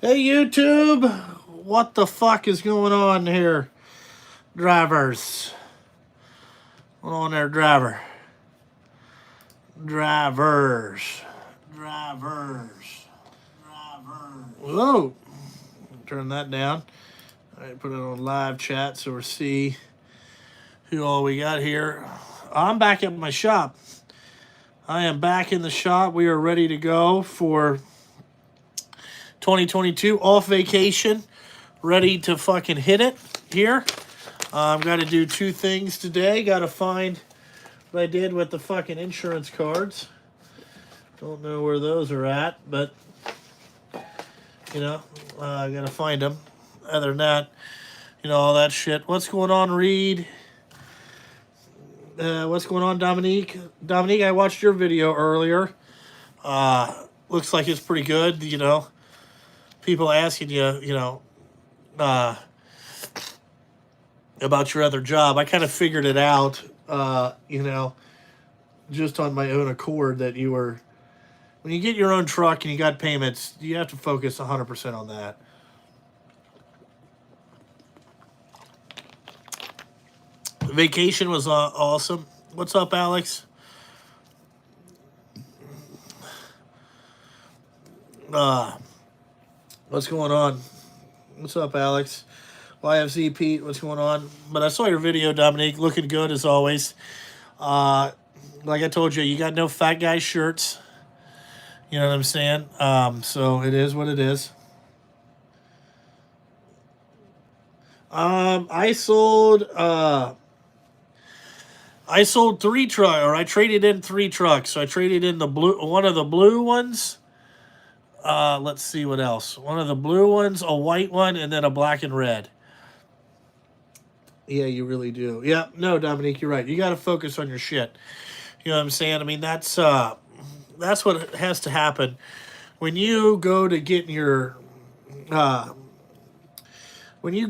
Hey YouTube, what the fuck is going on here, drivers? What's on there, drivers. Whoa, turn that down. All right, put it on live chat so we see who all we got here. I'm back at my shop. I am back in the shop. We are ready to go for 2022, off vacation, ready to fucking hit it here. I've got to do two things today. Got to find what I did with the fucking insurance cards. Don't know where those are at, but, you know, I got to find them. Other than that, you know, all that shit. What's going on, Reed? What's going on, Dominique? Dominique, I watched your video earlier. Looks like it's pretty good, you know. People asking you, you know, about your other job. I kind of figured it out, you know, just on my own accord that you were, when you get your own truck and you got payments, you have to focus 100% on that. Vacation was awesome. What's up, Alex? What's going on? What's up, Alex? YFZ Pete, what's going on? But I saw your video, Dominique. Looking good as always. Like I told you, you got no fat guy shirts. You know what I'm saying? So it is what it is. I sold 3 trucks, or I traded in 3 trucks. So I traded in one of the blue ones. Let's see what else. One of the blue ones, a white one, and then a black and red. Yeah, you really do. Yeah, no, Dominique, you're right. You got to focus on your shit. You know what I'm saying? I mean, that's what has to happen when you go to get your when you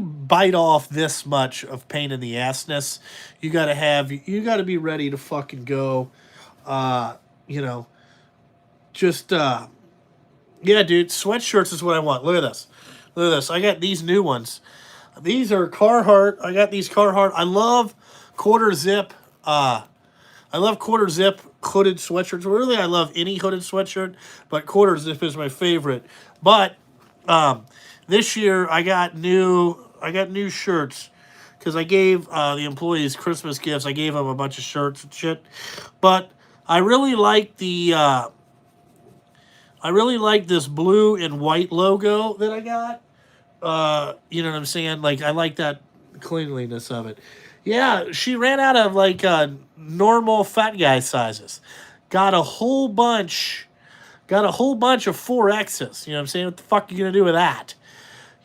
bite off this much of pain in the assness. You got to be ready to fucking go. You know. Just, yeah, dude, sweatshirts is what I want. Look at this. Look at this. I got these new ones. These are Carhartt. I got these Carhartt. I love quarter zip hooded sweatshirts. Really, I love any hooded sweatshirt, but quarter zip is my favorite. But this year I got new shirts because I gave the employees Christmas gifts. I gave them a bunch of shirts and shit. But I really like this blue and white logo that I got. You know what I'm saying? Like, I like that cleanliness of it. Yeah, she ran out of, like, normal fat guy sizes. Got a whole bunch of 4Xs. You know what I'm saying? What the fuck are you going to do with that?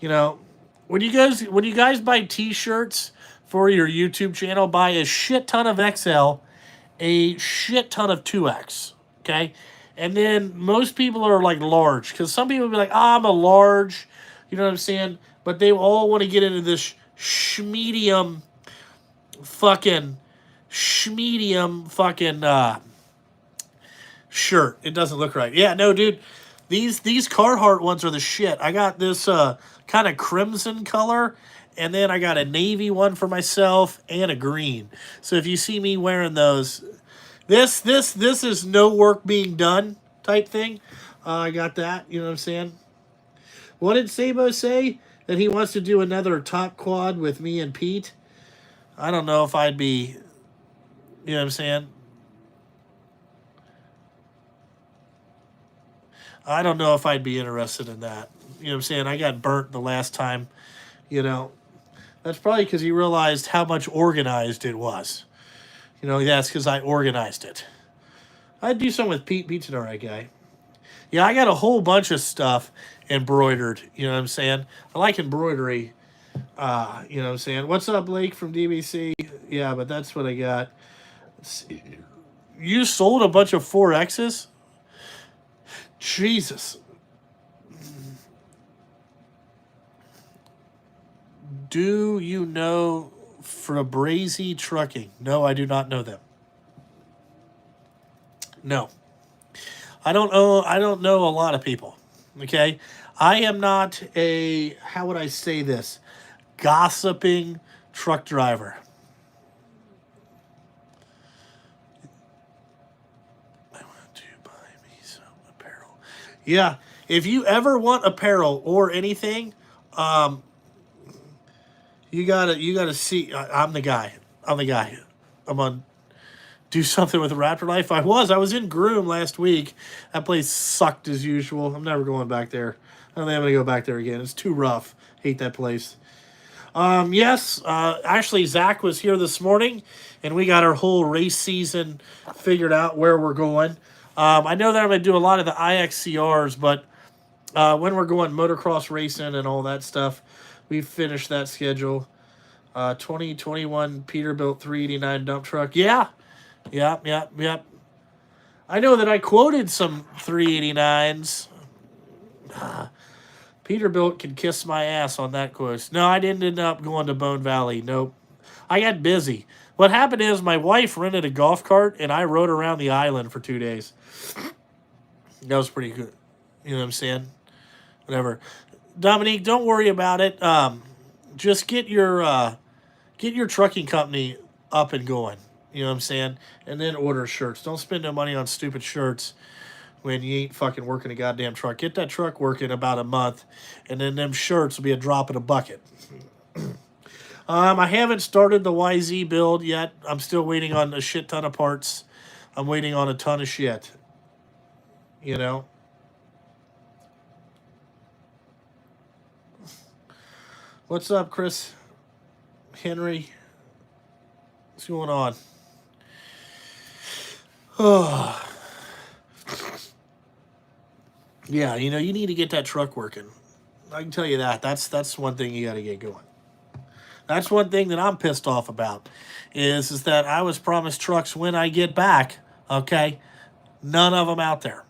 You know, when you guys buy T-shirts for your YouTube channel, buy a shit ton of XL, a shit ton of 2X, okay? And then most people are like large, because some people will be like, I'm a large, you know what I'm saying? But they all want to get into this schmedium fucking shirt. It doesn't look right. Yeah, no, dude. These Carhartt ones are the shit. I got this kind of crimson color, and then I got a navy one for myself and a green. So if you see me wearing those, this is no work being done type thing. I got that. You know what I'm saying? What did Sabo say? That he wants to do another top quad with me and Pete? I don't know if I'd be, you know what I'm saying? I don't know if I'd be interested in that. You know what I'm saying? I got burnt the last time, you know. That's probably because he realized how much organized it was. You know, that's because I organized it. I'd do something with Pete. Pete's an alright guy. Yeah, I got a whole bunch of stuff embroidered. You know what I'm saying? I like embroidery. You know what I'm saying? What's up, Blake from DBC? Yeah, but that's what I got. Let's see. You sold a bunch of 4Xs? Jesus. Do you know Fabrazi Trucking? No, I do not know them. No. I don't know a lot of people. Okay? I am not a, how would I say this, gossiping truck driver. I want to buy me some apparel. Yeah, if you ever want apparel or anything, um, you gotta see. I'm the guy. I'm the guy. I'm on do something with Raptor Life. I was in Groom last week. That place sucked as usual. I'm never going back there. I don't think I'm gonna go back there again. It's too rough. Hate that place. Yes, actually, Zach was here this morning, and we got our whole race season figured out where we're going. I know that I'm going to do a lot of the IXCRs, but when we're going motocross racing and all that stuff, we finished that schedule. 2021 Peterbilt 389 dump truck. Yeah, yep, yep, yep. I know that I quoted some 389s. Peterbilt can kiss my ass on that course. No, I didn't end up going to Bone Valley. Nope. I got busy. What happened is my wife rented a golf cart and I rode around the island for 2 days. That was pretty good. You know what I'm saying? Whatever. Dominique, don't worry about it. Just get your trucking company up and going. You know what I'm saying? And then order shirts. Don't spend no money on stupid shirts when you ain't fucking working a goddamn truck. Get that truck working about a month, and then them shirts will be a drop in a bucket. I haven't started the YZ build yet. I'm still waiting on a shit ton of parts. I'm waiting on a ton of shit. You know? What's up, Chris? Henry? What's going on? Oh. Yeah, you need to get that truck working. I can tell you that. That's one thing you got to get going. That's one thing that I'm pissed off about is that I was promised trucks when I get back, okay? None of them out there.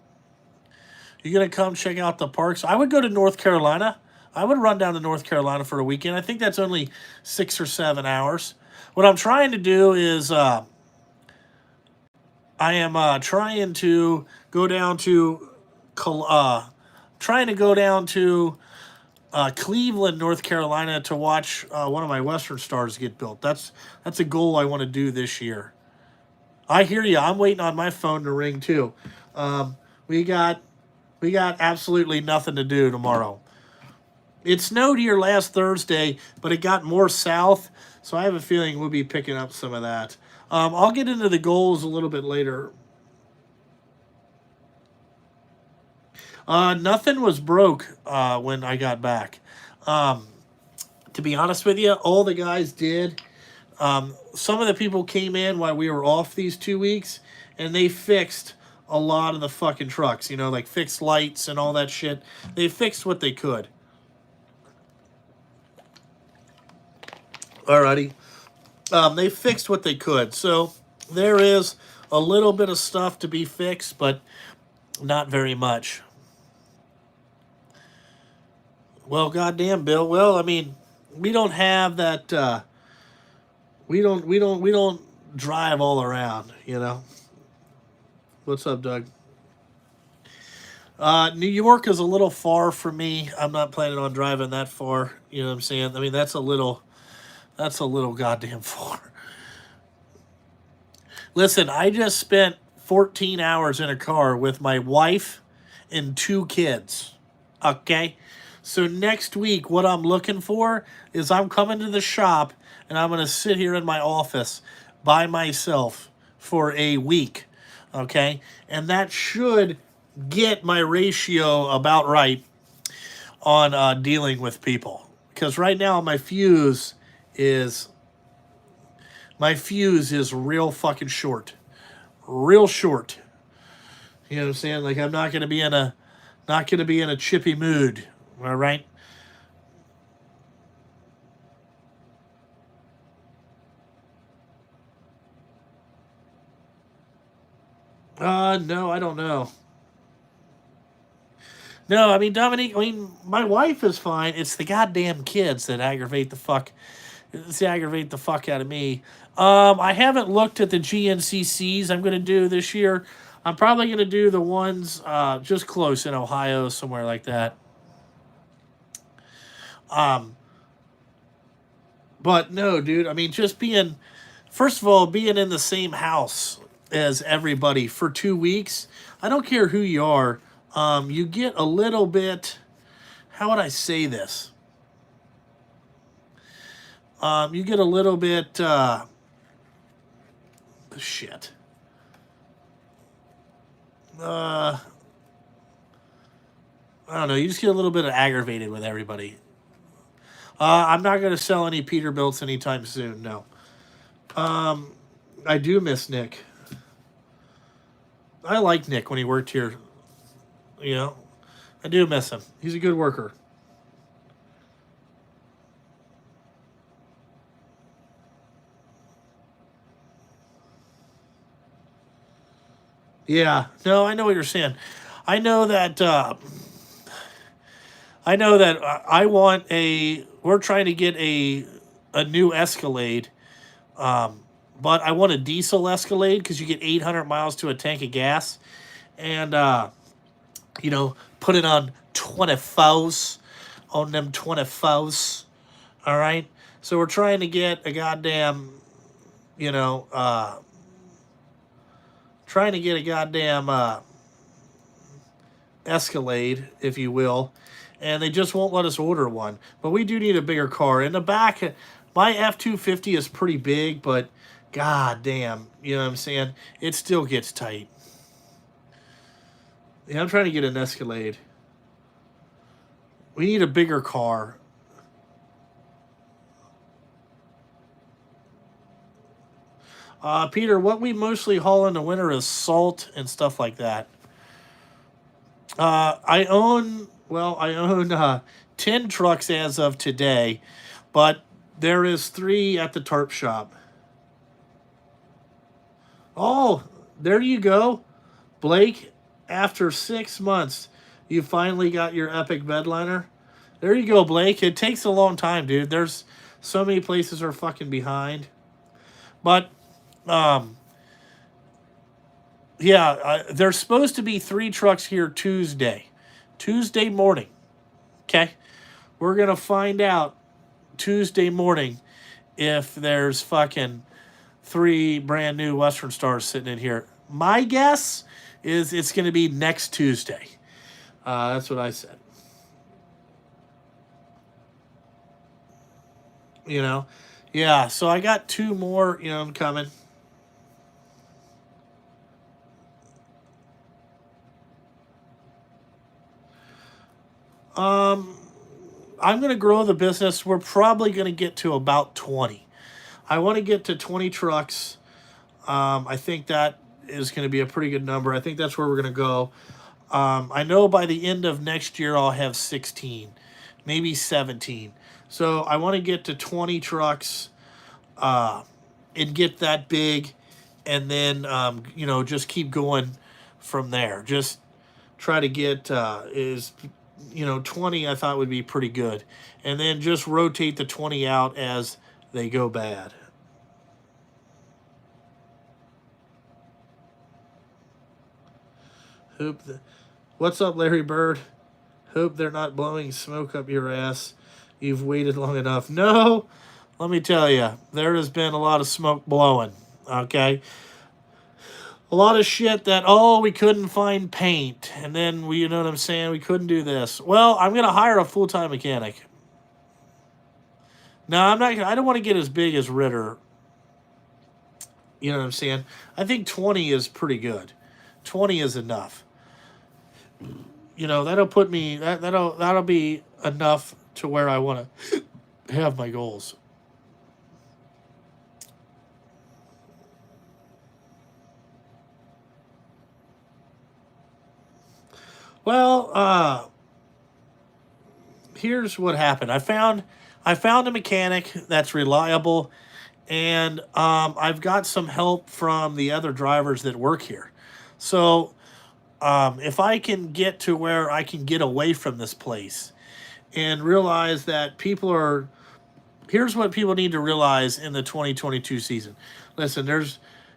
You going to come check out the parks? I would go to North Carolina. I would run down to North Carolina for a weekend. I think that's only 6 or 7 hours. What I'm trying to do is I am trying to go down to Cleveland, North Carolina to watch one of my Western Stars get built. That's a goal I want to do this year. I hear you. I'm waiting on my phone to ring too. We got absolutely nothing to do tomorrow. It snowed here last Thursday, but it got more south, so I have a feeling we'll be picking up some of that. I'll get into the goals a little bit later. Nothing was broke when I got back. To be honest with you, all the guys did. Some of the people came in while we were off these 2 weeks, and they fixed a lot of the fucking trucks. Like fixed lights and all that shit. They fixed what they could. Alrighty. They fixed what they could. So there is a little bit of stuff to be fixed, but not very much. Well, goddamn, Bill. Well, I mean, we don't have that. We don't drive all around. What's up, Doug? New York is a little far for me. I'm not planning on driving that far. You know what I'm saying? I mean, that's a little goddamn far. Listen, I just spent 14 hours in a car with my wife and 2 kids. Okay? So next week, what I'm looking for is I'm coming to the shop and I'm going to sit here in my office by myself for a week. Okay? And that should get my ratio about right on dealing with people. Because right now, my fuse is real fucking short. Real short. You know what I'm saying? Like, I'm not going to be in a chippy mood. All right? No, I don't know. No, I mean, Dominique, my wife is fine. It's the goddamn kids that aggravate the fuck out of me. I haven't looked at the GNCCs I'm going to do this year. I'm probably going to do the ones just close in Ohio, somewhere like that. Um, but no, dude. I mean, just being, first of all, being in the same house as everybody for 2 weeks. I don't care who you are. You get a little bit. How would I say this? You get a little bit. Shit. I don't know. You just get a little bit aggravated with everybody. I'm not going to sell any Peterbilts anytime soon. No. I do miss Nick. I liked Nick when he worked here. You know, I do miss him. He's a good worker. Yeah. No, I know what you're saying. I know that. I want a. We're trying to get a new Escalade, but I want a diesel Escalade because you get 800 miles to a tank of gas, and put it on 24s, on them 24s. All right. So we're trying to get a goddamn, you know, trying to get a goddamn Escalade, if you will, and they just won't let us order one. But we do need a bigger car. In the back, my F-250 is pretty big, but god damn, you know what I'm saying? It still gets tight. Yeah, I'm trying to get an Escalade. We need a bigger car. Peter, what we mostly haul in the winter is salt and stuff like that. I own 10 trucks as of today, but there is 3 at the tarp shop. Oh, there you go. Blake, after 6 months, you finally got your epic bedliner. There you go, Blake. It takes a long time, dude. There's so many places are fucking behind. But, yeah, there's supposed to be 3 trucks here Tuesday morning. Okay? We're going to find out Tuesday morning if there's fucking 3 brand new Western Stars sitting in here. My guess is it's going to be next Tuesday. That's what I said. You know? Yeah, so I got 2 more, coming. I'm going to grow the business. We're probably going to get to about 20. I want to get to 20 trucks. I think that is going to be a pretty good number. I think that's where we're going to go. I know by the end of next year I'll have 16, maybe 17. So I want to get to 20 trucks and get that big, and then just keep going from there. Just try to get 20 I thought would be pretty good. And then just rotate the 20 out as they go bad. What's up, Larry Bird? Hope they're not blowing smoke up your ass. You've waited long enough. No, let me tell you, there has been a lot of smoke blowing. Okay? A lot of shit that, we couldn't find paint. And then, you know what I'm saying? We couldn't do this. Well, I'm going to hire a full-time mechanic. No, I'm not. I don't want to get as big as Ritter. You know what I'm saying? I think 20 is pretty good. 20 is enough. That'll put me. That'll be enough to where I want to have my goals. Well, here's what happened. I found a mechanic that's reliable, and I've got some help from the other drivers that work here. So if I can get to where I can get away from this place and realize that here's what people need to realize in the 2022 season. Listen,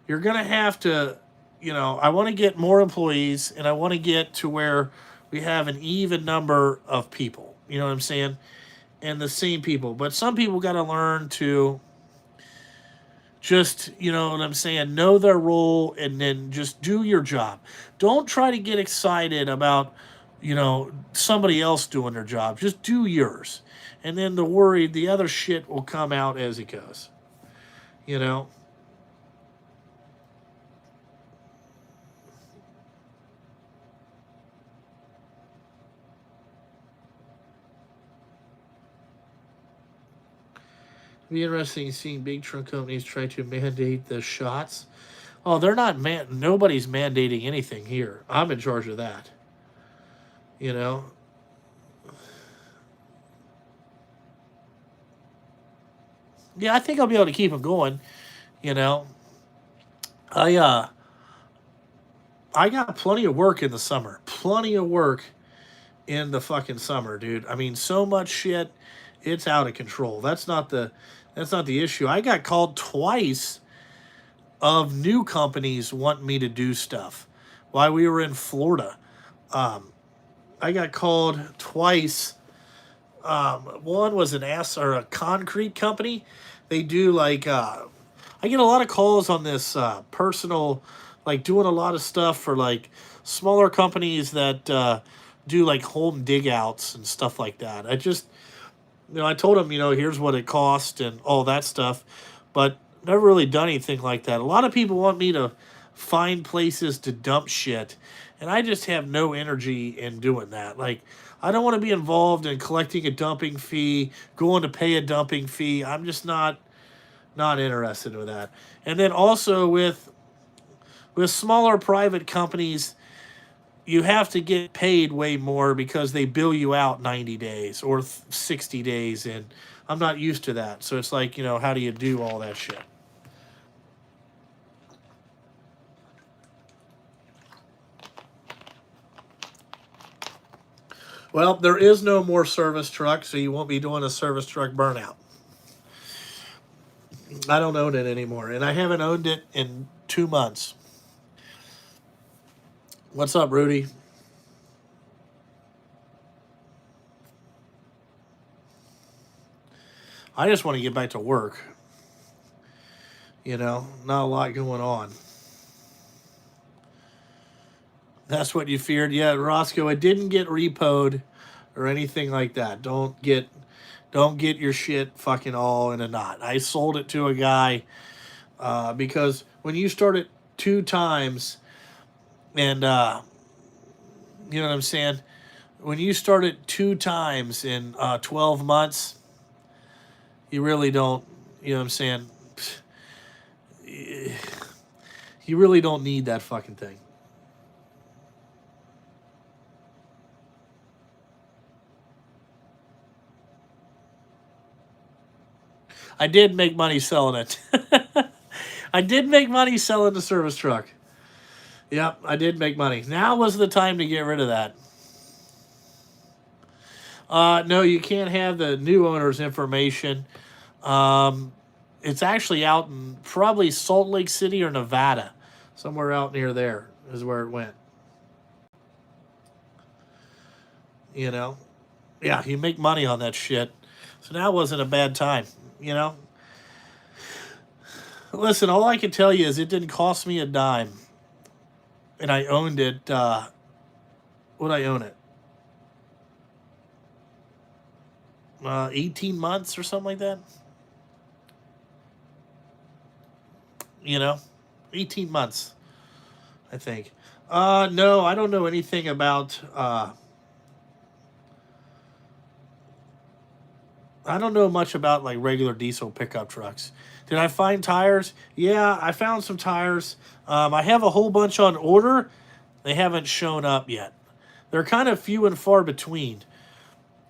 you're going to have to, I want to get more employees, and I want to get to where we have an even number of people. You know what I'm saying? And the same people. But some people got to learn to just, you know what I'm saying, know their role and then just do your job. Don't try to get excited about, somebody else doing their job. Just do yours. And then the other shit will come out as it goes. You know? It'd be interesting seeing big truck companies try to mandate the shots. Oh, they're not nobody's mandating anything here. I'm in charge of that. You know? Yeah, I think I'll be able to keep them going. You know, I uh, I got plenty of work in the summer. Plenty of work in the fucking summer, dude. I mean, so much shit, it's out of control. That's not the issue. I got called twice of new companies wanting me to do stuff while we were in Florida. I got called twice. One was an ass or a concrete company. They do like I get a lot of calls on this personal, like doing a lot of stuff for like smaller companies that do like home dig outs and stuff like that. I told them, here's what it cost and all that stuff, but never really done anything like that. A lot of people want me to find places to dump shit, and I just have no energy in doing that. Like, I don't want to be involved in collecting a dumping fee, going to pay a dumping fee. I'm just not interested with that. And then also with smaller private companies, you have to get paid way more because they bill you out 90 days or 60 days, and I'm not used to that. So it's like, how do you do all that shit? Well, there is no more service truck, so you won't be doing a service truck burnout. I don't own it anymore, and I haven't owned it in 2 months. What's up, Rudy? I just want to get back to work. Not a lot going on. That's what you feared. Yeah, Roscoe, it didn't get repoed or anything like that. Don't get your shit fucking all in a knot. I sold it to a guy because when you start it 2 times and you know what I'm saying? When you start it 2 times in 12 months, you really don't, you know what I'm saying? You really don't need that fucking thing. I did make money selling it. I did make money selling the service truck. Yep, I did make money. Now was the time to get rid of that. No, you can't have the new owner's information. It's actually out in probably Salt Lake City or Nevada. Somewhere out near there is where it went. You know? Yeah, you make money on that shit. So now wasn't a bad time, you know? Listen, all I can tell you is it didn't cost me a dime. And I owned it, would I own it? 18 months or something like that? You know? 18 months, I think. No, I don't know anything about, I don't know much about like regular diesel pickup trucks. Did I find tires? Yeah, I found some tires. I have a whole bunch on order. They haven't shown up yet. They're kind of few and far between.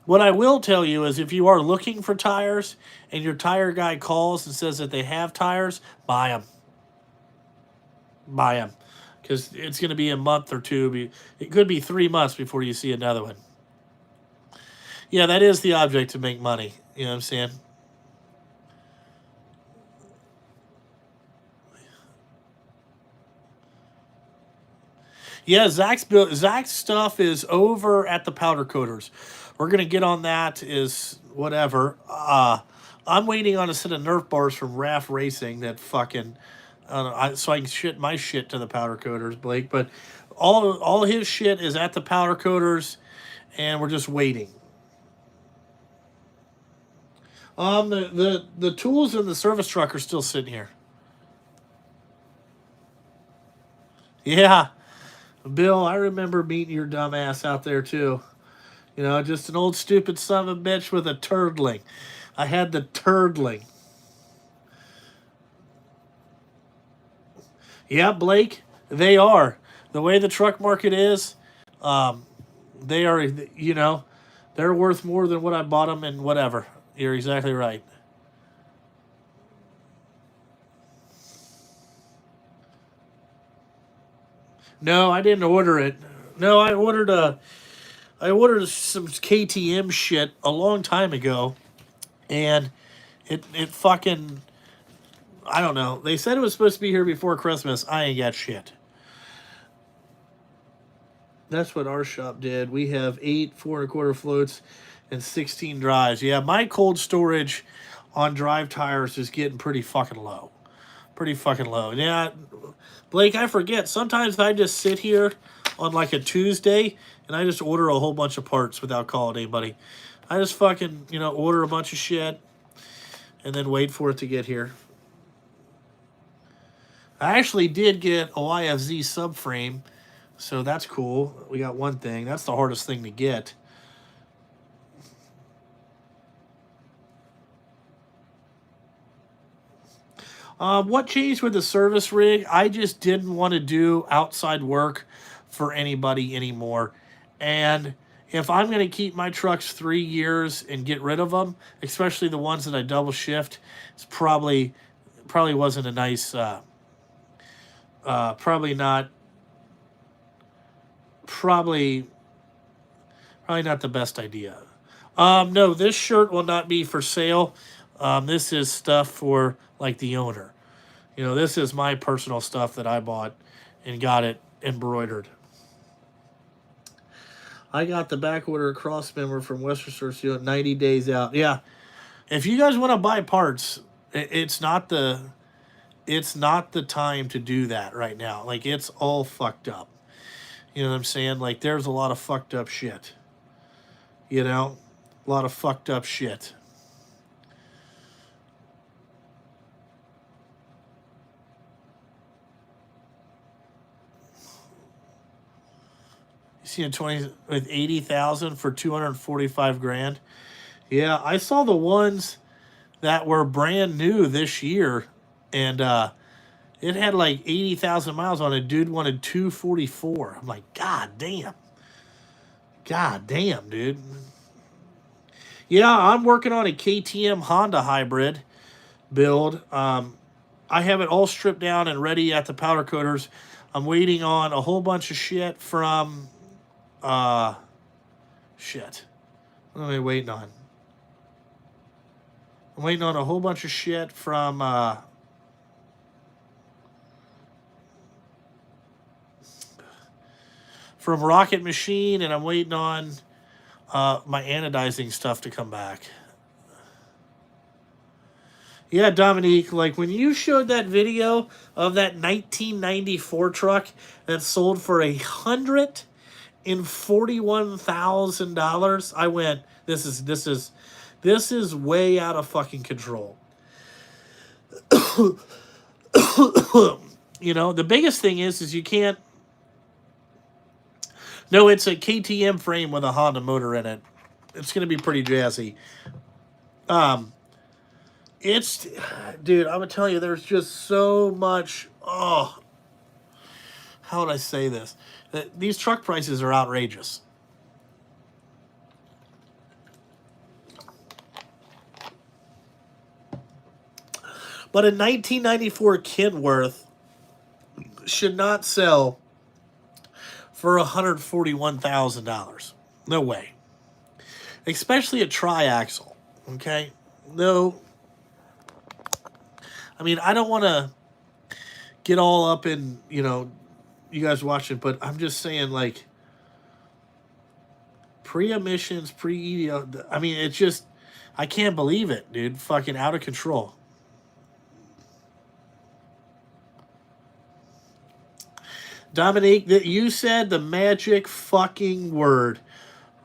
What I will tell you is if you are looking for tires and your tire guy calls and says that they have tires, buy them. Buy them. Because it's going to be a month or two. It could be 3 months before you see another one. Yeah, that is the object, to make money. You know what I'm saying? Yeah, Zach's stuff is over at the powder coaters. We're gonna get on that. Is whatever. I'm waiting on a set of Nerf bars from RAF Racing that fucking, so I can shit my shit to the powder coaters, Blake. But all his shit is at the powder coaters, and we're just waiting. The tools in the service truck are still sitting here. Yeah, Bill, I remember meeting your dumb ass out there too. You know, just an old stupid son of a bitch with a turdling. I had the turdling. Yeah, Blake, they are. The way the truck market is, um, they are, you know, they're worth more than what I bought them and whatever. You're exactly right. No, I didn't order it. No, I ordered some KTM shit a long time ago, and it fucking, I don't know. They said it was supposed to be here before Christmas. I ain't got shit. That's what our shop did. We have 8 4 1/4 floats and 16 drives. Yeah, my cold storage on drive tires is getting pretty fucking low. Pretty fucking low. Yeah, Blake, I forget. Sometimes I just sit here on like a Tuesday and I just order a whole bunch of parts without calling anybody. I just fucking, order a bunch of shit and then wait for it to get here. I actually did get a YFZ subframe, so that's cool. We got one thing. That's the hardest thing to get. What changed with the service rig? I just didn't want to do outside work for anybody anymore. And if I'm going to keep my trucks 3 years and get rid of them, especially the ones that I double shift, it's probably wasn't a nice, probably not, probably not the best idea. No, this shirt will not be for sale. This is stuff for like the owner. This is my personal stuff that I bought and got it embroidered. I got the back order cross member from Western Source 90 days out. Yeah. If you guys want to buy parts, it's not the time to do that right now. Like, it's all fucked up. You know what I'm saying? Like, there's a lot of fucked up shit. A lot of fucked up shit. You see a 20 with 80,000 for 245 grand. Yeah, I saw the ones that were brand new this year, and it had like 80,000 miles on it. Dude wanted 244. I'm like, God damn. God damn, dude. Yeah, I'm working on a KTM Honda hybrid build. I have it all stripped down and ready at the powder coaters. I'm waiting on a whole bunch of shit from shit. What am I waiting on? I'm waiting on a whole bunch of shit from Rocket Machine, and I'm waiting on my anodizing stuff to come back. Yeah, Dominique, like when you showed that video of that 1994 truck that sold for $141,000, I went, this is way out of fucking control. The biggest thing is you can't. No, it's a KTM frame with a Honda motor in it. It's gonna be pretty jazzy. It's, dude, I'm gonna tell you, there's just so much. Oh, how would I say this? These truck prices are outrageous. But a 1994 Kenworth should not sell for $141,000. No way. Especially a triaxle. Okay? No. I mean, I don't want to get all up in, you guys watch it, but I'm just saying, like, pre-emissions, pre-EDO. I mean, it's just, I can't believe it, dude. Fucking out of control. Dominique, that you said the magic fucking word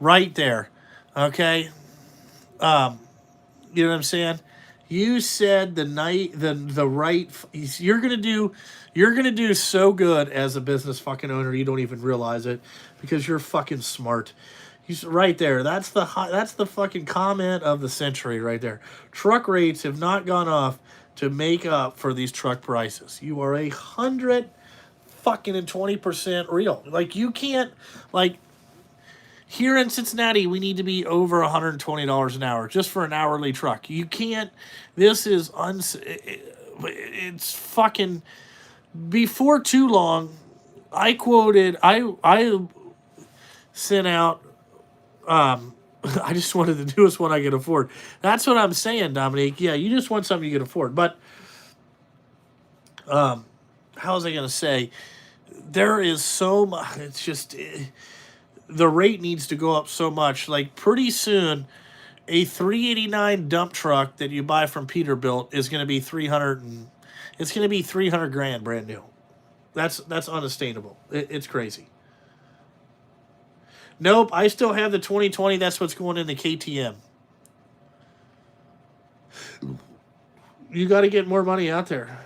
right there. Okay? You know what I'm saying? You said the right. You're gonna do so good as a business fucking owner. You don't even realize it because you're fucking smart. He's right there. That's the fucking comment of the century right there. Truck rates have not gone off to make up for these truck prices. You are 100 fucking 20% real. Like you can't like here in Cincinnati, we need to be over $120 an hour just for an hourly truck. You can't. This is it's fucking. Before too long, I quoted. I sent out. I just wanted the newest one I could afford. That's what I'm saying, Dominique. Yeah, you just want something you can afford. But how was I gonna say? There is so much. It's just. The rate needs to go up so much. Like pretty soon, a 389 dump truck that you buy from Peterbilt is going to be 300 and it's going to be 300 grand brand new. That's unsustainable. It's crazy. Nope, I still have the 2020. That's what's going in the KTM. You got to get more money out there.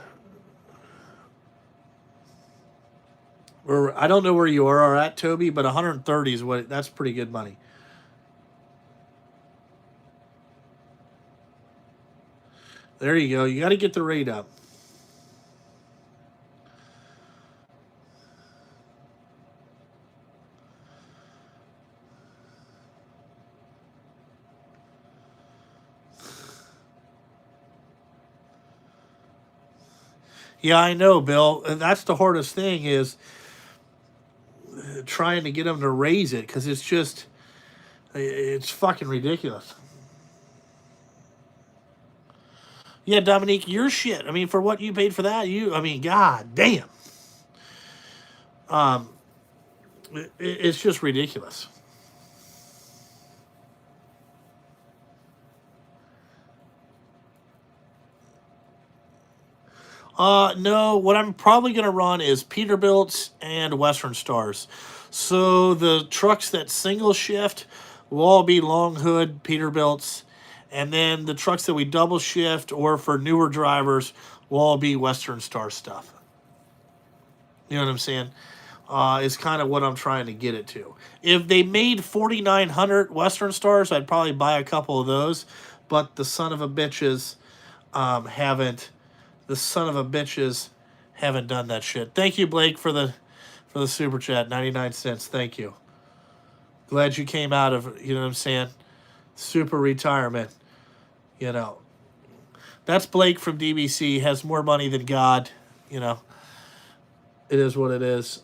Or I don't know where you are at, Toby, but 130 is that's pretty good money. There you go. You got to get the rate up. Yeah, I know, Bill. And that's the hardest thing is trying to get them to raise it because it's fucking ridiculous. Yeah, Dominique, your shit. I mean, for what you paid for that, I mean, god damn. It's just ridiculous. No, what I'm probably going to run is Peterbilts and Western Stars. So the trucks that single shift will all be long hood Peterbilts. And then the trucks that we double shift or for newer drivers will all be Western Star stuff. You know what I'm saying? Is kind of what I'm trying to get it to. If they made 4,900 Western Stars, I'd probably buy a couple of those. But the son of a bitches haven't. The son of a bitches haven't done that shit. Thank you, Blake, for the super chat, 99 cents. Thank you. Glad you came out of, you know what I'm saying, super retirement. You know, that's Blake from DBC. Has more money than God. You know, it is what it is.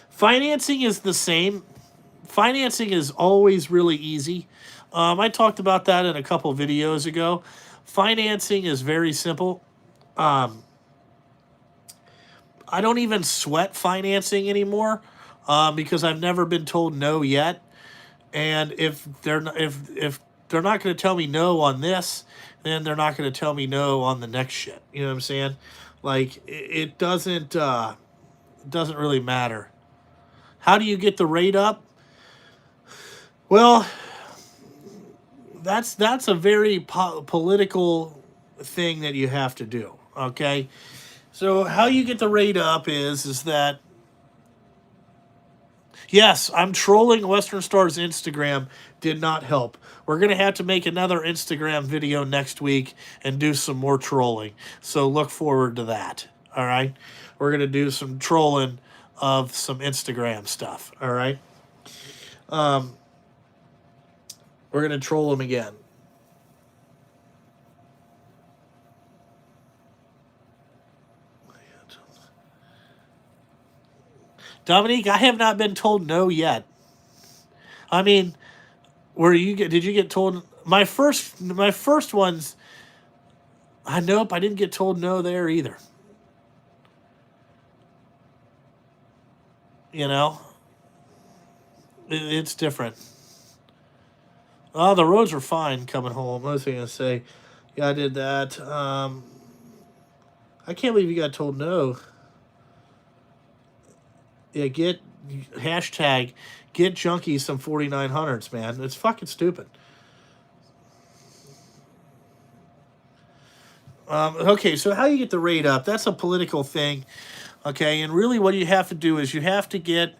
Financing is the same. Financing is always really easy. I talked about that in a couple videos ago. Financing is very simple. I don't even sweat financing anymore because I've never been told no yet. And if they're not going to tell me no on this, then they're not going to tell me no on the next shit. You know what I'm saying? Like it doesn't really matter. How do you get the rate up? Well, that's a very political thing that you have to do. Okay, so how you get the rate up is that yes, I'm trolling Western Star's Instagram. Did not help. We're gonna have to make another Instagram video next week and do some more trolling. So look forward to that. All right, we're gonna do some trolling of some Instagram stuff. All right. We're gonna troll them again. Dominique, I have not been told no yet. I mean, did you get told my first ones? Nope, I didn't get told no there either. You know, it's different. Oh, the roads were fine coming home. What was I gonna say? Yeah, I did that. I can't believe you got told no. Yeah, hashtag get junkies some 4900s, man. It's fucking stupid. Okay, so how you get the rate up? That's a political thing. Okay, and really what you have to do is you have to get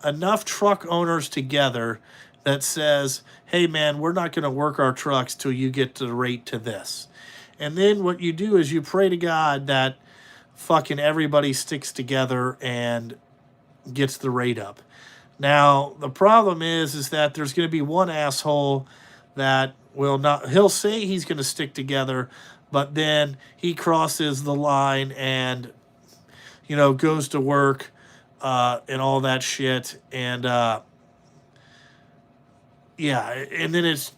enough truck owners together that says, hey man, we're not going to work our trucks till you get to the rate to this. And then what you do is you pray to God that fucking everybody sticks together and gets the rate up. Now, the problem is that there's going to be one asshole that will not, he'll say he's going to stick together, but then he crosses the line and, goes to work and all that shit. And, yeah, and then it's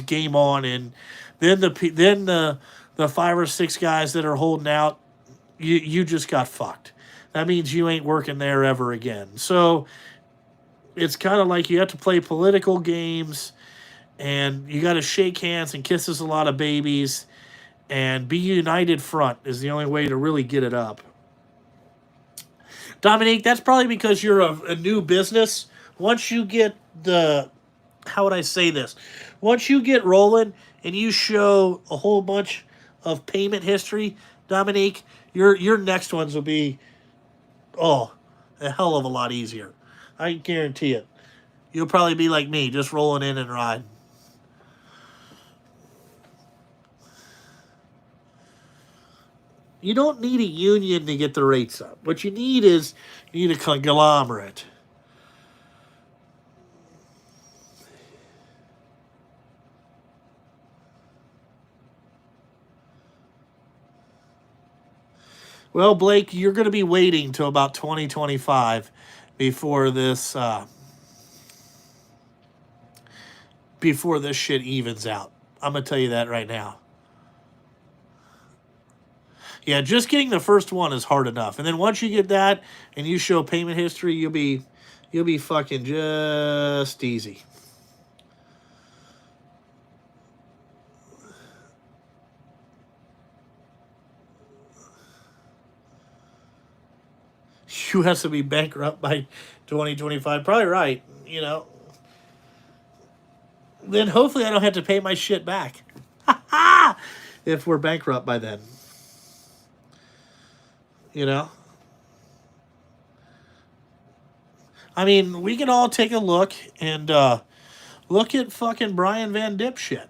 game on. And then the 5 or 6 guys that are holding out, you just got fucked. That means you ain't working there ever again. So it's kind of like you have to play political games, and you got to shake hands and kisses a lot of babies, and be united front is the only way to really get it up. Dominique, that's probably because you're a new business. Once you get how would I say this? Once you get rolling and you show a whole bunch of payment history, Dominique, your next ones will be, a hell of a lot easier. I guarantee it. You'll probably be like me, just rolling in and riding. You don't need a union to get the rates up. What you need is a conglomerate. Well, Blake, you're going to be waiting till about 2025 before this shit evens out. I'm going to tell you that right now. Yeah, just getting the first one is hard enough. And then once you get that and you show payment history, you'll be fucking just easy. You have to be bankrupt by 2025. Probably right, Then hopefully I don't have to pay my shit back. If we're bankrupt by then. I mean, we can all take a look and look at fucking Brian Van Dip shit.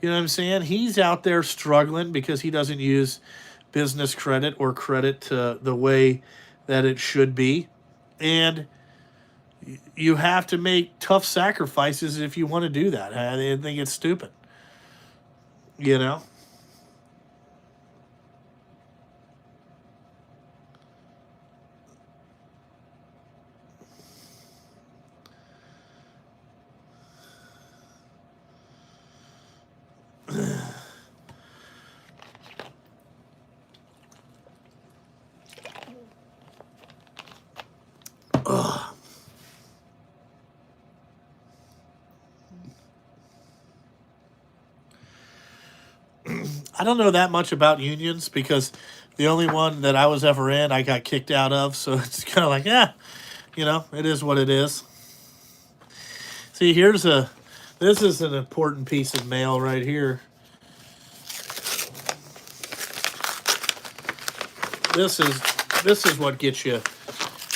You know what I'm saying? He's out there struggling because he doesn't use business credit or credit the way that it should be. And you have to make tough sacrifices if you want to do that. I think it's stupid. I don't know that much about unions because the only one that I was ever in, I got kicked out of. So it's kind of like, it is what it is. See, this is an important piece of mail right here. This is what gets you.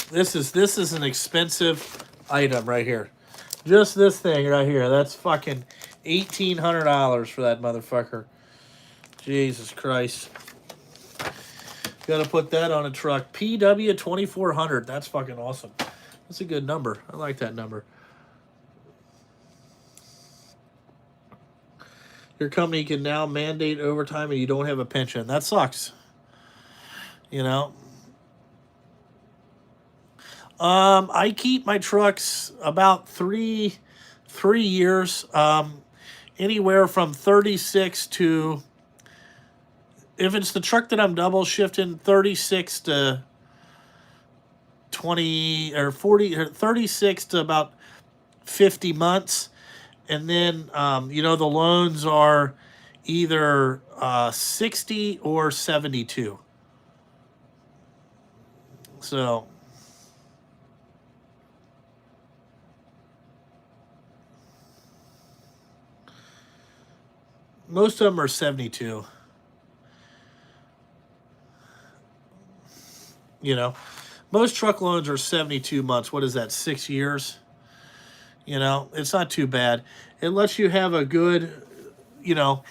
This is an expensive item right here. Just this thing right here. That's fucking $1,800 for that motherfucker. Jesus Christ. Gotta put that on a truck. PW 2400. That's fucking awesome. That's a good number. I like that number. Your company can now mandate overtime and you don't have a pension. That sucks. I keep my trucks about three years. Anywhere from 36 to, if it's the truck that I'm double shifting, 36 to 20 or 40 or 36 to about 50 months. And then, the loans are either 60 or 72. So, most of them are 72. You know, most truck loans are 72 months. What is that, 6 years? It's not too bad. It lets you have a good, you know,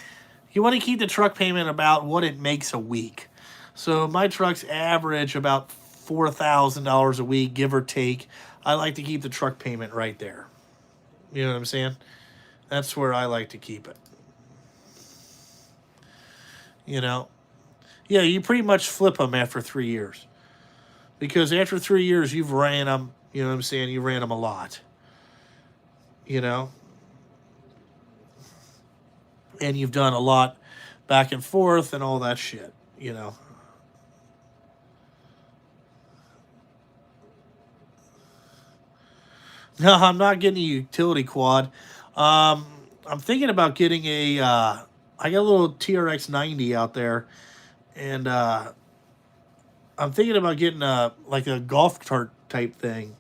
you want to keep the truck payment about what it makes a week. So my trucks average about $4,000 a week, give or take. I like to keep the truck payment right there. You know what I'm saying? That's where I like to keep it. You know? Yeah, you pretty much flip them after 3 years. Because after 3 years, you've ran them, you know what I'm saying? You ran them a lot. You know? And you've done a lot back and forth and all that shit, No, I'm not getting a utility quad. I'm thinking about getting I got a little TRX 90 out there, and I'm thinking about getting like a golf cart type thing.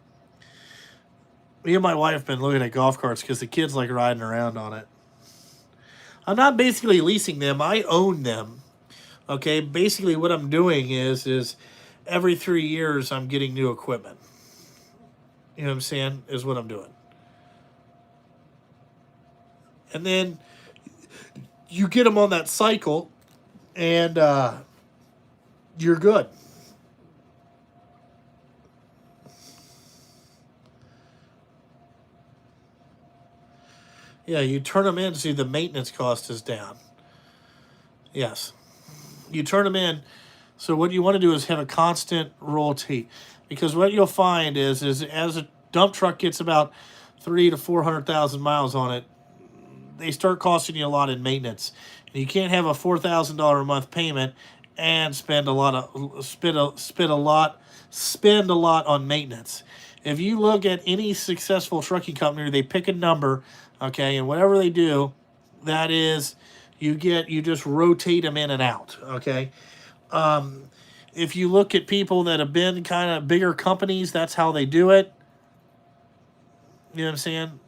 Me and my wife have been looking at golf carts because the kids like riding around on it. I'm not basically leasing them, I own them. Okay, basically what I'm doing is every 3 years I'm getting new equipment. You know what I'm saying? Is what I'm doing. And then you get them on that cycle, and you're good. Yeah, you turn them in, see the maintenance cost is down. Yes. You turn them in. So what you want to do is have a constant rotate, because what you'll find is as a dump truck gets about 300,000 to 400,000 miles on it, they start costing you a lot in maintenance. And you can't have a $4,000 a month payment and spend a lot on maintenance. If you look at any successful trucking company, they pick a number, okay, and whatever they do, that is, you just rotate them in and out, okay. If you look at people that have been kind of bigger companies, that's how they do it. You know what I'm saying?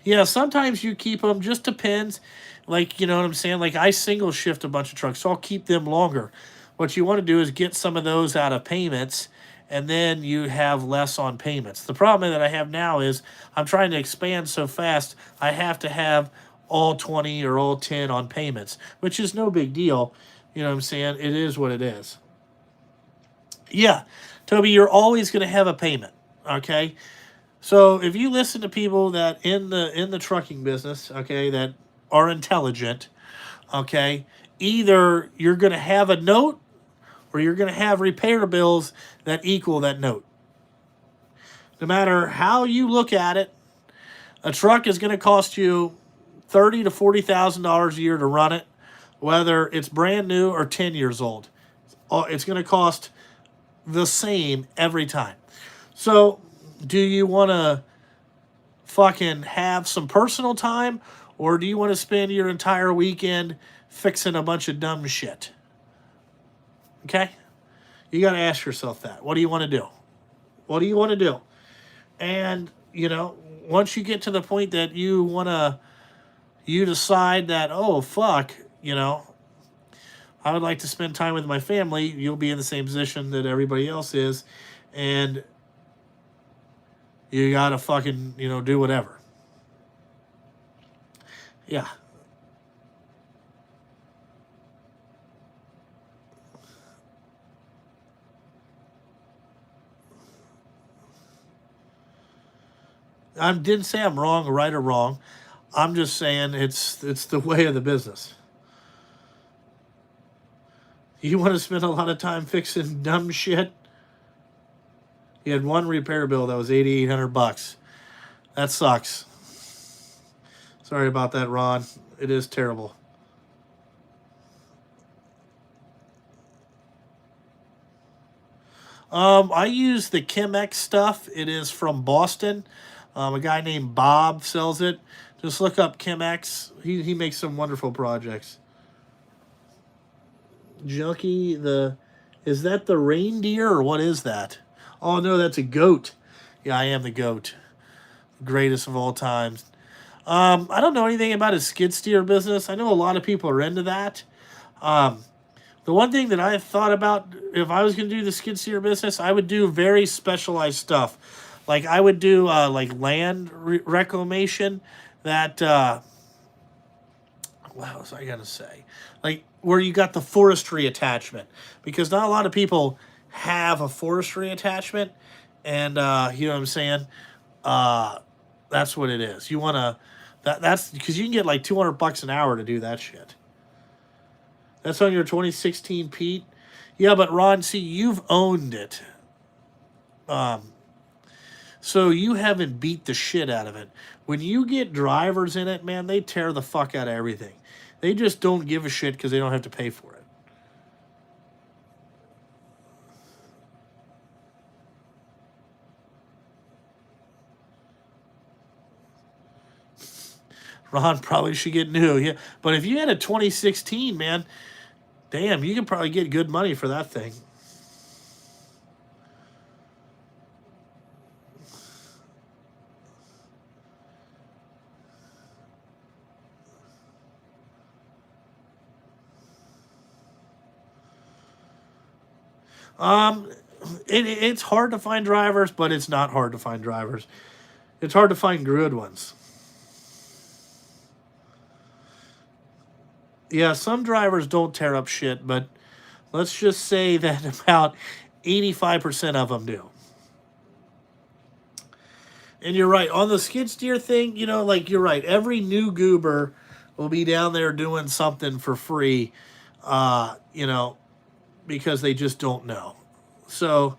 Yeah, sometimes you keep them. Just depends. Like, you know what I'm saying? Like, I single shift a bunch of trucks, so I'll keep them longer. What you want to do is get some of those out of payments, and then you have less on payments. The problem that I have now is I'm trying to expand so fast, I have to have all 20 or all 10 on payments, which is no big deal. You know what I'm saying? It is what it is. Yeah, Toby, you're always going to have a payment, okay? So if you listen to people that in the trucking business, okay, that are intelligent, okay, either you're going to have a note or you're going to have repair bills that equal that note. No matter how you look at it, a truck is going to cost you $30,000 to $40,000 a year to run it, whether it's brand new or 10 years old. It's going to cost the same every time. So, do you want to fucking have some personal time, or do you want to spend your entire weekend fixing a bunch of dumb shit? Okay? You got to ask yourself that. What do you want to do? What do you want to do? And, once you get to the point that you decide that, oh, fuck, I would like to spend time with my family, you'll be in the same position that everybody else is, and you gotta fucking, do whatever. Yeah. I didn't say I'm wrong, right or wrong. I'm just saying it's the way of the business. You want to spend a lot of time fixing dumb shit? You had one repair bill that was $8,800. That sucks. Sorry about that, Ron. It is terrible. I use the Chemex stuff. It is from Boston. A guy named Bob sells it. Just look up Chemex. He makes some wonderful projects. Junkie, is that the reindeer or what is that? Oh no, that's a goat. Yeah, I am the goat. Greatest of all times. I don't know anything about his skid steer business. I know a lot of people are into that. Um, the one thing that I thought about if I was going to do the skid steer business, I would do very specialized stuff. Like I would do like land reclamation. That what else I gotta say? Like where you got the forestry attachment, because not a lot of people have a forestry attachment, and you know what I'm saying. Uh, that's what it is. You want to that's because you can get like $200 an hour to do that shit. That's on your 2016 Pete. Yeah, but Ron, see, you've owned it. Um, so you haven't beat the shit out of it. When you get drivers in it, man, they tear the fuck out of everything. They just don't give a shit because they don't have to pay for it. Ron probably should get new. Yeah, but if you had a 2016, man, damn, you could probably get good money for that thing. Um, it's hard to find drivers, but it's not hard to find drivers. It's hard to find good ones. Yeah, some drivers don't tear up shit, but let's just say that about 85% of them do. And you're right. On the skid steer thing, you know, like you're right. Every new goober will be down there doing something for free, you know, because they just don't know. So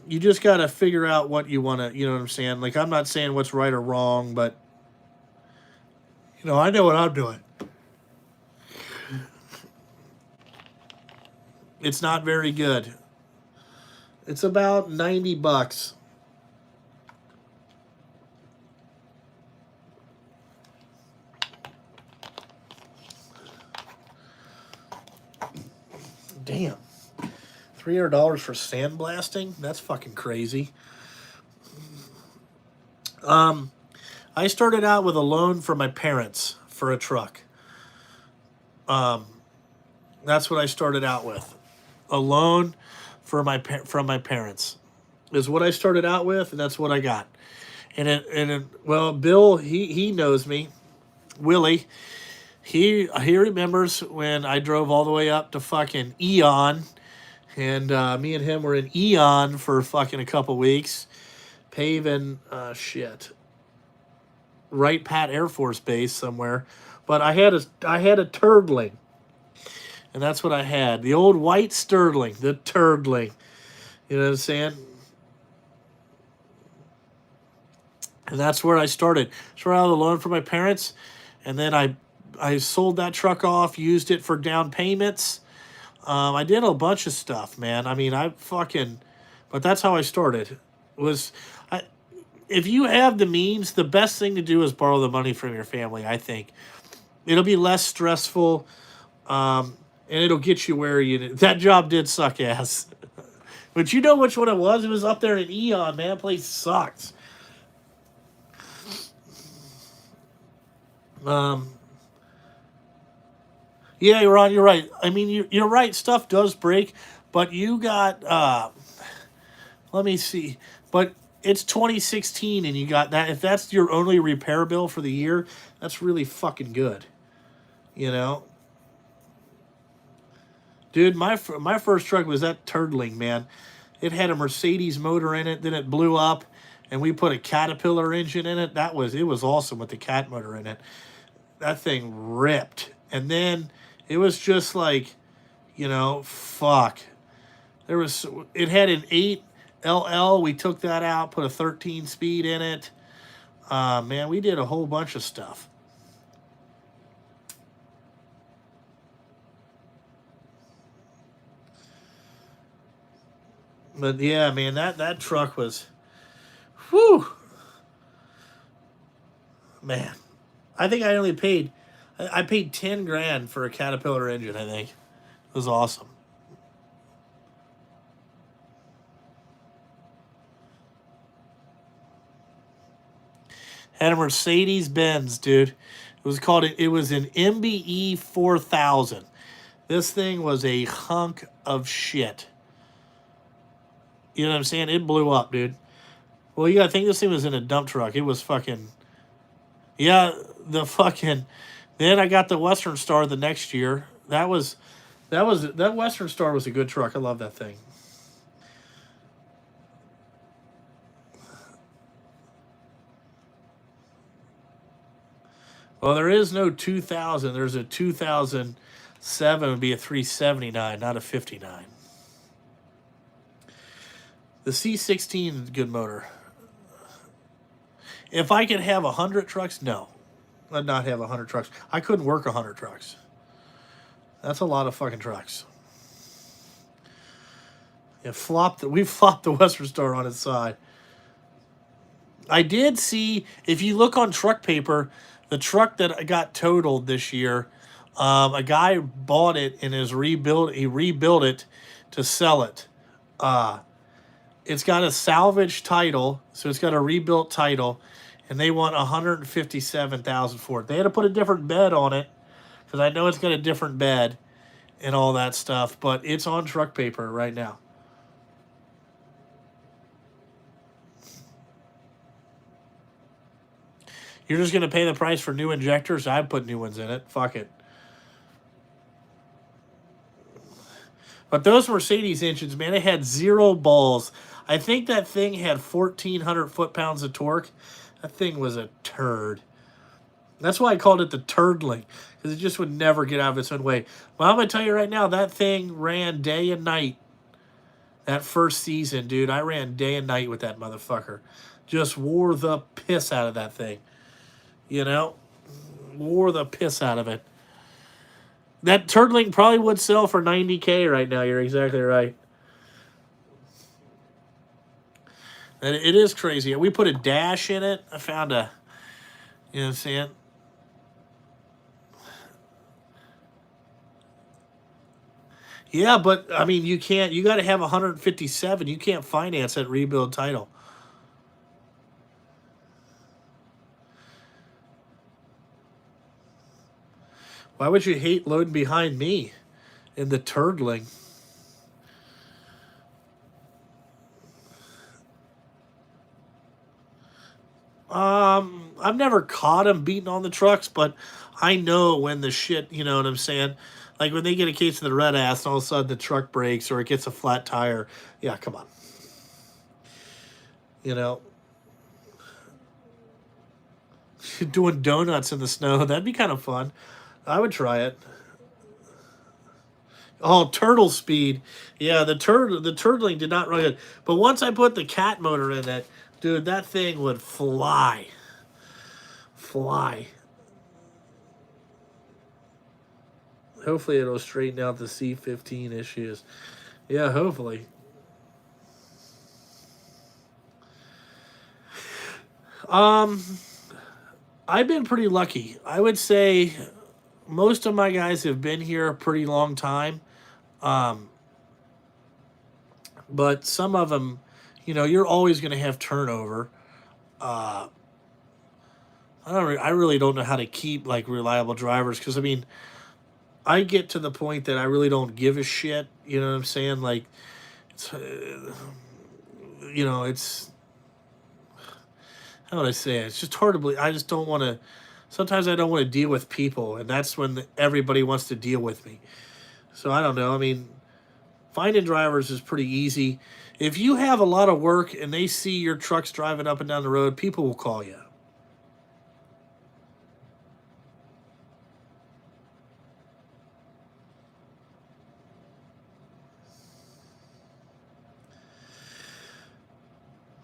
you just got to figure out what you want to, you know what I'm saying? Like, I'm not saying what's right or wrong, but, you know, I know what I'm doing. It's not very good. It's about $90. Damn. $300 for sandblasting? That's fucking crazy. I started out with a loan from my parents for a truck. That's what I started out with. A loan for from my parents is what I started out with, and that's what I got. Well, Bill, he knows me. Willie, he remembers when I drove all the way up to fucking Eon, and me and him were in Eon for fucking a couple weeks, paving shit. Wright Pat Air Force Base somewhere, but I had a turdling, and that's what I had. The old white Sterling, the turdling. You know what I'm saying? And that's where I started. Started out with a loan from my parents, and then I sold that truck off, used it for down payments. I did a bunch of stuff, man. I mean, but that's how I started. Was I, if you have the means, the best thing to do is borrow the money from your family. I think it'll be less stressful, and it'll get you where you. That job did suck ass, but you know which one it was. It was up there in Eon, man. That place sucked. Um, yeah, Ron, you're right. I mean, you're right. Stuff does break, but you got. Let me see. But it's 2016, and you got that. If that's your only repair bill for the year, that's really fucking good. You know, dude, my first truck was that Turdling, man. It had a Mercedes motor in it. Then it blew up, and we put a Caterpillar engine in it. It was awesome with the cat motor in it. That thing ripped, and then it was just like, you know, fuck. It had an 8 LL. We took that out, put a 13 speed in it. Man, we did a whole bunch of stuff. But yeah, man, that truck was, whew, man. I think I only paid, I paid 10 grand for a Caterpillar engine. I think it was awesome. Had a Mercedes Benz, dude. It was an MBE 4000. This thing was a hunk of shit. You know what I'm saying? It blew up, dude. Well, you gotta think this thing was in a dump truck. It was fucking, yeah, the fucking. Then I got the Western Star the next year. That Western Star was a good truck. I love that thing. Well, there is no 2000. There's a 2007 would be a 379, not a 59. The C16 is a good motor. If I could have 100 trucks, no. I'd not have 100 trucks. I couldn't work 100 trucks. That's a lot of fucking trucks. We flopped the Western Star on its side. I did see, if you look on truck paper, the truck that got totaled this year, a guy bought it and he rebuilt it to sell it. It's got a salvage title, so it's got a rebuilt title, and they want 157,000 for it. They had to put a different bed on it because I know it's got a different bed and all that stuff, but it's on truck paper right now. You're just gonna pay the price for new injectors? I'd put new ones in it. Fuck it. But those Mercedes engines, man, it had zero balls. I think that thing had 1,400 foot-pounds of torque. That thing was a turd. That's why I called it the turdling, because it just would never get out of its own way. Well, I'm going to tell you right now, that thing ran day and night. That first season, dude, I ran day and night with that motherfucker. Just wore the piss out of that thing. You know? Wore the piss out of it. That turdling probably would sell for $90K right now. You're exactly right. And it is crazy. We put a dash in it. I found a, you know what I'm saying? Yeah, but I mean, you can't. You got to have 157. You can't finance that rebuild title. Why would you hate loading behind me in the turdling? I've never caught them beating on the trucks, but I know when the shit, you know what I'm saying? Like when they get a case of the red ass and all of a sudden the truck breaks or it gets a flat tire. Yeah, come on. You know, doing donuts in the snow, that'd be kind of fun. I would try it. Oh, turtle speed. Yeah, the turtling did not run good. But once I put the cat motor in it, dude, that thing would fly. Fly. Hopefully it'll straighten out the C15 issues. Yeah, hopefully. Um, I've been pretty lucky. I would say most of my guys have been here a pretty long time. Um, but some of them, you know, you're always going to have turnover. Uh, I really don't know how to keep like reliable drivers because I mean, I get to the point that I really don't give a shit. You know what I'm saying? Like, it's, you know, it's how would I say it? It's just hard to believe. I just don't want to. Sometimes I don't want to deal with people, and that's when everybody wants to deal with me. So I don't know. I mean, finding drivers is pretty easy. If you have a lot of work and they see your trucks driving up and down the road, people will call you.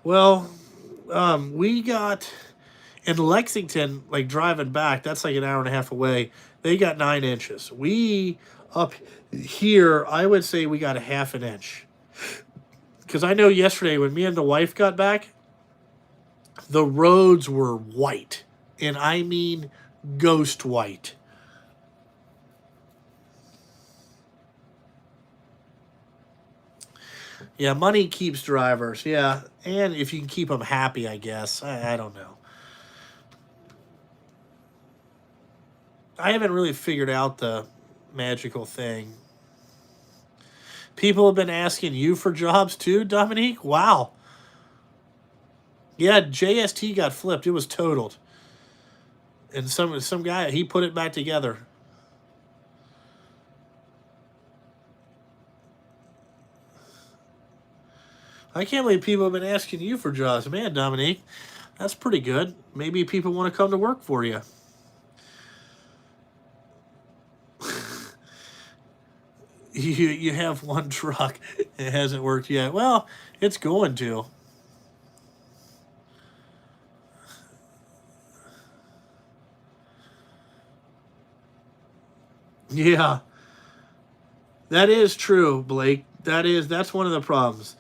Well, we got in Lexington, like driving back, that's like an hour and a half away. They got 9 inches. We up here, I would say we got a half an inch. Because I know yesterday when me and the wife got back, the roads were white. And I mean ghost white. Yeah, money keeps drivers. Yeah, and if you can keep them happy, I guess. I don't know. I haven't really figured out the magical thing. People have been asking you for jobs too, Dominique? Wow. Yeah, JST got flipped. It was totaled. And some guy, he put it back together. I can't believe people have been asking you for jobs. Man, Dominique, that's pretty good. Maybe people want to come to work for you. You have one truck. It hasn't worked yet. Well, it's going to. Yeah, that is true, Blake. That's one of the problems.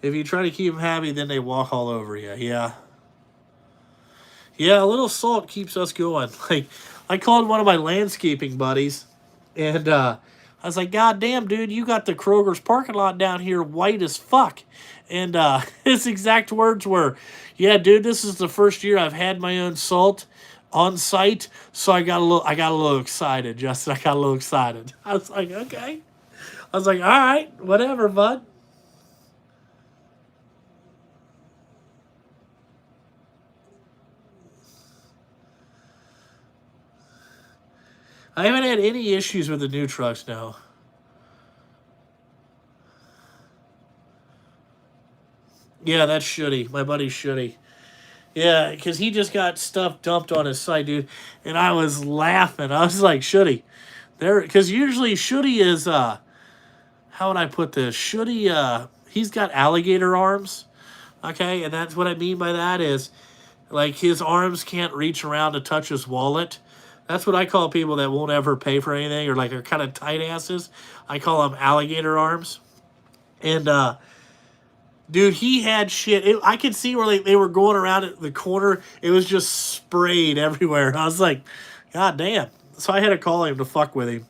If you try to keep them happy, then they walk all over you. Yeah. Yeah, a little salt keeps us going. Like, I called one of my landscaping buddies, and I was like, God damn, dude, you got the Kroger's parking lot down here white as fuck. And his exact words were, yeah, dude, this is the first year I've had my own salt on site, so I got a little excited, Justin. I got a little excited. I was like, okay. I was like, all right, whatever, bud. I haven't had any issues with the new trucks now. Yeah, that's Shooty. My buddy's Shooty. Yeah, because he just got stuff dumped on his site, dude. And I was laughing. I was like, Shooty. There, because usually Shooty is, how would I put this? Shooty, he's got alligator arms. Okay, and that's what I mean by that is, like, his arms can't reach around to touch his wallet. That's what I call people that won't ever pay for anything or, like, are kind of tight asses. I call them alligator arms. And, dude, he had shit. I could see where they were going around at the corner. It was just sprayed everywhere. I was like, God damn. So I had to call him to fuck with him.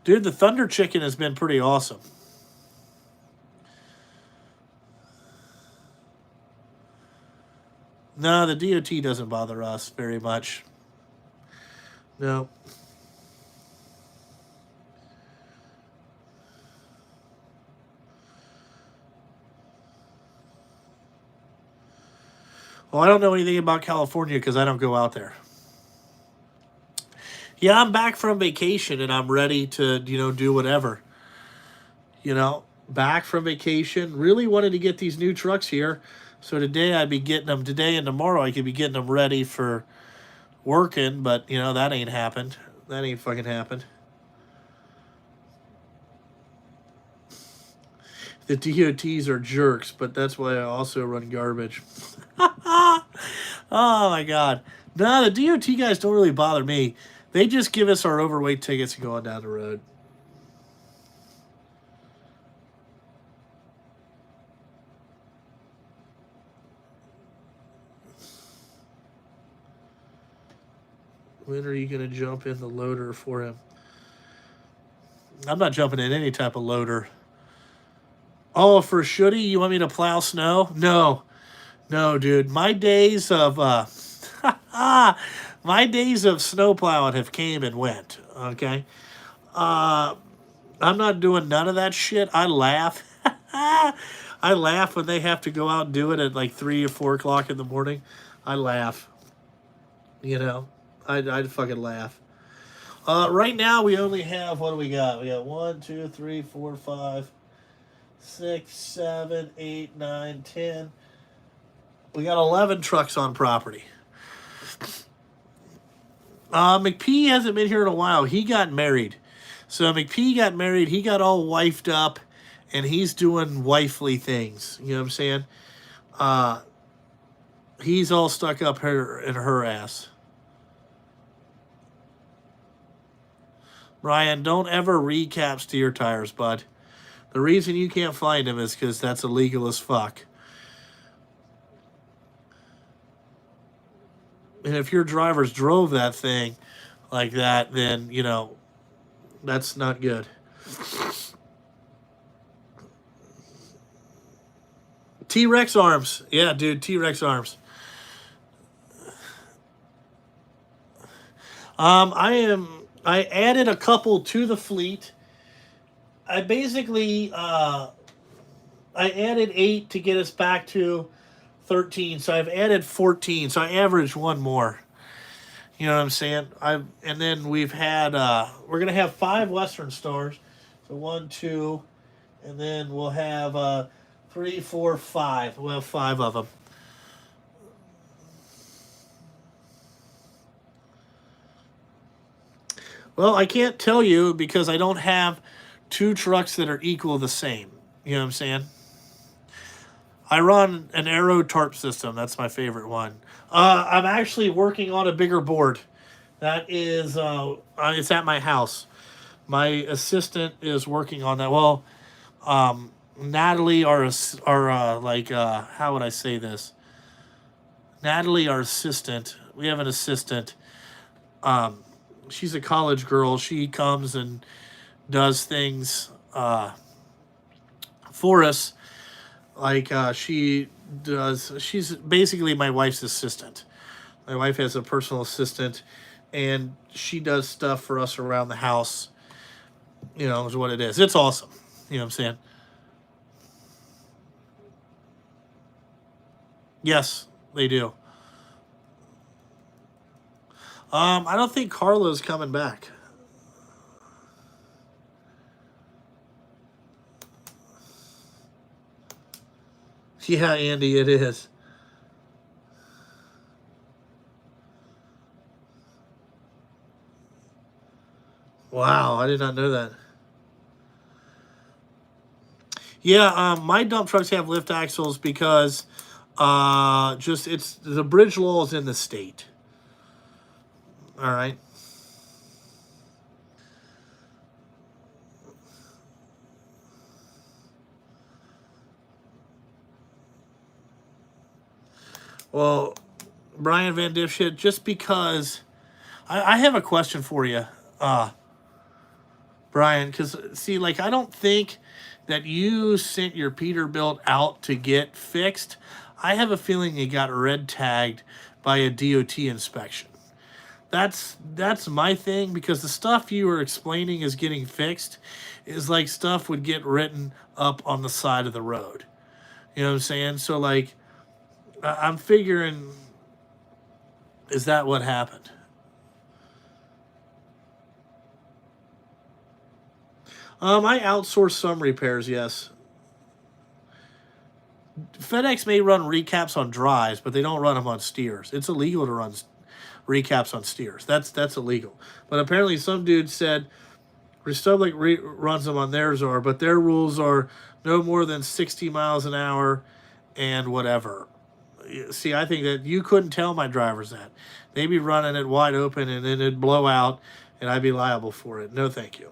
Dude, the Thunder Chicken has been pretty awesome. No, the DOT doesn't bother us very much. No. Well, I don't know anything about California because I don't go out there. Yeah, I'm back from vacation and I'm ready to, do whatever. Back from vacation. Really wanted to get these new trucks here. So today I'd be getting them. Today and tomorrow I could be getting them ready for working. But, that ain't happened. That ain't fucking happened. The DOTs are jerks, but that's why I also run garbage. Oh my God. No, the DOT guys don't really bother me. They just give us our overweight tickets and go on down the road. When are you going to jump in the loader for him? I'm not jumping in any type of loader. Oh, for Shooty, you want me to plow snow? No. No, dude. My days of my days of snow plowing have came and went. Okay. I'm not doing none of that shit. I laugh. I laugh when they have to go out and do it at like 3 or 4 o'clock in the morning. I laugh. I'd fucking laugh. Right now we only have, what do we got? We got 1, 2, 3, 4, 5, 6, 7, 8, 9, 10. We got 11 trucks on property. McP hasn't been here in a while. He got married. So McP got married. He got all wifed up, and he's doing wifely things. You know what I'm saying? He's all stuck up in her ass. Brian, don't ever recap steer tires, bud. The reason you can't find them is because that's illegal as fuck. And if your drivers drove that thing like that, then, that's not good. T-Rex arms. Yeah, dude, T-Rex arms. I added a couple to the fleet. I basically I added 8 to get us back to 13. So I've added 14. So I averaged one more. You know what I'm saying? And then we've had we're gonna have 5 Western Stars. So 1, 2, and then we'll have 3, 4, 5. We'll have 5 of them. Well, I can't tell you because I don't have 2 trucks that are equal the same. You know what I'm saying? I run an Aero tarp system. That's my favorite one. I'm actually working on a bigger board. That is, it's at my house. My assistant is working on that. Well, Natalie, how would I say this? Natalie, our assistant. We have an assistant. She's a college girl. She comes and does things for us. Like she does. She's basically my wife's assistant. My wife has a personal assistant, and she does stuff for us around the house. Is what it is. It's awesome. You know what I'm saying? Yes, they do. I don't think Carla's coming back. Yeah, Andy, it is. Wow, I did not know that. Yeah, my dump trucks have lift axles because just it's the bridge law is in the state. All right. Well, Brian Van Dipshit, just because I have a question for you, Brian, because see, like, I don't think that you sent your Peterbilt out to get fixed. I have a feeling you got red tagged by a DOT inspection. That's my thing because the stuff you were explaining is getting fixed is like stuff would get written up on the side of the road. You know what I'm saying? So like I'm figuring, is that what happened? I outsource some repairs, yes. FedEx may run recaps on drives, but they don't run them on steers. It's illegal to run recaps on steers. That's illegal. But apparently, some dude said Republic runs them on theirs, but their rules are no more than 60 miles an hour and whatever. See, I think that you couldn't tell my drivers that. They'd be running it wide open and then it'd blow out and I'd be liable for it. No, thank you.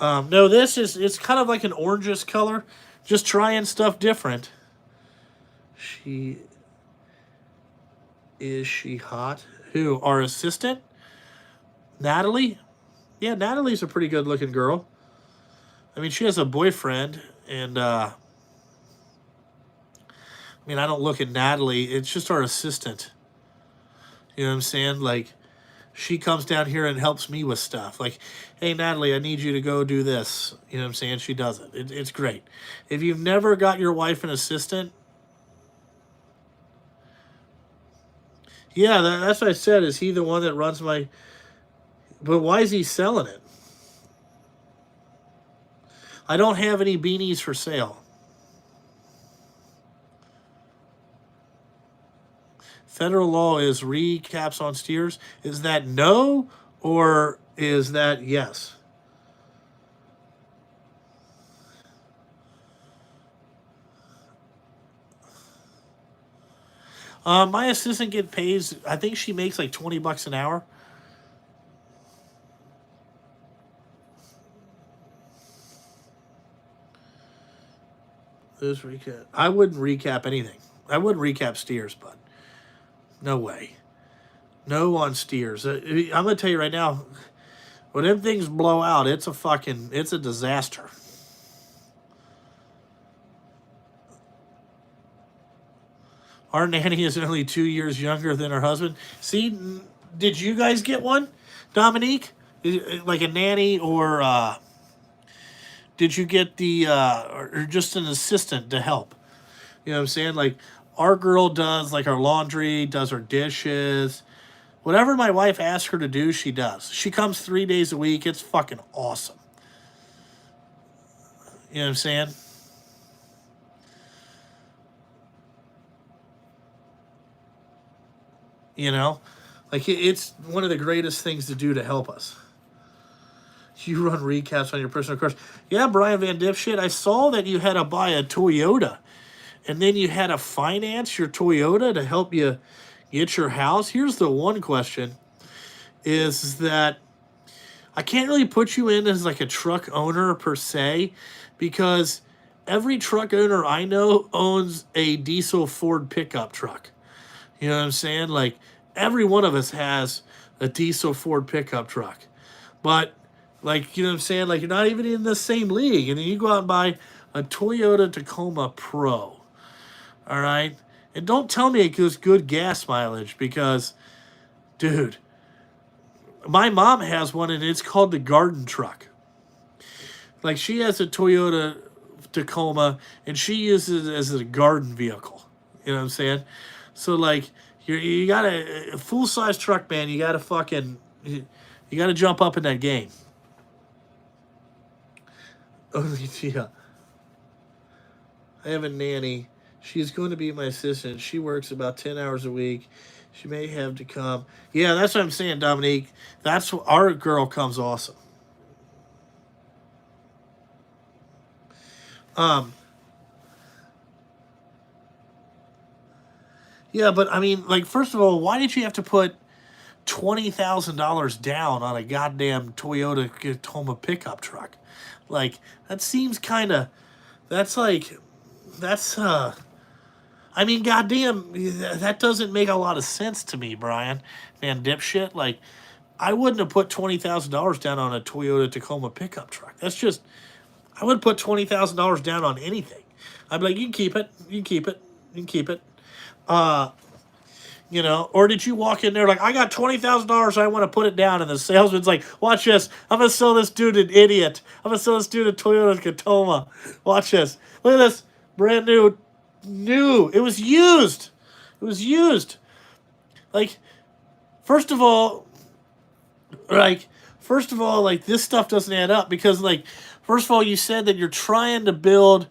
No, it's kind of like an orangish color. Just trying stuff different. She Is she hot? Who? Our assistant? Natalie? Yeah, Natalie's a pretty good looking girl. I mean, she has a boyfriend, and I don't look at Natalie. It's just our assistant. You know what I'm saying? Like, she comes down here and helps me with stuff. Like, hey, Natalie, I need you to go do this. You know what I'm saying? She does it. It's great. If you've never got your wife an assistant, yeah, that's what I said. Is he the one that runs my... But why is he selling it? I don't have any beanies for sale. Federal law is recaps on steers. Is that no or is that yes? My assistant get pays. I think she makes like $20 an hour. This recap. I wouldn't recap anything. I wouldn't recap steers, but no way. No on steers. I'm gonna tell you right now. When them things blow out, it's a disaster. Our nanny is only 2 years younger than her husband. See, did you guys get one, Dominique? Like a nanny, or did you get or just an assistant to help? You know what I'm saying? Like, our girl does like our laundry, does her dishes. Whatever my wife asks her to do, she does. She comes 3 days a week. It's fucking awesome. You know what I'm saying? You know? Like, it's one of the greatest things to do to help us. You run recaps on your personal cars. Yeah, Brian Van Dipshit, I saw that you had to buy a Toyota. And then you had to finance your Toyota to help you get your house. Here's the one question. Is that I can't really put you in as like a truck owner per se, because every truck owner I know owns a diesel Ford pickup truck. You know what I'm saying? Like, every one of us has a diesel Ford pickup truck. But, like, you know what I'm saying? Like, you're not even in the same league. And then you go out and buy a Toyota Tacoma Pro. All right? And don't tell me it gives good gas mileage, because, dude, my mom has one and it's called the garden truck. Like, she has a Toyota Tacoma and she uses it as a garden vehicle. You know what I'm saying? So, like, you got a full-size truck, man. You got to you got to jump up in that game. Oh, yeah. I have a nanny. She's going to be my assistant. She works about 10 hours a week. She may have to come. Yeah, that's what I'm saying, Dominique. That's what, our girl comes awesome. Yeah, but I mean, like, first of all, why did you have to put $20,000 down on a goddamn Toyota Tacoma pickup truck? Like, that seems kind of. That's like. That's I mean, goddamn, that doesn't make a lot of sense to me, Brian. Man, dipshit. Like, I wouldn't have put $20,000 down on a Toyota Tacoma pickup truck. That's just, I would put $20,000 down on anything. I'd be like, you can keep it, you can keep it, you can keep it. You know, or did you walk in there like, I got $20,000, I want to put it down, and the salesman's like, watch this, I'm gonna sell this dude an idiot. I'm gonna sell this dude a Toyota Tacoma. Watch this. Look at this, brand new. It was used. It was used. Like, first of all, like this stuff doesn't add up, because, like, first of all, you said that you're trying to build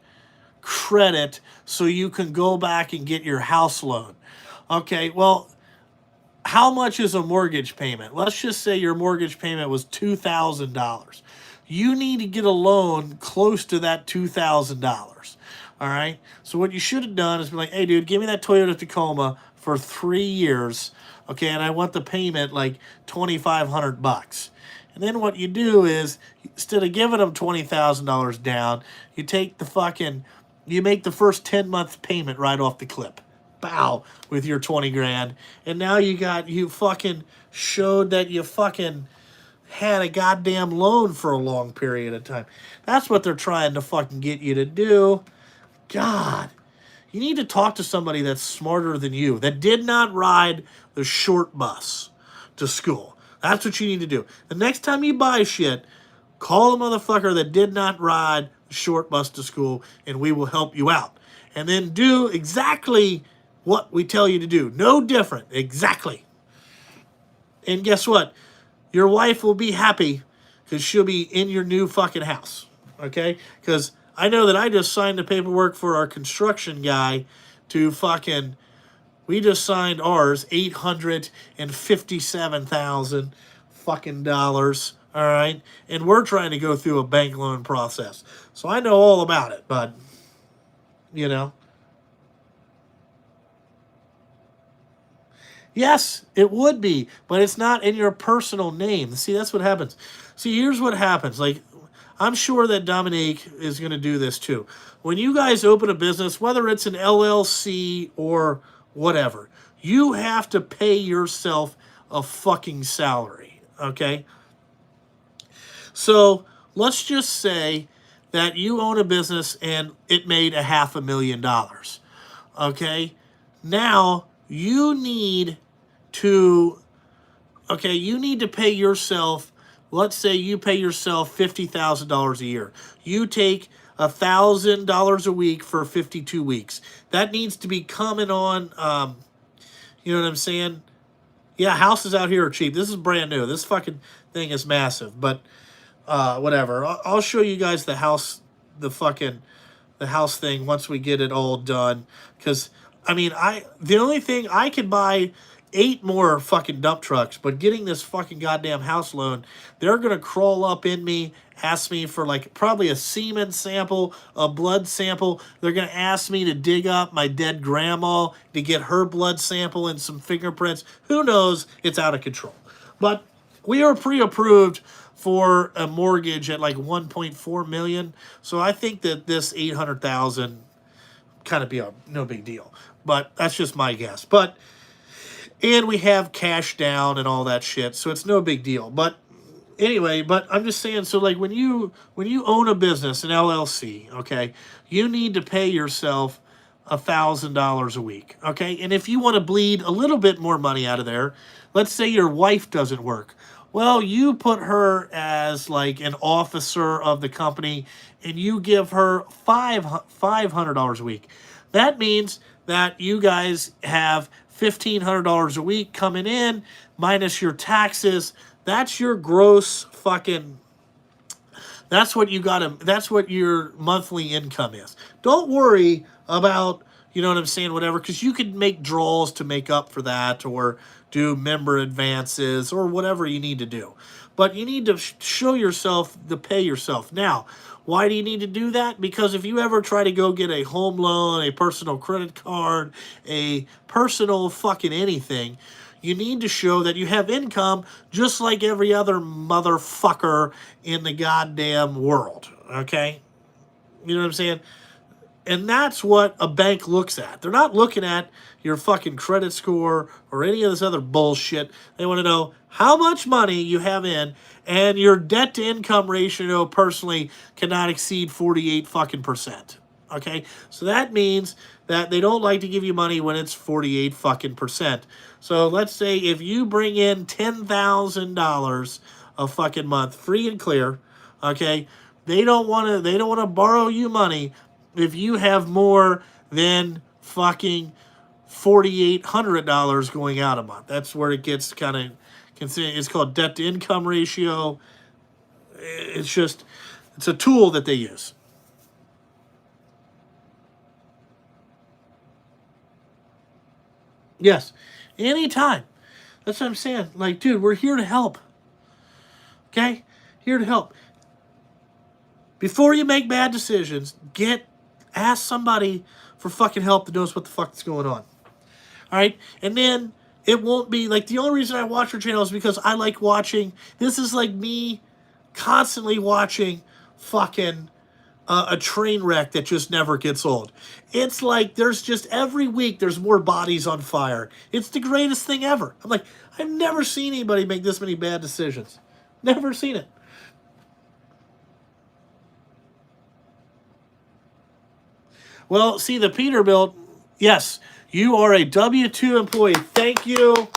credit so you can go back and get your house loan. Okay, well, how much is a mortgage payment? Let's just say your mortgage payment was $2,000. You need to get a loan close to that $2,000. All right. So what you should have done is be like, hey, dude, give me that Toyota Tacoma for 3 years. Okay. And I want the payment like $2,500. And then what you do is, instead of giving them $20,000 down, you make the first 10-month payment right off the clip. Bow, with your 20 grand. And now you fucking showed that you fucking had a goddamn loan for a long period of time. That's what they're trying to fucking get you to do. God, you need to talk to somebody that's smarter than you, that did not ride the short bus to school. That's what you need to do. The next time you buy shit, call a motherfucker that did not ride the short bus to school, and we will help you out. And then do exactly what we tell you to do. No different. Exactly. And guess what? Your wife will be happy because she'll be in your new fucking house. Okay? Because I know that I just signed the paperwork for our construction guy to fucking, we just signed ours, $857,000 fucking dollars. All right. And we're trying to go through a bank loan process. So I know all about it, but, you know. Yes, it would be, but it's not in your personal name. See, that's what happens. See, here's what happens. Like, I'm sure that Dominique is going to do this too. When you guys open a business, whether it's an LLC or whatever, you have to pay yourself a fucking salary, okay? So let's just say that you own a business and it made $500,000, okay? Now you need to, okay, you need to pay yourself, let's say you pay yourself $50,000 a year. You take $1,000 a week for 52 weeks. That needs to be coming on, you know what I'm saying? Yeah, houses out here are cheap. This is brand new. This fucking thing is massive, but whatever. I'll show you guys the house, the house thing once we get it all done. Because I mean, the only thing I could buy 8 more fucking dump trucks, but getting this fucking goddamn house loan, they're gonna crawl up in me, ask me for like probably a semen sample, a blood sample. They're gonna ask me to dig up my dead grandma to get her blood sample and some fingerprints. Who knows? It's out of control. But we are pre-approved for a mortgage at like 1.4 million. So I think that this 800,000 kind of be no big deal. But that's just my guess. But and we have cash down and all that shit, so it's no big deal. But anyway, but I'm just saying, so like when you own a business, an LLC, okay, you need to pay yourself $1,000 a week, okay? And if you want to bleed a little bit more money out of there, let's say your wife doesn't work. Well, you put her as like an officer of the company and you give her $500 a week. That means that you guys have $1,500 a week coming in minus your taxes. That's your gross fucking, that's what you got to, that's what your monthly income is. Don't worry about, you know what I'm saying, whatever, because you could make draws to make up for that or do member advances or whatever you need to do. But you need to show yourself to pay yourself. Now, why do you need to do that? Because if you ever try to go get a home loan, a personal credit card, a personal fucking anything, you need to show that you have income just like every other motherfucker in the goddamn world, okay? You know what I'm saying? And that's what a bank looks at. They're not looking at your fucking credit score or any of this other bullshit. They want to know how much money you have in, and your debt to income ratio personally cannot exceed 48 fucking percent. Okay? So that means that they don't like to give you money when it's 48 fucking percent. So let's say if you bring in $10,000 a fucking month, free and clear, okay? They don't want to borrow you money if you have more than fucking $4,800 going out a month. That's where it gets kind of considered. It's called debt to income ratio. It's a tool that they use. Yes, anytime. That's what I'm saying. Like, dude, we're here to help. Okay? Here to help. Before you make bad decisions, ask somebody for fucking help that knows what the fuck is going on. All right? And then it won't be like, the only reason I watch your channel is because I like watching. This is like me constantly watching fucking a train wreck that just never gets old. It's like there's just every week there's more bodies on fire. It's the greatest thing ever. I'm like, I've never seen anybody make this many bad decisions. Never seen it. Well, see, the Peterbilt, yes, you are a W-2 employee. Thank you.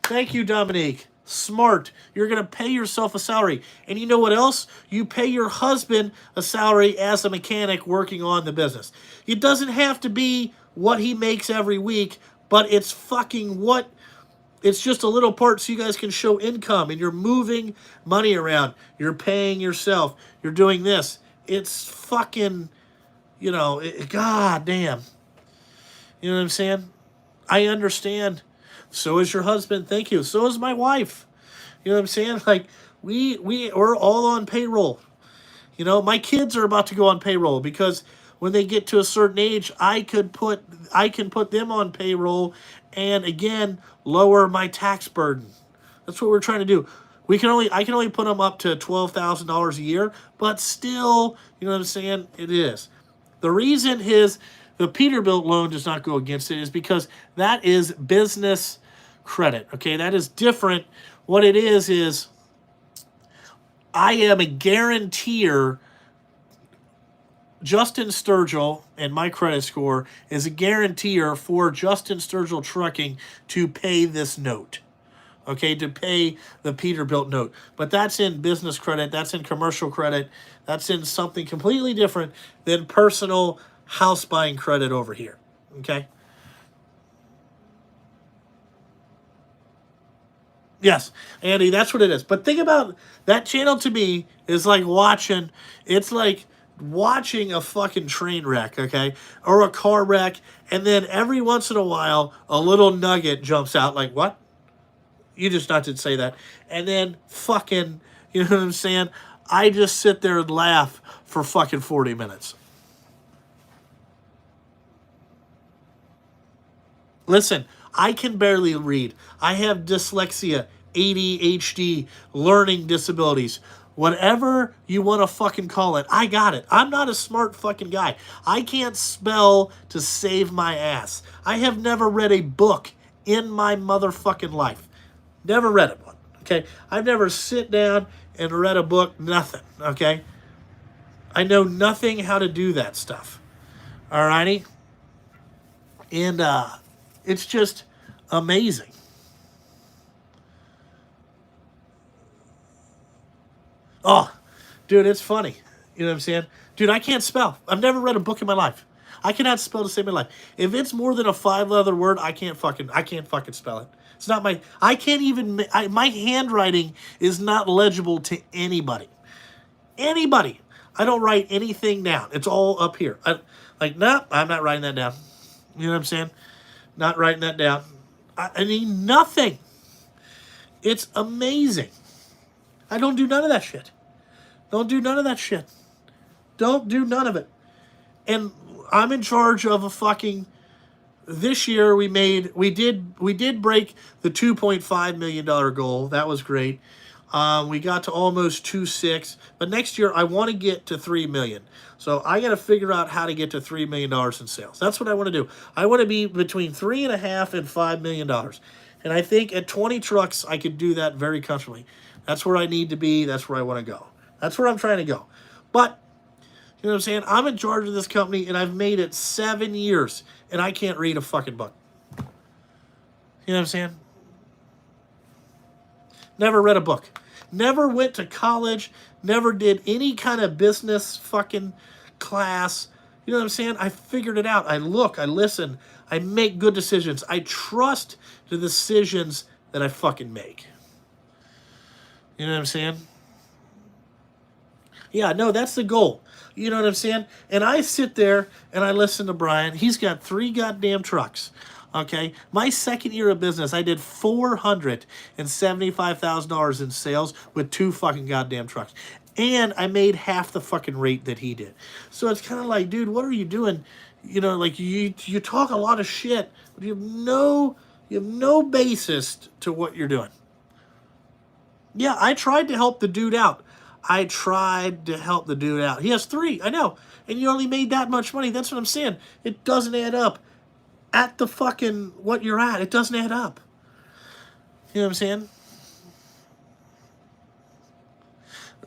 Thank you, Dominique. Smart. You're going to pay yourself a salary. And you know what else? You pay your husband a salary as a mechanic working on the business. It doesn't have to be what he makes every week, but it's fucking what... It's just a little part so you guys can show income, and you're moving money around. You're paying yourself. You're doing this. It's fucking... You know, god damn. You know what I'm saying? I understand. So is your husband. Thank you. So is my wife. You know what I'm saying? Like, we're all on payroll. You know, my kids are about to go on payroll because when they get to a certain age, I can put them on payroll and, again, lower my tax burden. That's what we're trying to do. I can only put them up to $12,000 a year, but still, you know what I'm saying? It is. The reason the Peterbilt loan does not go against it is because that is business credit. Okay, that is different. What it is I am a guarantor. Justin Sturgill and my credit score is a guarantor for Justin Sturgill Trucking to pay this note. Okay, to pay the Peterbilt note. But that's in business credit, that's in commercial credit, that's in something completely different than personal house buying credit over here. Okay? Yes, Andy, that's what it is. But think about that channel to me is like it's like watching a fucking train wreck, okay? Or a car wreck, and then every once in a while, a little nugget jumps out like, what? You just not did say that. And then fucking, you know what I'm saying? I just sit there and laugh for fucking 40 minutes. Listen, I can barely read. I have dyslexia, ADHD, learning disabilities. Whatever you want to fucking call it, I got it. I'm not a smart fucking guy. I can't spell to save my ass. I have never read a book in my motherfucking life. Never read it one. Okay? I've never sit down and read a book, nothing. Okay? I know nothing how to do that stuff. Alrighty? And it's just amazing. Oh, dude, it's funny. You know what I'm saying? Dude, I can't spell. I've never read a book in my life. I cannot spell to save my life. If it's more than a 5-letter word, I can't fucking spell it. It's not I can't even, my handwriting is not legible to anybody. Anybody. I don't write anything down. It's all up here. No, I'm not writing that down. You know what I'm saying? Not writing that down. I mean, nothing. It's amazing. I don't do none of that shit. Don't do none of that shit. Don't do none of it. And I'm in charge of a fucking. This year we did break the $2.5 million goal. That was great. We got to almost 2.6, but next year I want to get to 3 million. So I got to figure out how to get to $3 million in sales. That's what I want to do. I want to be between $3.5 and $5 million. And I think at 20 trucks I could do that very comfortably. That's where I need to be. That's where I want to go. That's where I'm trying to go. But you know what I'm saying? I'm in charge of this company, and I've made it 7 years, and I can't read a fucking book. You know what I'm saying? Never read a book. Never went to college. Never did any kind of business fucking class. You know what I'm saying? I figured it out. I look, I listen, I make good decisions. I trust the decisions that I fucking make. You know what I'm saying? Yeah, no, that's the goal. You know what I'm saying? And I sit there and I listen to Brian. He's got 3 goddamn trucks. Okay? My second year of business, I did $475,000 in sales with 2 fucking goddamn trucks. And I made half the fucking rate that he did. So it's kind of like, dude, what are you doing? You know, like you talk a lot of shit, but you have no basis to what you're doing. Yeah, I tried to help the dude out. He has 3, I know. And you only made that much money. That's what I'm saying. It doesn't add up. At the fucking what you're at, it doesn't add up. You know what I'm saying?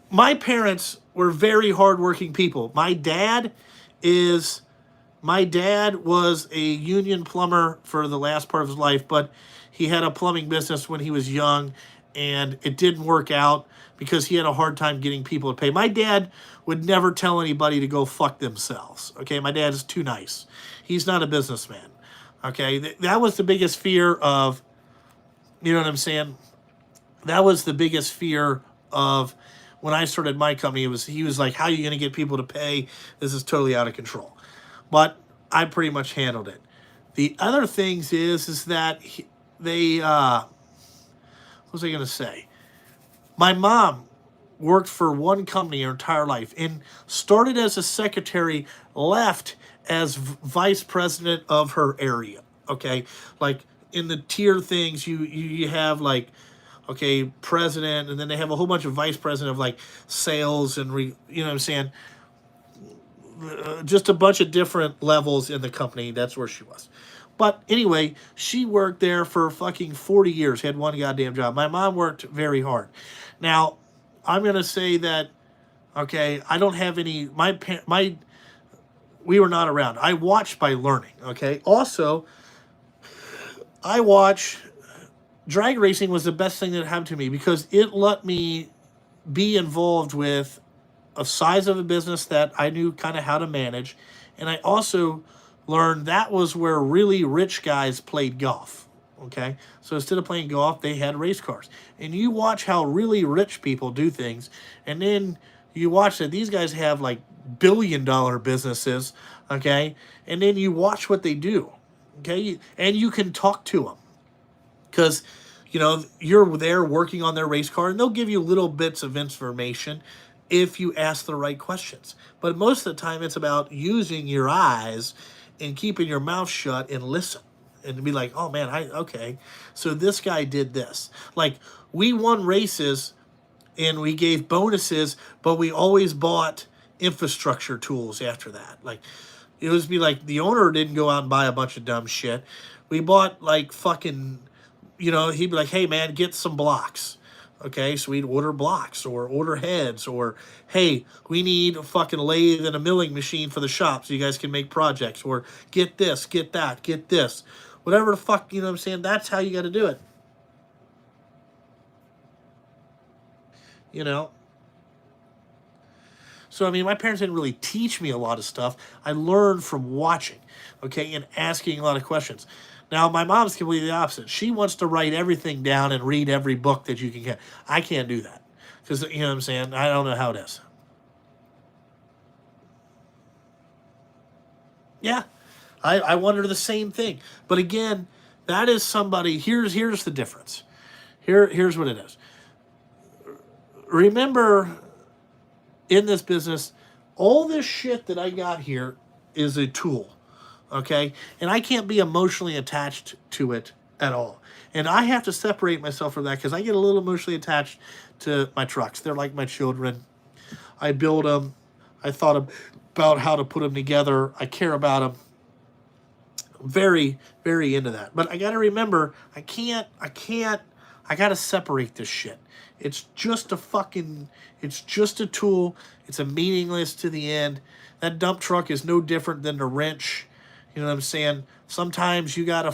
My parents were very hardworking people. My dad was a union plumber for the last part of his life, but he had a plumbing business when he was young, and it didn't work out because he had a hard time getting people to pay. My dad would never tell anybody to go fuck themselves. Okay, my dad is too nice. He's not a businessman. Okay, that was the biggest fear of, you know what I'm saying? That was the biggest fear of when I started my company. He was like, how are you going to get people to pay? This is totally out of control. But I pretty much handled it. The other things is that what was I going to say? My mom worked for one company her entire life and started as a secretary, left as vice president of her area. Okay, like in the tier things, you have like okay, president, and then they have a whole bunch of vice president of like sales and you know what I'm saying, just a bunch of different levels in the company. That's where she was. But anyway, she worked there for fucking 40 years, had one goddamn job. My mom worked very hard. Now, I'm going to say that, okay, I don't have any, we were not around. I watched by learning, okay? Also, I watch, drag racing was the best thing that happened to me because it let me be involved with a size of a business that I knew kind of how to manage. And I also learned that was where really rich guys played golf. Okay. So instead of playing golf, they had race cars. And you watch how really rich people do things. And then you watch that these guys have like $1 billion businesses. Okay. And then you watch what they do. Okay. And you can talk to them because you're there working on their race car and they'll give you little bits of information if you ask the right questions. But most of the time it's about using your eyes and keeping your mouth shut and listen and be like, oh man, okay, so this guy did this. Like, we won races and we gave bonuses, but we always bought infrastructure tools after that. Like, it was be like the owner didn't go out and buy a bunch of dumb shit. We bought like fucking, he'd be like, hey man, get some blocks. Okay, so we'd order blocks or order heads or, hey, we need a fucking lathe and a milling machine for the shop so you guys can make projects, or get this, get that, get this. Whatever the fuck, you know what I'm saying? That's how you got to do it. You know? So, I mean, my parents didn't really teach me a lot of stuff. I learned from watching, okay, and asking a lot of questions. Now, my mom's completely the opposite. She wants to write everything down and read every book that you can get. I can't do that because, you know what I'm saying? I don't know how it is. Yeah, I wonder the same thing. But again, that is somebody, here's the difference. Here's what it is. Remember, in this business, all this shit that I got here is a tool. Okay? And I can't be emotionally attached to it at all. And I have to separate myself from that because I get a little emotionally attached to my trucks. They're like my children. I build them. I thought about how to put them together. I care about them. Very, very into that. But I got to remember, I got to separate this shit. It's just a tool. It's a meaningless to the end. That dump truck is no different than the wrench. You know what I'm saying? Sometimes you gotta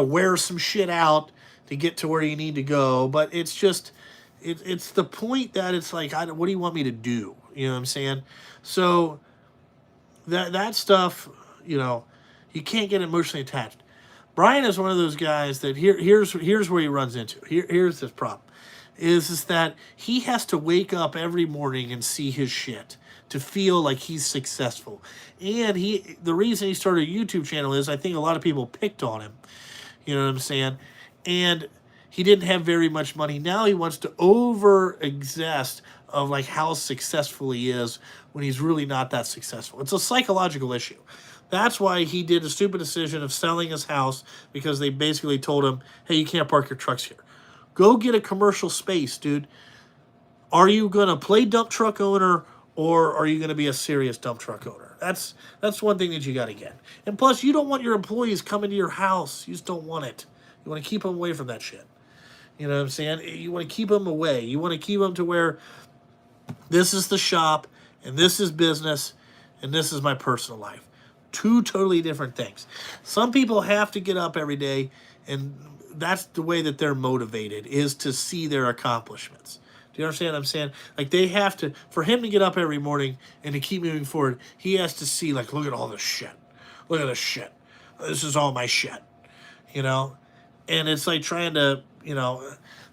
wear some shit out to get to where you need to go. But it's just, it's the point that it's like, what do you want me to do? You know what I'm saying? So that stuff, you can't get emotionally attached. Brian is one of those guys that here's where he runs into. Here's this problem. Is that he has to wake up every morning and see his shit to feel like he's successful. And the reason he started a YouTube channel is I think a lot of people picked on him. You know what I'm saying? And he didn't have very much money. Now he wants to over-exist of like how successful he is when he's really not that successful. It's a psychological issue. That's why he did a stupid decision of selling his house because they basically told him, hey, you can't park your trucks here. Go get a commercial space, dude. Are you going to play dump truck owner or are you going to be a serious dump truck owner? That's one thing that you got to get. And plus, you don't want your employees coming to your house. You just don't want it. You want to keep them away from that shit. You know what I'm saying? You want to keep them away. You want to keep them to where this is the shop and this is business and this is my personal life. Two totally different things. Some people have to get up every day, and that's the way that they're motivated, is to see their accomplishments. Do you understand what I'm saying? Like, they have to, for him to get up every morning and to keep moving forward, he has to see, like, look at all this shit. Look at this shit. This is all my shit. And it's like trying to,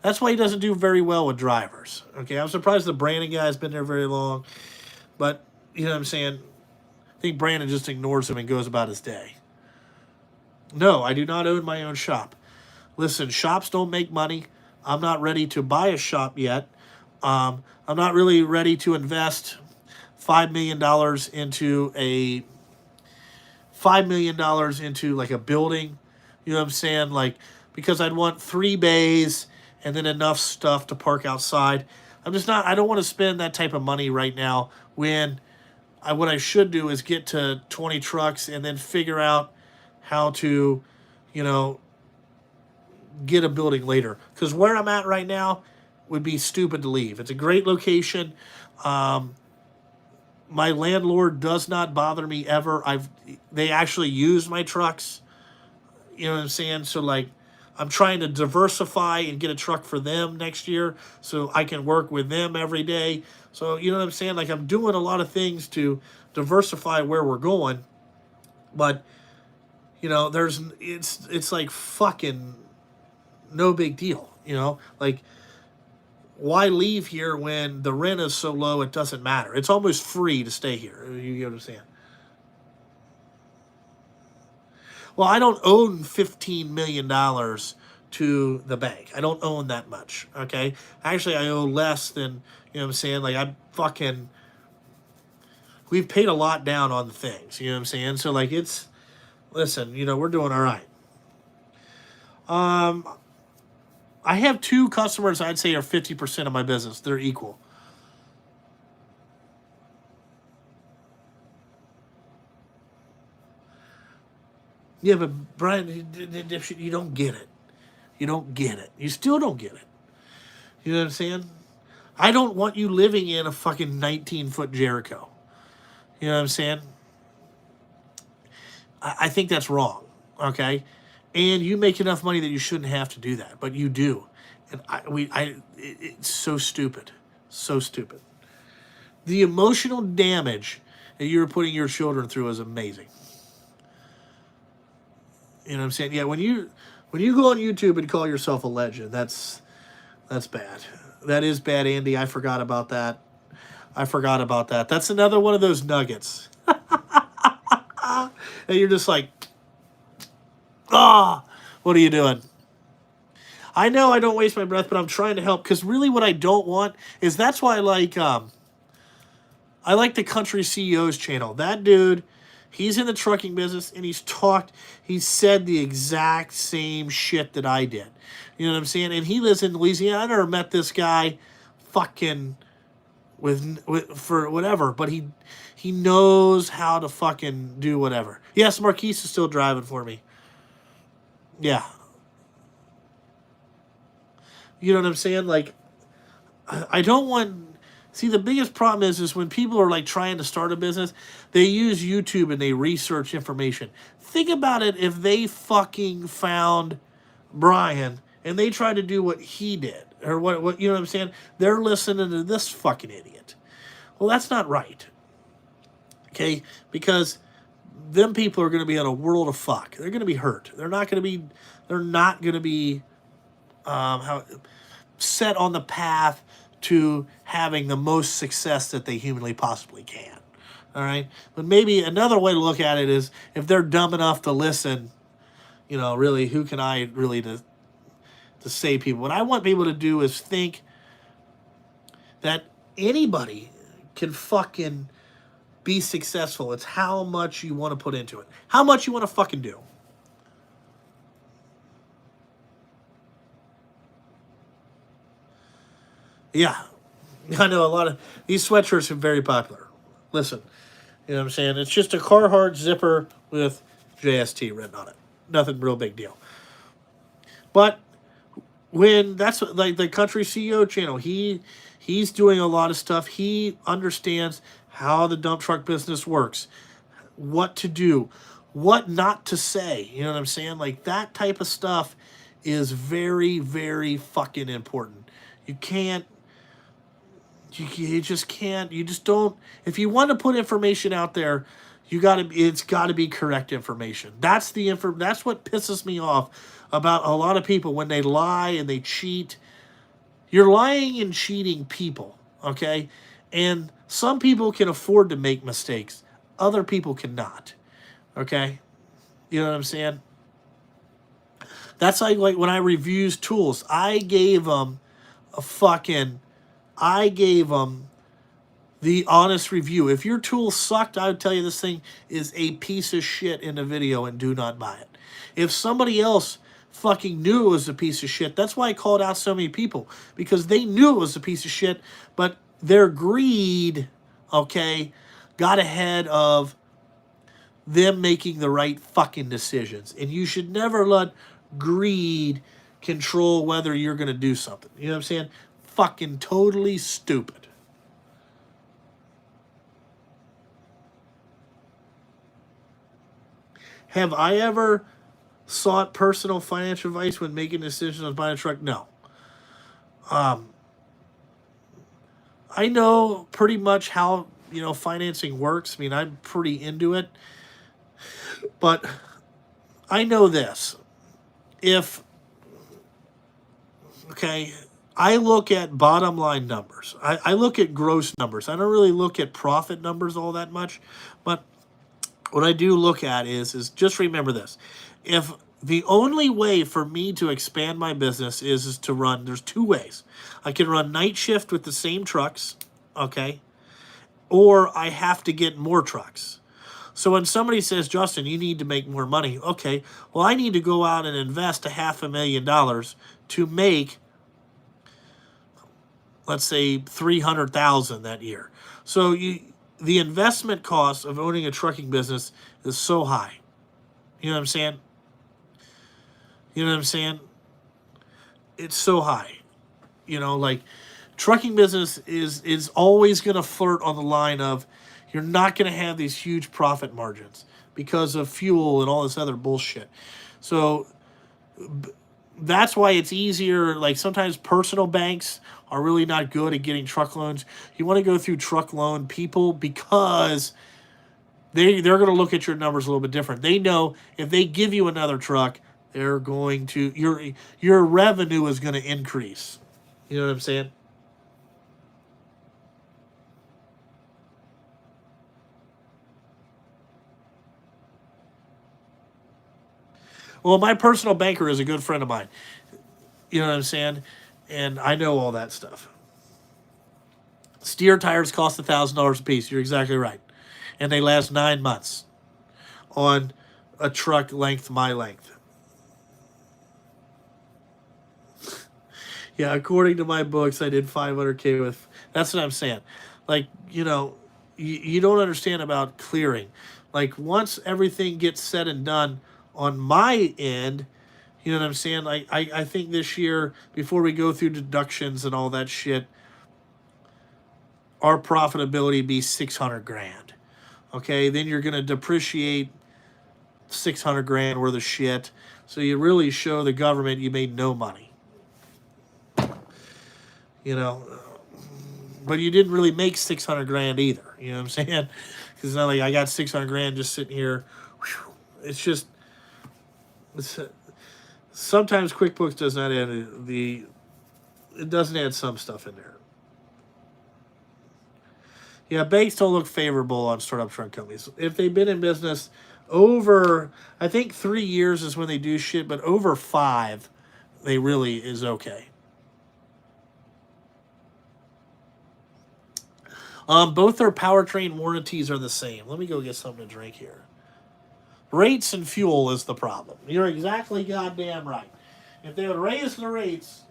that's why he doesn't do very well with drivers. Okay, I'm surprised the Brandon guy's been there very long. But, you know what I'm saying? I think Brandon just ignores him and goes about his day. No, I do not own my own shop. Listen, shops don't make money. I'm not ready to buy a shop yet. I'm not really ready to invest $5 million into like a building. You know what I'm saying? Like because I'd want 3 bays and then enough stuff to park outside. I'm just not. I don't want to spend that type of money right now when what I should do is get to 20 trucks and then figure out how to, you know, get a building later. Because where I'm at right now would be stupid to leave. It's a great location. My landlord does not bother me ever. They actually use my trucks. You know what I'm saying? So like, I'm trying to diversify and get a truck for them next year so I can work with them every day. So you know what I'm saying? Like, I'm doing a lot of things to diversify where we're going. But you know, it's like fucking no big deal. You know, like, why leave here when the rent is so low it doesn't matter? It's almost free to stay here. You understand? Well, I don't own $15 million to the bank. I don't own that much. Okay, actually, I owe less than, you know what I'm saying. Like, we've paid a lot down on the things. You know what I'm saying. So like, listen, you know, we're doing all right. I have 2 customers I'd say are 50% of my business. They're equal. Yeah, but Brian, you don't get it. You don't get it. You still don't get it. You know what I'm saying? I don't want you living in a fucking 19-foot Jericho. You know what I'm saying? I think that's wrong. Okay? And you make enough money that you shouldn't have to do that, but you do. And it's so stupid. So stupid. The emotional damage that you're putting your children through is amazing. You know what I'm saying? Yeah, when you go on YouTube and call yourself a legend, that's bad. That is bad, Andy. I forgot about that. That's another one of those nuggets. And you're just like, what are you doing? I know I don't waste my breath, but I'm trying to help, because really what I don't want is, that's why I like the Country CEO's channel. That dude, he's in the trucking business, and he's said the exact same shit that I did. You know what I'm saying? And he lives in Louisiana. I never met this guy fucking for whatever, but he knows how to fucking do whatever. Yes, Marquise is still driving for me. Yeah. You know what I'm saying? Like, I don't want... See, the biggest problem is when people are like trying to start a business, they use YouTube and they research information. Think about it if they fucking found Brian and they tried to do what he did, or what you know what I'm saying? They're listening to this fucking idiot. Well, that's not right. Okay? Because them people are going to be in a world of fuck. They're going to be hurt. They're not going to be set on the path to having the most success that they humanly possibly can. All right? But maybe another way to look at it is, if they're dumb enough to listen, you know, really, who can I really to save people? What I want people to do is think that anybody can fucking be successful. It's how much you want to put into it. How much you want to fucking do. Yeah. I know a lot of these sweatshirts are very popular. Listen, you know what I'm saying? It's just a Carhartt zipper with JST written on it. Nothing real big deal. But when that's like the Country CEO channel, he's doing a lot of stuff. He understands how the dump truck business works, what to do, what not to say. You know what I'm saying? Like, that type of stuff is very, very fucking important. You can't. You just can't. You just don't. If you want to put information out there, it's got to be correct information. That's what pisses me off about a lot of people when they lie and they cheat. You're lying and cheating people, okay? And some people can afford to make mistakes. Other people cannot, okay? You know what I'm saying? That's like when I reviews tools. I gave them the honest review. If your tool sucked, I would tell you this thing is a piece of shit in the video and do not buy it. If somebody else fucking knew it was a piece of shit. That's why I called out so many people, because they knew it was a piece of shit, but their greed, okay, got ahead of them making the right fucking decisions. And you should never let greed control whether you're going to do something. You know what I'm saying? Fucking totally stupid. Have I ever sought personal financial advice when making decisions on buying a truck? No. I know pretty much how, financing works. I mean, I'm pretty into it. But I know this. Okay, I look at bottom line numbers. I look at gross numbers. I don't really look at profit numbers all that much. But what I do look at is just remember this. If the only way for me to expand my business is to run, there's two ways. I can run night shift with the same trucks, okay? Or I have to get more trucks. So when somebody says, Justin, you need to make more money, okay, well, I need to go out and invest $500,000 to make, let's say, $300,000 that year. So the investment cost of owning a trucking business is so high. You know what I'm saying? You know what I'm saying? It's so high. Like trucking business is always going to flirt on the line of you're not going to have these huge profit margins because of fuel and all this other bullshit. So that's why it's easier. Like sometimes personal banks are really not good at getting truck loans. You want to go through truck loan people because they're going to look at your numbers a little bit different. They know if they give you another truck, they're going to your revenue is going to increase. You know what I'm saying? Well, my personal banker is a good friend of mine. You know what I'm saying? And I know all that stuff. Steer tires cost $1,000 a piece. You're exactly right. And they last 9 months on a truck length, my length. Yeah, according to my books, I did 500K with. That's what I'm saying. Like, you don't understand about clearing. Like, once everything gets said and done on my end, you know what I'm saying? Like, I think this year, before we go through deductions and all that shit, our profitability be 600 grand. Okay, then you're going to depreciate 600 grand worth of shit. So you really show the government you made no money. But you didn't really make 600 grand either. You know what I'm saying? Because it's not like I got 600 grand just sitting here. It's just, sometimes QuickBooks does not add it doesn't add some stuff in there. Yeah, banks don't look favorable on startup truck companies. If they've been in business over, I think 3 years is when they do shit, but over 5, they really is okay. Both their powertrain warranties are the same. Let me go get something to drink here. Rates and fuel is the problem. You're exactly goddamn right. If they would raise the rates,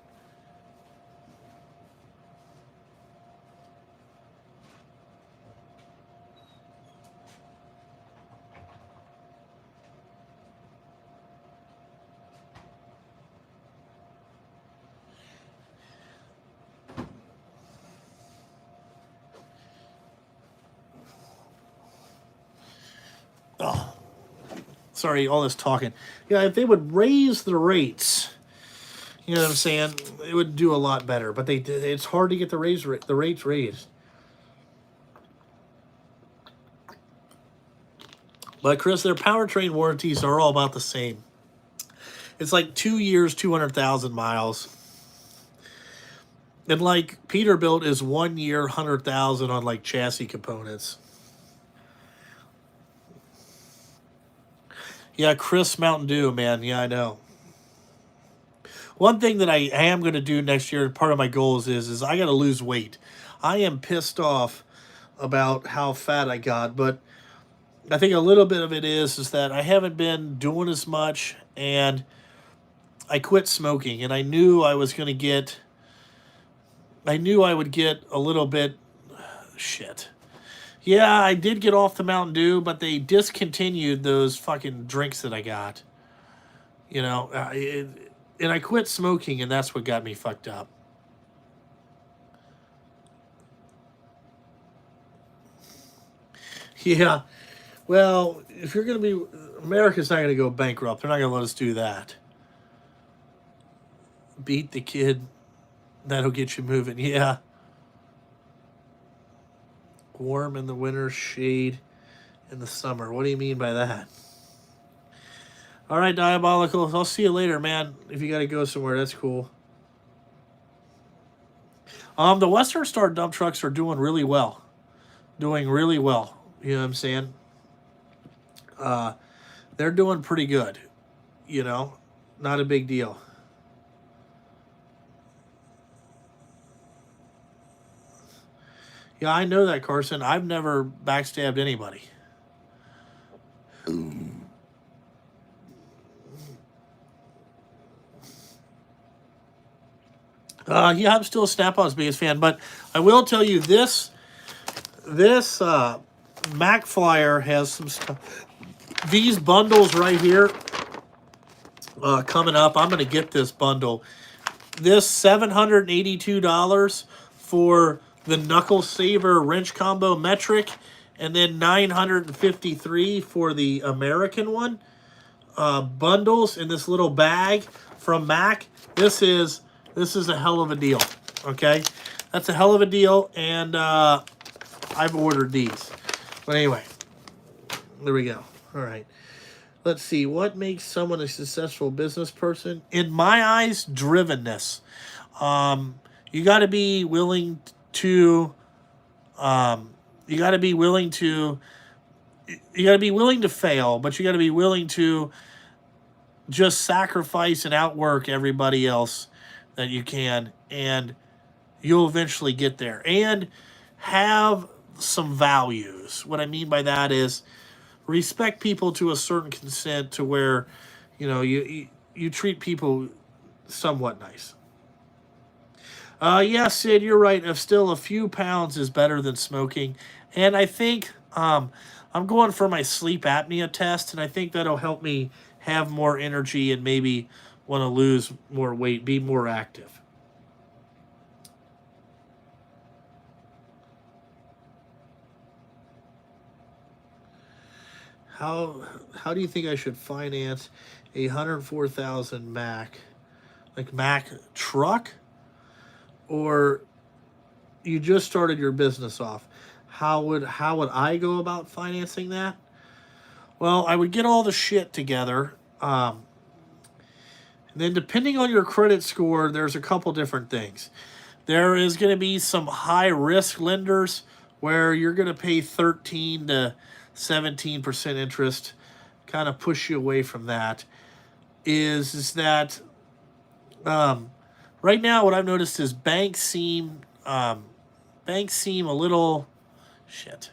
sorry, all this talking. Yeah, if they would raise the rates, you know what I'm saying, it would do a lot better. But it's hard to get the rates raised. But Chris, their powertrain warranties are all about the same. It's like 2 years, 200,000 miles. And like Peterbilt is 1 year, 100,000 on like chassis components. Yeah, Chris Mountain Dew, man. Yeah, I know. One thing that I am going to do next year, part of my goals is I got to lose weight. I am pissed off about how fat I got, but I think a little bit of it is that I haven't been doing as much, and I quit smoking, and I knew I was going to get. I knew I would get a little bit. Shit. Yeah, I did get off the Mountain Dew, but they discontinued those fucking drinks that I got. You know, and I quit smoking, and that's what got me fucked up. Yeah. Well, if you're going to be. America's not going to go bankrupt. They're not going to let us do that. Beat the kid. That'll get you moving. Yeah. Warm in the winter, shade in the summer. What do you mean by that? All right, Diabolical. I'll see you later, man. If you got to go somewhere, that's cool. The Western Star dump trucks are doing really well. Doing really well. You know what I'm saying? They're doing pretty good. You know, not a big deal. Yeah, I know that, Carson. I've never backstabbed anybody. Yeah, I'm still a Snap-on's biggest fan, but I will tell you this Mac Flyer has some stuff. These bundles right here coming up. I'm going to get this bundle. This $782 for the Knuckle Saver wrench combo metric, and then $953 for the American one. Bundles in this little bag from Mac. This is a hell of a deal. Okay, that's a hell of a deal, and I've ordered these. But anyway, there we go. All right. Let's see. What makes someone a successful business person? In my eyes, drivenness. You got to be willing to. You got to be willing to. You got to be willing to fail, but you got to be willing to just sacrifice and outwork everybody else that you can, and you'll eventually get there. And have some values. What I mean by that is respect people to a certain consent to where, you know, you treat people somewhat nice. Yeah, Sid, you're right. If still a few pounds is better than smoking, and I think I'm going for my sleep apnea test, and I think that'll help me have more energy and maybe want to lose more weight, be more active. How do you think I should finance a 104,000 Mac, like Mac truck, or you just started your business off? How would I go about financing that? Well, I would get all the shit together. And then depending on your credit score, there's a couple different things. There is going to be some high risk lenders where you're going to pay 13 to 17% interest, kind of push you away from that. Is that right now what I've noticed is banks seem a little shit.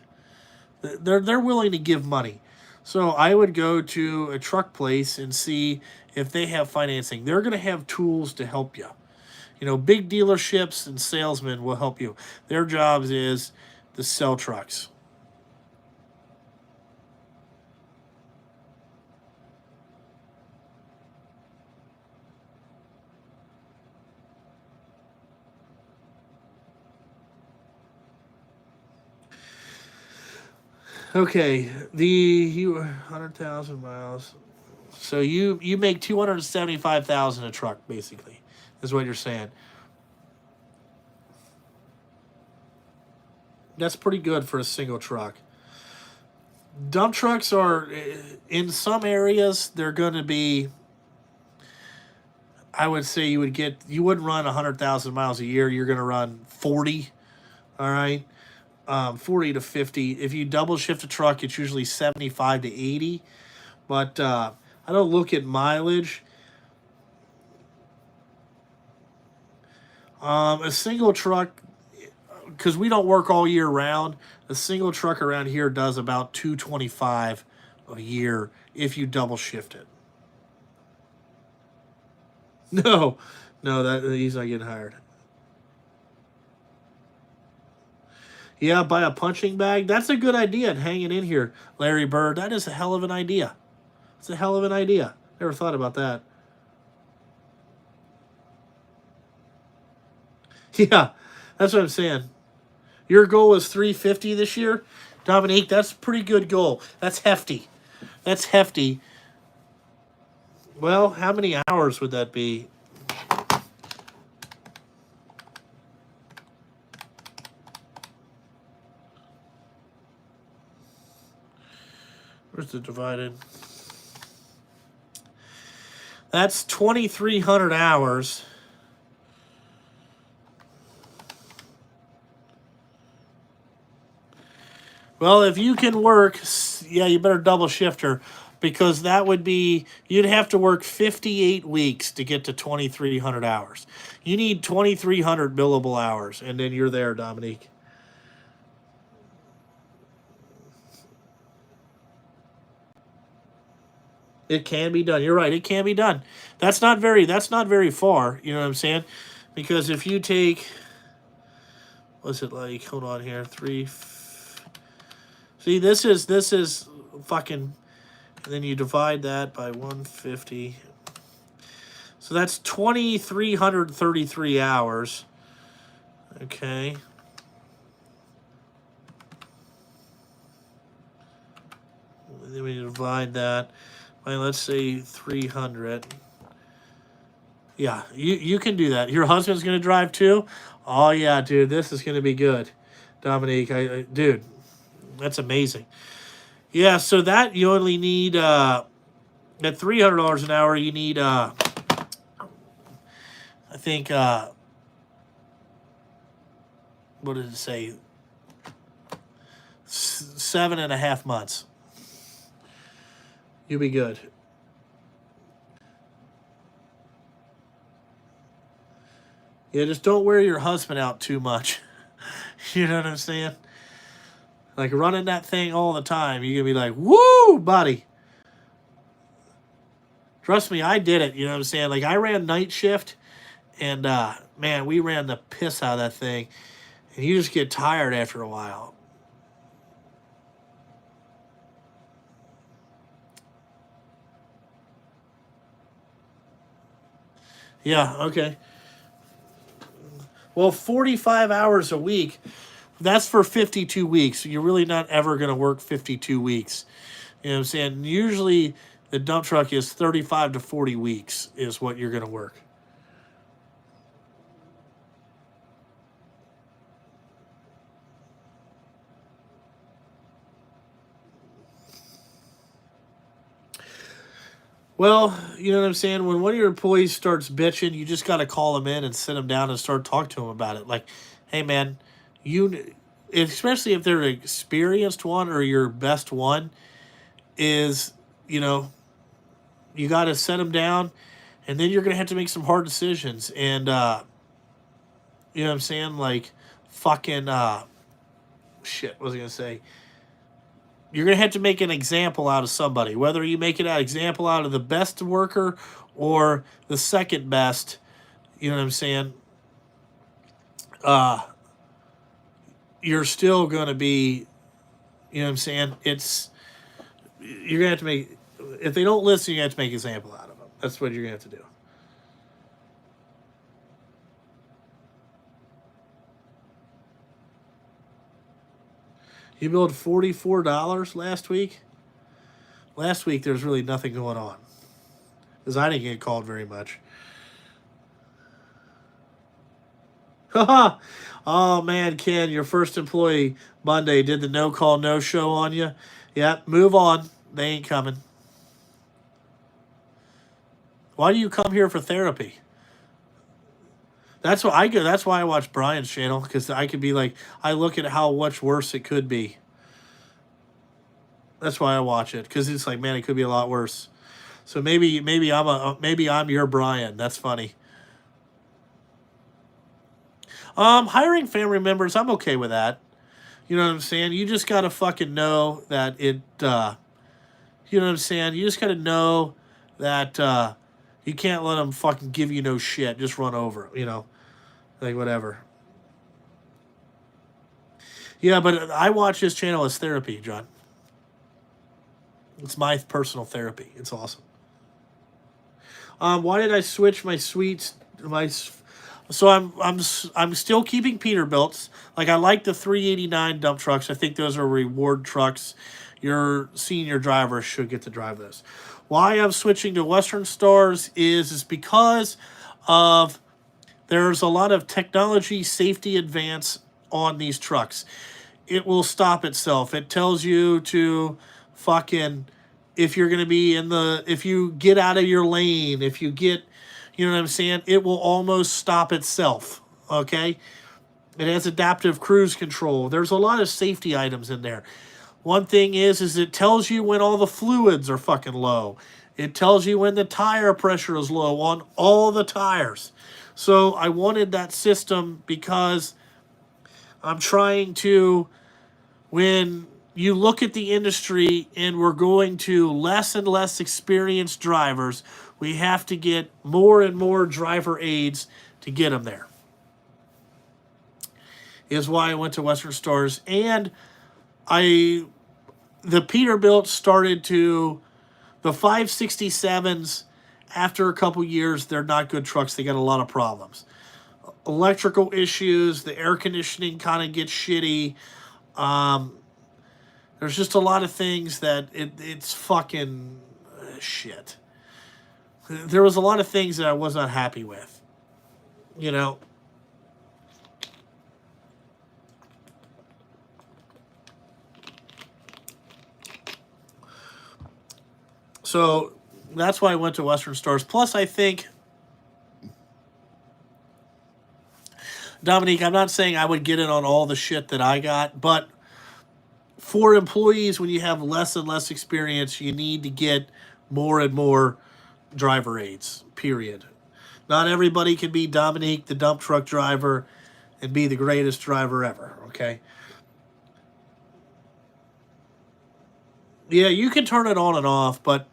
They're willing to give money. So I would go to a truck place and see if they have financing. They're going to have tools to help you. You know, big dealerships and salesmen will help you. Their jobs is to sell trucks. Okay, you 100,000 miles. So you make 275,000 a truck, basically, is what you're saying. That's pretty good for a single truck. Dump trucks are, in some areas, they're going to be. I would say you wouldn't run 100,000 miles a year. You're going to run 40. All right. 40 to 50. If you double shift a truck, it's usually 75 to 80. But I don't look at mileage. A single truck, because we don't work all year round, a single truck around here does about 225 a year if you double shift it. No, no, that he's not getting hired. Yeah, buy a punching bag. That's a good idea. And hang it in here, Larry Bird. That is a hell of an idea. It's a hell of an idea. Never thought about that. Yeah, that's what I'm saying. Your goal was 350 this year, Dominique. That's a pretty good goal. That's hefty. That's hefty. Well, how many hours would that be? Where's the divided? That's 2,300 hours. Well, if you can work, yeah, you better double shift her because that would be, you'd have to work 58 weeks to get to 2,300 hours. You need 2,300 billable hours, and then you're there, Dominique. It can be done. You're right. It can be done. That's not very far. You know what I'm saying? Because if you take, what's it like? Hold on here. See, this is fucking. And then you divide that by 150. So that's 2,333 hours. Okay. And then we divide that by, let's say, 300. Yeah, you can do that. Your husband's going to drive too? Oh, yeah, dude, this is going to be good. Dominique, dude, that's amazing. Yeah, so that you only need, at $300 an hour, you need, I think, what did it say? 7.5 months. You'll be good. Yeah, just don't wear your husband out too much. You know what I'm saying? Like running that thing all the time, you're gonna be like, "Woo, buddy!" Trust me, I did it. You know what I'm saying? Like I ran night shift, and man, we ran the piss out of that thing, and you just get tired after a while. Yeah. Okay. Well, 45 hours a week. That's for 52 weeks. You're really not ever going to work 52 weeks. You know what I'm saying? Usually the dump truck is 35 to 40 weeks is what you're going to work. Well, you know what I'm saying? When one of your employees starts bitching, you just got to call them in and sit them down and start talking to them about it. Like, hey, man, you, especially if they're an experienced one or your best one, is, you know, you got to set them down and then you're going to have to make some hard decisions. And, you know what I'm saying? Like, fucking, shit, what was I going to say? You're going to have to make an example out of somebody, whether you make an example out of the best worker or the second best. You know what I'm saying? Uh, you're still going to be, you know what I'm saying? You're going to have to make, if they don't listen, you have to make an example out of them. That's what you're going to have to do. You billed $44 last week. Last week there's really nothing going on because I didn't get called very much. Haha. Oh man, Ken, your first employee Monday did the no call no show on you. Yep, move on. They ain't coming. Why do you come here for therapy? That's why I go. That's why I watch Brian's channel because I could be like, I look at how much worse it could be. That's why I watch it because it's like, man, it could be a lot worse. So maybe I'm your Brian. That's funny. Hiring family members, I'm okay with that. You know what I'm saying? You just gotta fucking know that it. You know what I'm saying? You just gotta know that. You can't let them fucking give you no shit. Just run over, you know, like whatever. Yeah, but I watch his channel as therapy, John. It's my personal therapy. It's awesome. Why did I switch my sweets? So I'm still keeping Peterbilts. Like I like the 389 dump trucks. I think those are reward trucks. Your senior drivers should get to drive those. Why I'm switching to Western Stars is because of there's a lot of technology safety advance on these trucks. It will stop itself. It tells you to fucking, if you're going to be if you get out of your lane, if you get, you know what I'm saying, it will almost stop itself. Okay? It has adaptive cruise control. There's a lot of safety items in there. One thing is it tells you when all the fluids are fucking low. It tells you when the tire pressure is low on all the tires. So I wanted that system because I'm trying to, when you look at the industry and we're going to less and less experienced drivers, we have to get more and more driver aids to get them there. Is why I went to Western Stars. And the Peterbilt started to, the 567s, after a couple years, they're not good trucks. They got a lot of problems. Electrical issues, the air conditioning kind of gets shitty. There's just a lot of things that it's fucking shit. There was a lot of things that I was not happy with. You know? So that's why I went to Western Stars. Plus, I think, Dominique, I'm not saying I would get in on all the shit that I got, but for employees, when you have less and less experience, you need to get more and more driver aids, period. Not everybody can be Dominique, the dump truck driver, and be the greatest driver ever, okay? Yeah, you can turn it on and off, but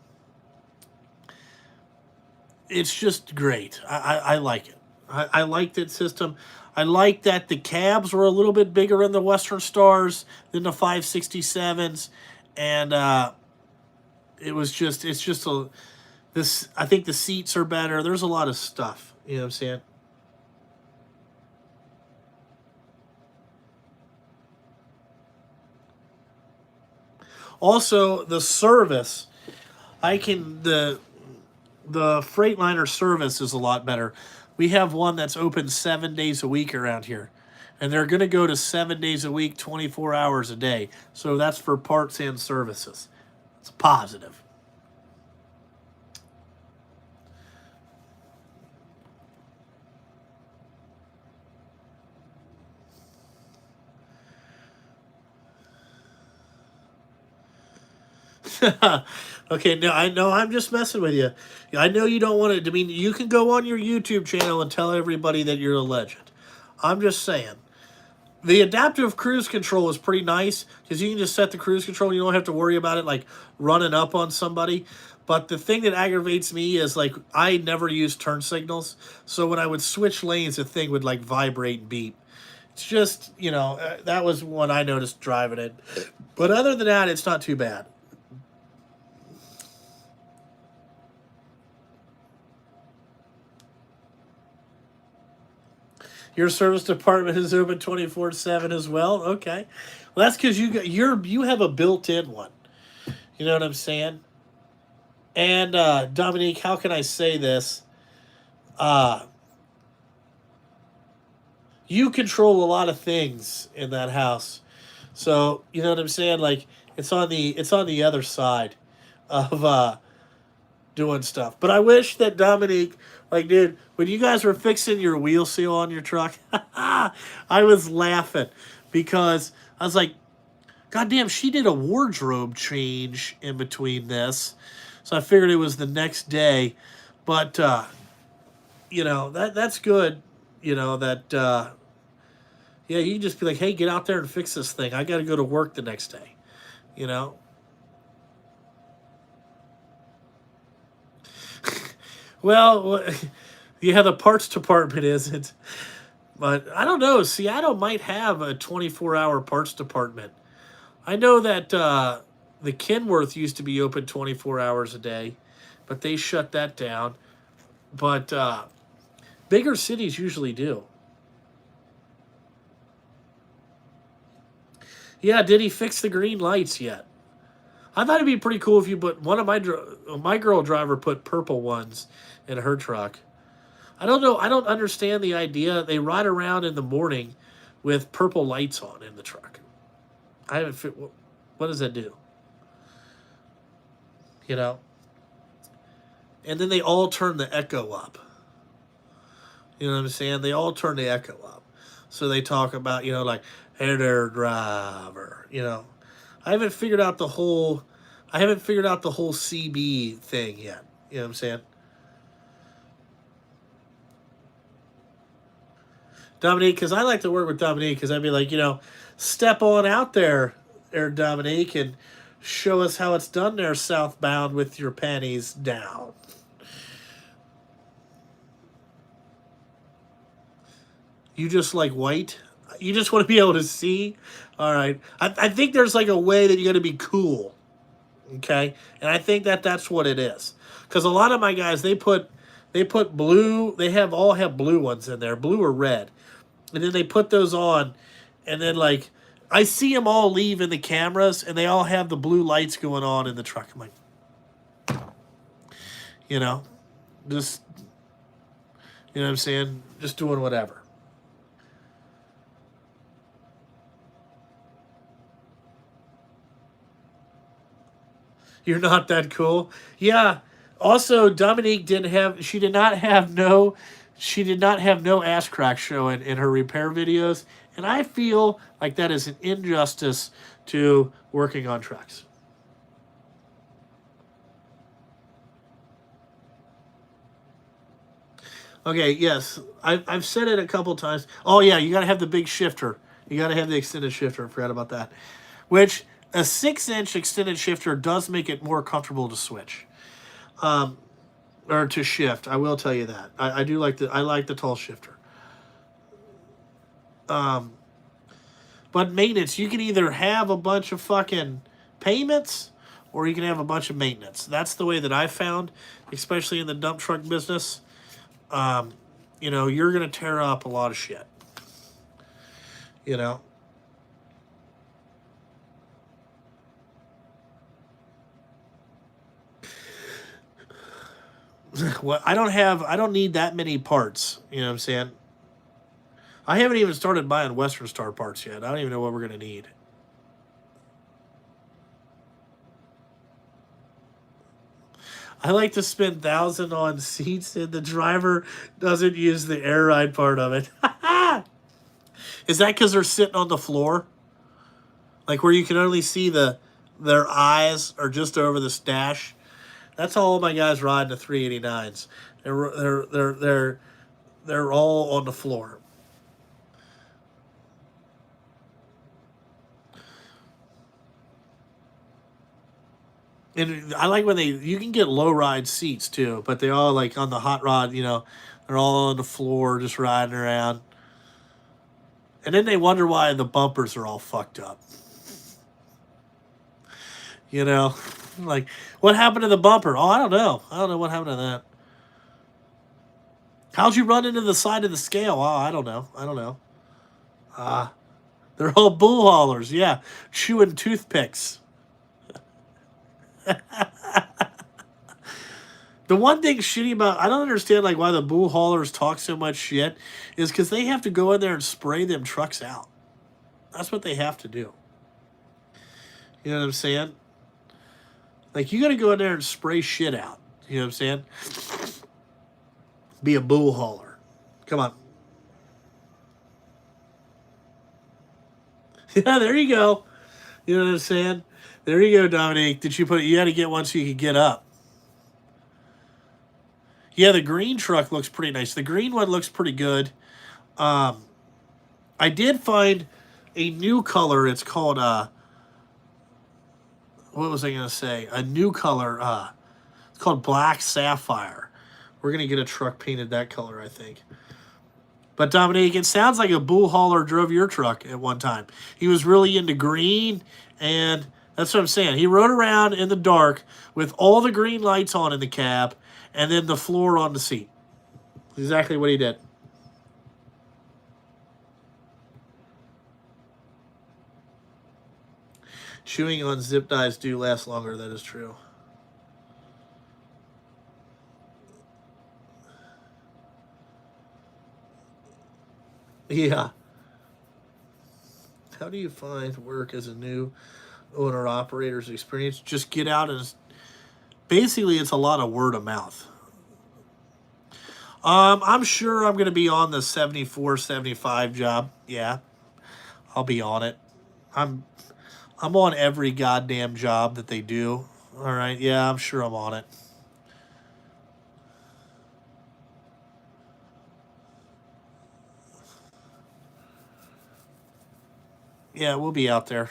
it's just great. I like it. I like that system. I like that the cabs were a little bit bigger in the Western Stars than the 567s, and it's just this. I think the seats are better. There's a lot of stuff. You know what I'm saying? Also, the service. The Freightliner service is a lot better. We have one that's open 7 days a week around here. And they're going to go to 7 days a week, 24 hours a day. So that's for parts and services. It's positive. Okay, no, I know I'm just messing with you. I know you don't want to. I mean, you can go on your YouTube channel and tell everybody that you're a legend. I'm just saying. The adaptive cruise control is pretty nice because you can just set the cruise control. You don't have to worry about it like running up on somebody. But the thing that aggravates me is like I never use turn signals. So when I would switch lanes, the thing would like vibrate and beep. It's just, that was one I noticed driving it. But other than that, it's not too bad. Your service department is open 24/7 as well. Okay, well that's because you have a built-in one. You know what I'm saying? And Dominique, how can I say this? You control a lot of things in that house, so you know what I'm saying. Like it's on the other side of doing stuff. But I wish that Dominique, like, dude, when you guys were fixing your wheel seal on your truck, I was laughing because I was like, God damn, she did a wardrobe change in between this. So I figured it was the next day. But, that's good. Yeah, you can just be like, hey, get out there and fix this thing. I got to go to work the next day, you know? Well, yeah, the parts department isn't. But I don't know. Seattle might have a 24-hour parts department. I know that the Kenworth used to be open 24 hours a day, but they shut that down. But bigger cities usually do. Yeah, did he fix the green lights yet? I thought it'd be pretty cool if you put one of my girl driver put purple ones in her truck. I don't know. I don't understand the idea. They ride around in the morning with purple lights on in the truck. I haven't. What does that do? You know. And then they all turn the echo up. You know what I'm saying? They all turn the echo up. So they talk about, like, hey there, driver. I haven't figured out the whole. I haven't figured out the whole CB thing yet. You know what I'm saying? Dominique, because I like to work with Dominique, because I'd be like, step on out there, Dominique, and show us how it's done there southbound with your panties down. You just like white? You just want to be able to see? All right. I think there's like a way that you got to be cool. Okay? And I think that that's what it is. Because a lot of my guys, they put blue, all have blue ones in there, blue or red. And then they put those on, and then, like, I see them all leave in the cameras, and they all have the blue lights going on in the truck. I'm like, just, you know what I'm saying? Just doing whatever. You're not that cool? Yeah. Also, Dominique did not have no ass crack showing in her repair videos, and I feel like that is an injustice to working on trucks. Okay, yes, I've said it a couple times. Oh yeah, you got to have the big shifter. You got to have the extended shifter. I forgot about that. Which a 6-inch extended shifter does make it more comfortable to switch. Or to shift. I will tell you that. I do like the tall shifter. But maintenance, you can either have a bunch of fucking payments or you can have a bunch of maintenance. That's the way that I found, especially in the dump truck business. You're gonna tear up a lot of shit. You know. Well, I don't need that many parts. You know what I'm saying? I haven't even started buying Western Star parts yet. I don't even know what we're gonna need. I like to spend $1,000 on seats, and the driver doesn't use the air ride part of it. Is that because they're sitting on the floor, like where you can only see their eyes are just over the dash? That's how all my guys ride the 389s. They're all on the floor. And I like when you can get low ride seats too, but they all like on the hot rod, they're all on the floor just riding around. And then they wonder why the bumpers are all fucked up. Like, what happened to the bumper? Oh, I don't know. I don't know what happened to that. How'd you run into the side of the scale? Oh, I don't know. They're all bull haulers. Yeah, chewing toothpicks. The one thing shitty about, I don't understand like why the bull haulers talk so much shit, is because they have to go in there and spray them trucks out. That's what they have to do. You know what I'm saying? Like, you got to go in there and spray shit out. You know what I'm saying? Be a bull hauler. Come on. Yeah, there you go. You know what I'm saying? There you go, Dominique. You had to get one so you could get up. Yeah, the green truck looks pretty nice. The green one looks pretty good. I did find a new color. It's called, what was I going to say? A new color. It's called Black Sapphire, We're going to get a truck painted that color, I think. But Dominique, it sounds like a bull hauler drove your truck at one time. He was really into green, and that's what I'm saying. He rode around in the dark with all the green lights on in the cab and then the floor on the seat. Exactly what he did. Chewing on zip ties do last longer. That is true. Yeah. How do you find work as a new owner operator's experience? Just get out and basically it's a lot of word of mouth. I'm sure I'm going to be on the 74, 75 job. Yeah, I'll be on it. I'm on every goddamn job that they do. All right, yeah, I'm sure I'm on it. Yeah, we'll be out there.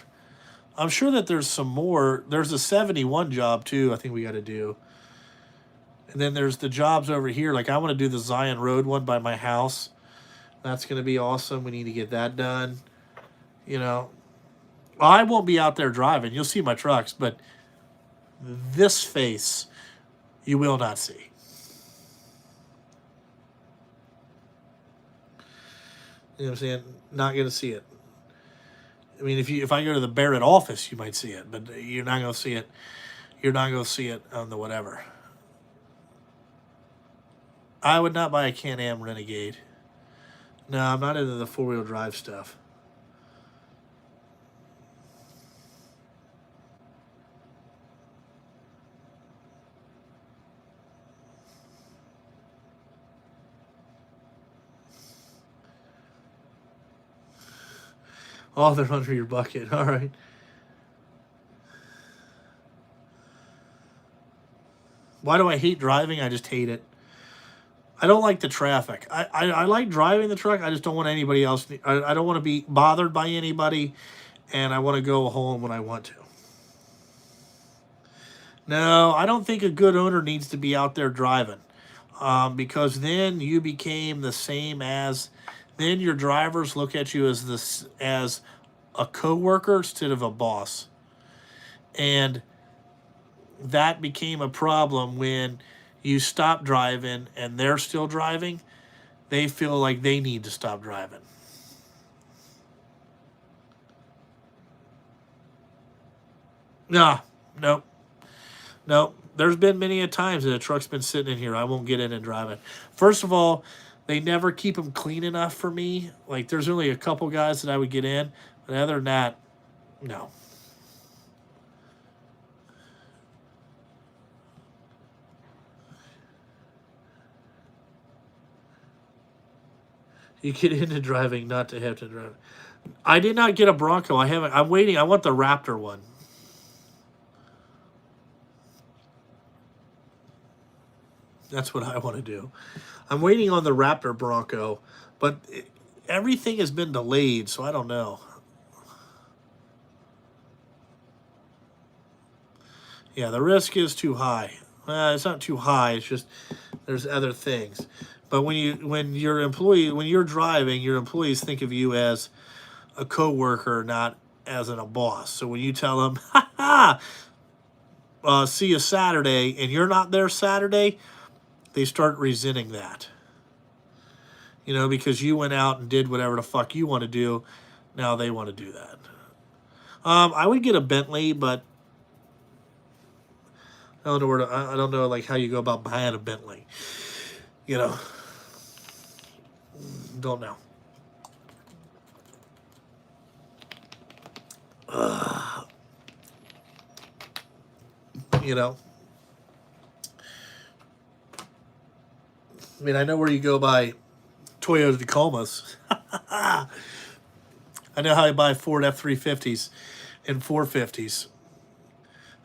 I'm sure that there's some more. There's a 71 job too. I think we got to do. And then there's the jobs over here. Like I want to do the Zion Road one by my house. That's going to be awesome. We need to get that done. You know, I won't be out there driving. You'll see my trucks, but this face you will not see. You know what I'm saying? Not going to see it. I mean, if I go to the Barrett office, you might see it, but you're not going to see it. You're not going to see it on the whatever. I would not buy a Can-Am Renegade. No, I'm not into the four-wheel drive stuff. Oh, they're under your bucket. All right. Why do I hate driving? I just hate it. I don't like the traffic. I like driving the truck. I just don't want anybody else. I don't want to be bothered by anybody, and I want to go home when I want to. No, I don't think a good owner needs to be out there driving, because then you became the same as. Then your drivers look at you as a coworker instead of a boss, and that became a problem when you stop driving and they're still driving. They feel like they need to stop driving. Nah, nope. No, there's been many a times that a truck's been sitting in here. I won't get in and drive it. First of all, they never keep them clean enough for me. Like, there's only a couple guys that I would get in. But other than that, no. You get into driving not to have to drive. I did not get a Bronco. I haven't. I'm waiting. I want the Raptor one. That's what I want to do. I'm waiting on the Raptor Bronco, but everything has been delayed, so I don't know. Yeah, the risk is too high. It's not too high. It's just there's other things. But when you're driving, your employees think of you as a coworker, not as a boss. So when you tell them, "Ha ha, see you Saturday," and you're not there Saturday, they start resenting that. You know, because you went out and did whatever the fuck you want to do. Now they want to do that. I would get a Bentley, but I don't know I don't know like how you go about buying a Bentley. You know, don't know. You know, I mean, I know where you go buy Toyota Tacomas. I know how you buy Ford F-350s and 450s.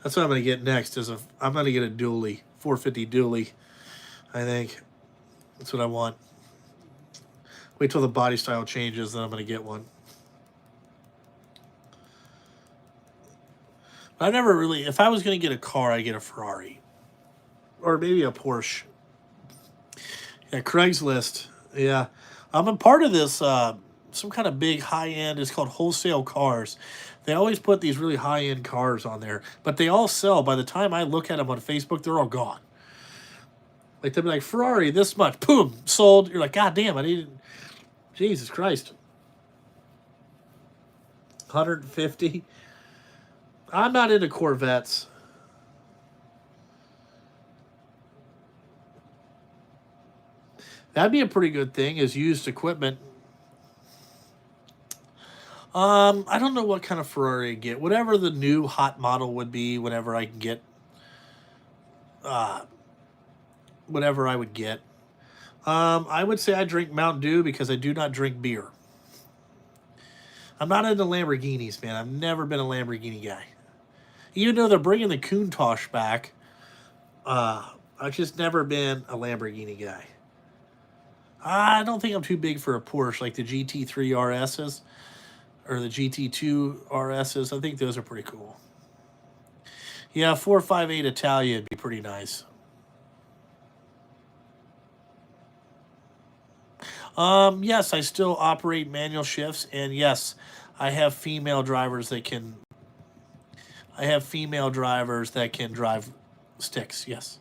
That's what I'm going to get next. I'm going to get a dually, 450 dually. I think that's what I want. Wait till the body style changes, then I'm going to get one. I never really. If I was going to get a car, I'd get a Ferrari, or maybe a Porsche. Yeah, Craigslist. Yeah. I'm a part of this, some kind of big high end, it's called Wholesale Cars. They always put these really high end cars on there, but they all sell. By the time I look at them on Facebook, they're all gone. Like they'll be like, Ferrari, this much, boom, sold. You're like, God damn, I didn't, Jesus Christ. 150. I'm not into Corvettes. That'd be a pretty good thing is used equipment. I don't know what kind of Ferrari I get. Whatever the new hot model would be, whatever I can get, uh, whatever I would get. I would say I drink Mountain Dew because I do not drink beer. I'm not into Lamborghinis, man. I've never been a Lamborghini guy. Even though they're bringing the Countach back, I've just never been a Lamborghini guy. I don't think I'm too big for a Porsche like the GT3 RSs or the GT2 RSs. I think those are pretty cool. Yeah, 458 Italia would be pretty nice. Yes, I still operate manual shifts, and yes, I have female drivers that can. I have female drivers that can drive sticks. Yes,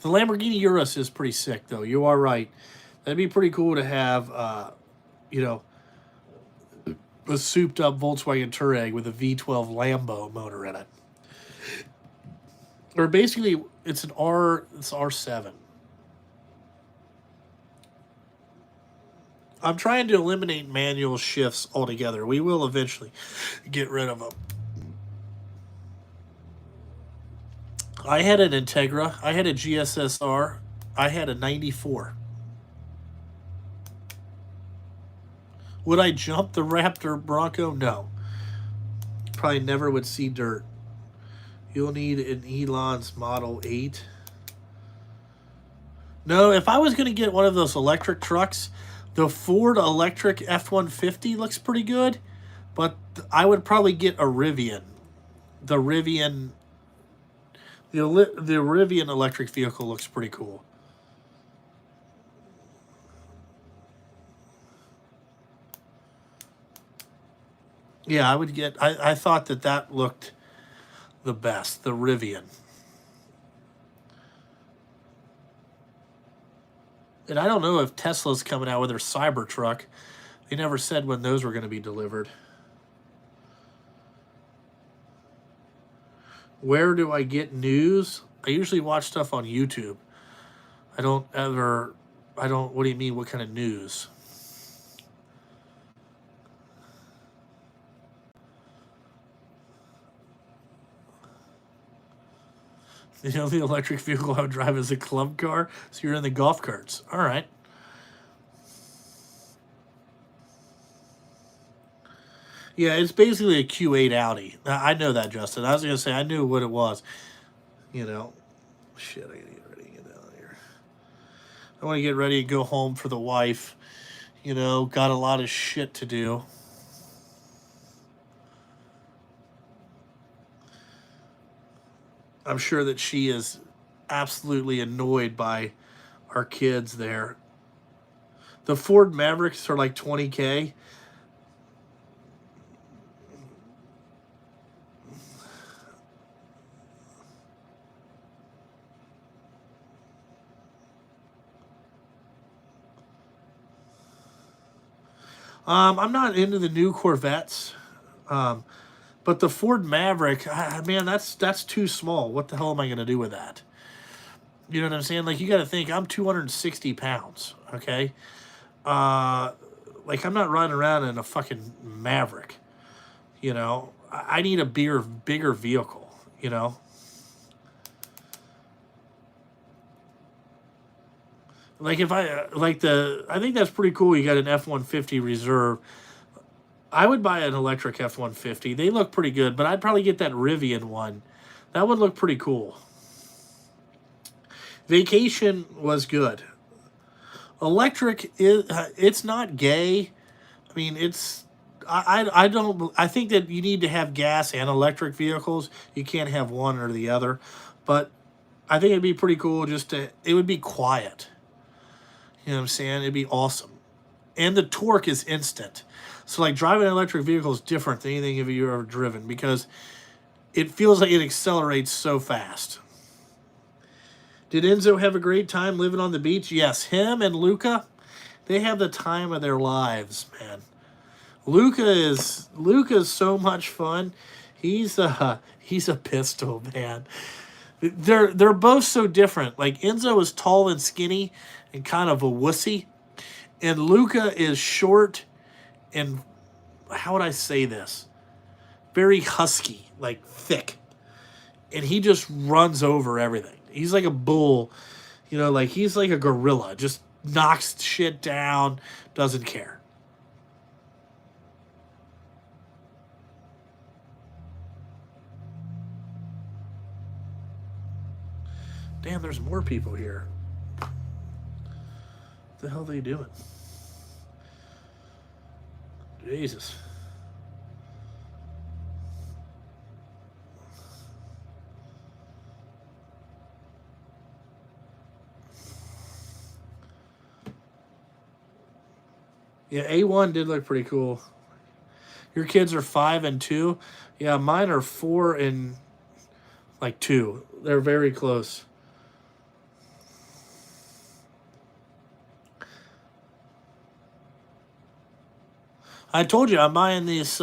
the Lamborghini Urus is pretty sick, though. You are right. That'd be pretty cool to have. You know, a souped up Volkswagen Touareg with a V12 Lambo motor in it. Or basically, it's an R. It's R7. I'm trying to eliminate manual shifts altogether. We will eventually get rid of them. I had an Integra. I had a GSSR. I had a 94. Would I jump the Raptor Bronco? No. Probably never would see dirt. You'll need an Elon's Model 8. No, if I was going to get one of those electric trucks, the Ford electric F-150 looks pretty good, but I would probably get a Rivian. The Rivian, the Rivian electric vehicle looks pretty cool. Yeah, I would get. I thought that that looked the best, the Rivian. And I don't know if Tesla's coming out with their Cybertruck. They never said when those were going to be delivered. Where do I get news? I usually watch stuff on YouTube. I don't ever. I don't. What do you mean? What kind of news? The only electric vehicle I would drive is a club car. So you're in the golf carts. All right. Yeah, it's basically a Q8 Audi. I know that, Justin. I was going to say, I knew what it was. You know, shit, I got to get ready to get down here. I want to get ready to go home for the wife. You know, got a lot of shit to do. I'm sure that she is absolutely annoyed by our kids there. The Ford Mavericks are like 20K. I'm not into the new Corvettes, um, but the Ford Maverick, man, that's too small. What the hell am I going to do with that? You know what I'm saying? Like you got to think, I'm 260 pounds. Okay, uh, like I'm not running around in a fucking Maverick. You know, I need a bigger vehicle. You know, like if I like the, I think that's pretty cool. You got an F-150 reserve. I would buy an electric F-150. They look pretty good, but I'd probably get that Rivian one. That would look pretty cool. Vacation was good. Electric is it's not gay. I mean, it's I don't I think that you need to have gas and electric vehicles. You can't have one or the other. But I think it'd be pretty cool just to it would be quiet. You know what I'm saying? It'd be awesome. And the torque is instant. So like driving an electric vehicle is different than anything you've ever driven because it feels like it accelerates so fast. Did Enzo have a great time living on the beach? Yes, him and Luca, they have the time of their lives, man. Luca's so much fun. He's a pistol, man. They're both so different. Like Enzo is tall and skinny and kind of a wussy, and Luca is short and how would I say this? Very husky, like thick. And he just runs over everything. He's like a bull, like he's like a gorilla, just knocks shit down, doesn't care. Damn, there's more people here. What the hell are they doing? Jesus. Yeah, A1 did look pretty cool. Your kids are 5 and 2? Yeah, mine are 4 and like 2. They're very close. I told you I'm buying this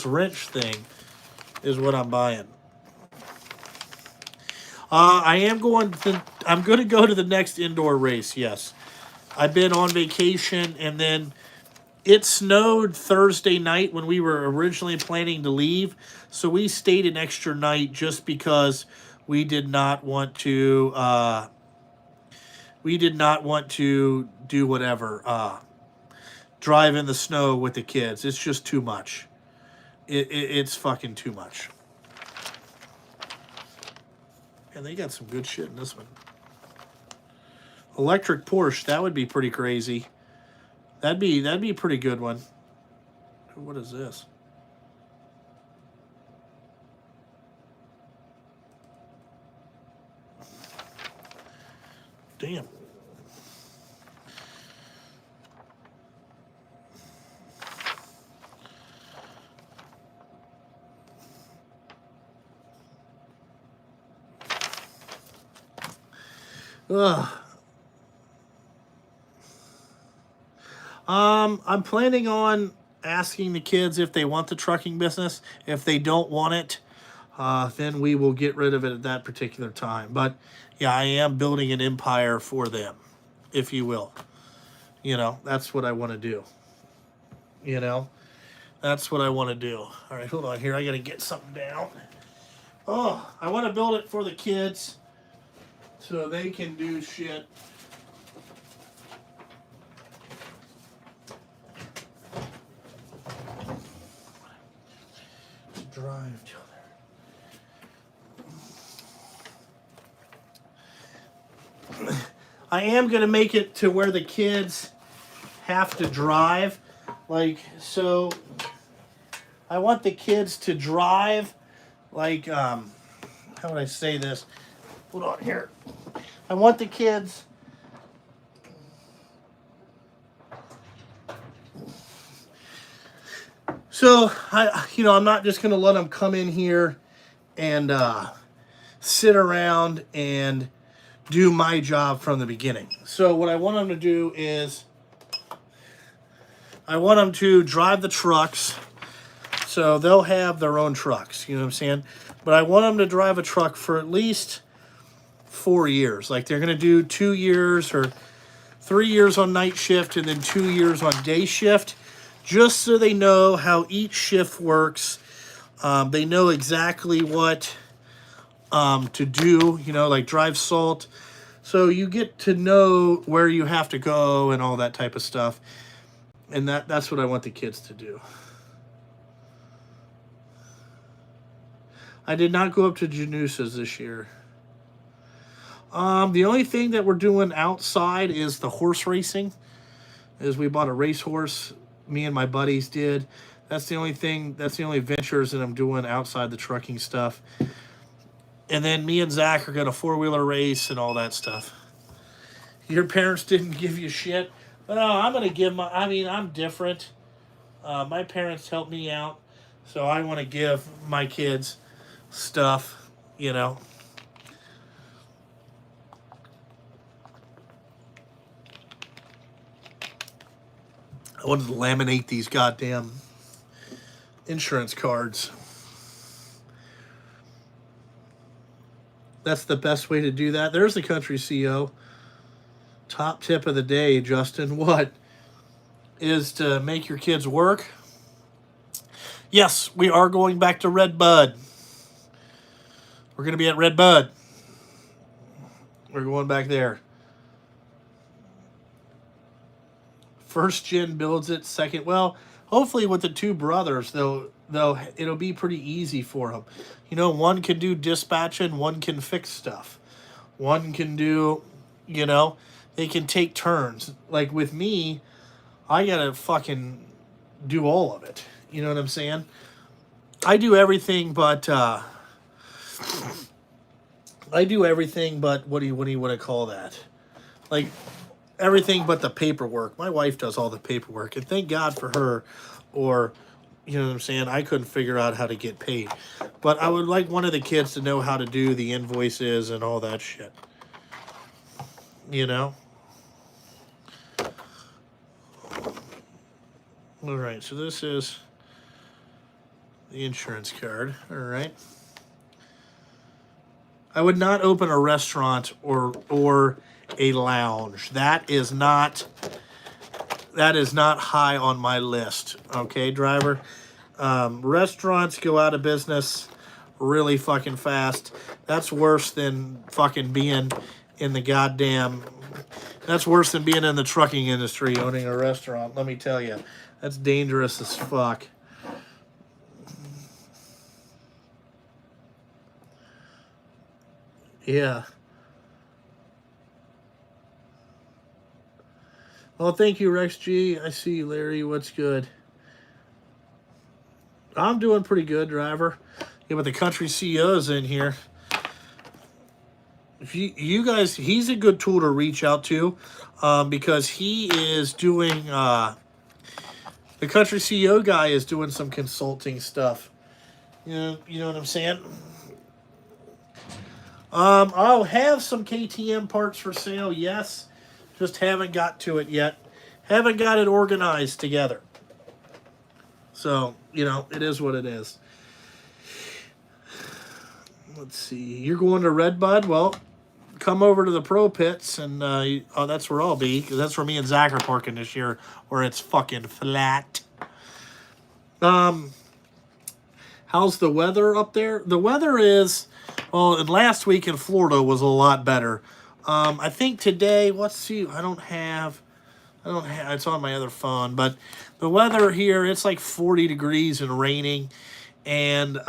wrench thing is what I'm buying. I'm going to go to the next indoor race, yes. I've been on vacation, and then it snowed Thursday night when we were originally planning to leave, so we stayed an extra night just because we did not want to do whatever, drive in the snow with the kids. It's just too much. It's fucking too much. And they got some good shit in this one. Electric Porsche, that would be pretty crazy. That'd be a pretty good one. What is this? Damn. Ugh. I'm planning on asking the kids if they want the trucking business. If they don't want it, then we will get rid of it at that particular time. But yeah, I am building an empire for them, if you will. That's what I want to do. That's what I want to do. All right, hold on here. I got to get something down. Oh, I want to build it for the kids so they can do shit. Drive to there. I am going to make it to where the kids have to drive. So I want the kids to drive, how would I say this? Hold on here. I want the kids so I'm not just going to let them come in here and sit around and do my job from the beginning. So what I want them to do is I want them to drive the trucks. So they'll have their own trucks, you know what I'm saying? But I want them to drive a truck for at least 4 years. Like they're going to do 2 years or 3 years on night shift and then 2 years on day shift, just so they know how each shift works. They know exactly what to do, like drive salt. So you get to know where you have to go and all that type of stuff. And that's what I want the kids to do. I did not go up to Janusa's this year. The only thing that we're doing outside is the horse racing. Is we bought a racehorse. Me and my buddies did. That's the only thing. That's the only ventures that I'm doing outside the trucking stuff. And then me and Zach are going to 4-wheeler race and all that stuff. Your parents didn't give you shit. But no, I'm going to give my... I mean, I'm different. My parents helped me out. So I want to give my kids stuff, you know. I wanted to laminate these goddamn insurance cards. That's the best way to do that. There's the country CEO. Top tip of the day, Justin. What? Is to make your kids work. Yes, we are going back to Red Bud. We're going to be at Red Bud. We're going back there. First gen builds it. Second, well, hopefully with the two brothers, though it'll be pretty easy for them. You know, one can do dispatch and one can fix stuff. One can do, you know, they can take turns. Like with me, I gotta fucking do all of it. You know what I'm saying? I do everything but what do you want to call that? Like everything but the paperwork. My wife does all the paperwork, and thank God for her. Or, you know what I'm saying? I couldn't figure out how to get paid, but I would like one of the kids to know how to do the invoices and all that shit. You know. All right, so this is the insurance card. All right. I would not open a restaurant or a lounge. That is not high on my list. Okay, driver. Restaurants go out of business really fucking fast. That's worse than fucking being in the goddamn... That's worse than being in the trucking industry, owning a restaurant, let me tell you. That's dangerous as fuck. Yeah. Well, thank you, Rex G. I see you, Larry. What's good? I'm doing pretty good, driver. Yeah, but the country CEO's in here. If you guys, he's a good tool to reach out to, because he is doing... the country CEO guy is doing some consulting stuff. You know what I'm saying? I'll have some KTM parts for sale, yes. Just haven't got to it yet. Haven't got it organized together. So, you know, it is what it is. Let's see. You're going to Red Bud? Well, come over to the Pro Pits, and that's where I'll be, because that's where me and Zach are parking this year, where it's fucking flat. How's the weather up there? The weather is, well, and last week in Florida was a lot better. I think today, let's see, I don't have, it's on my other phone, but the weather here, it's like 40 degrees and raining, and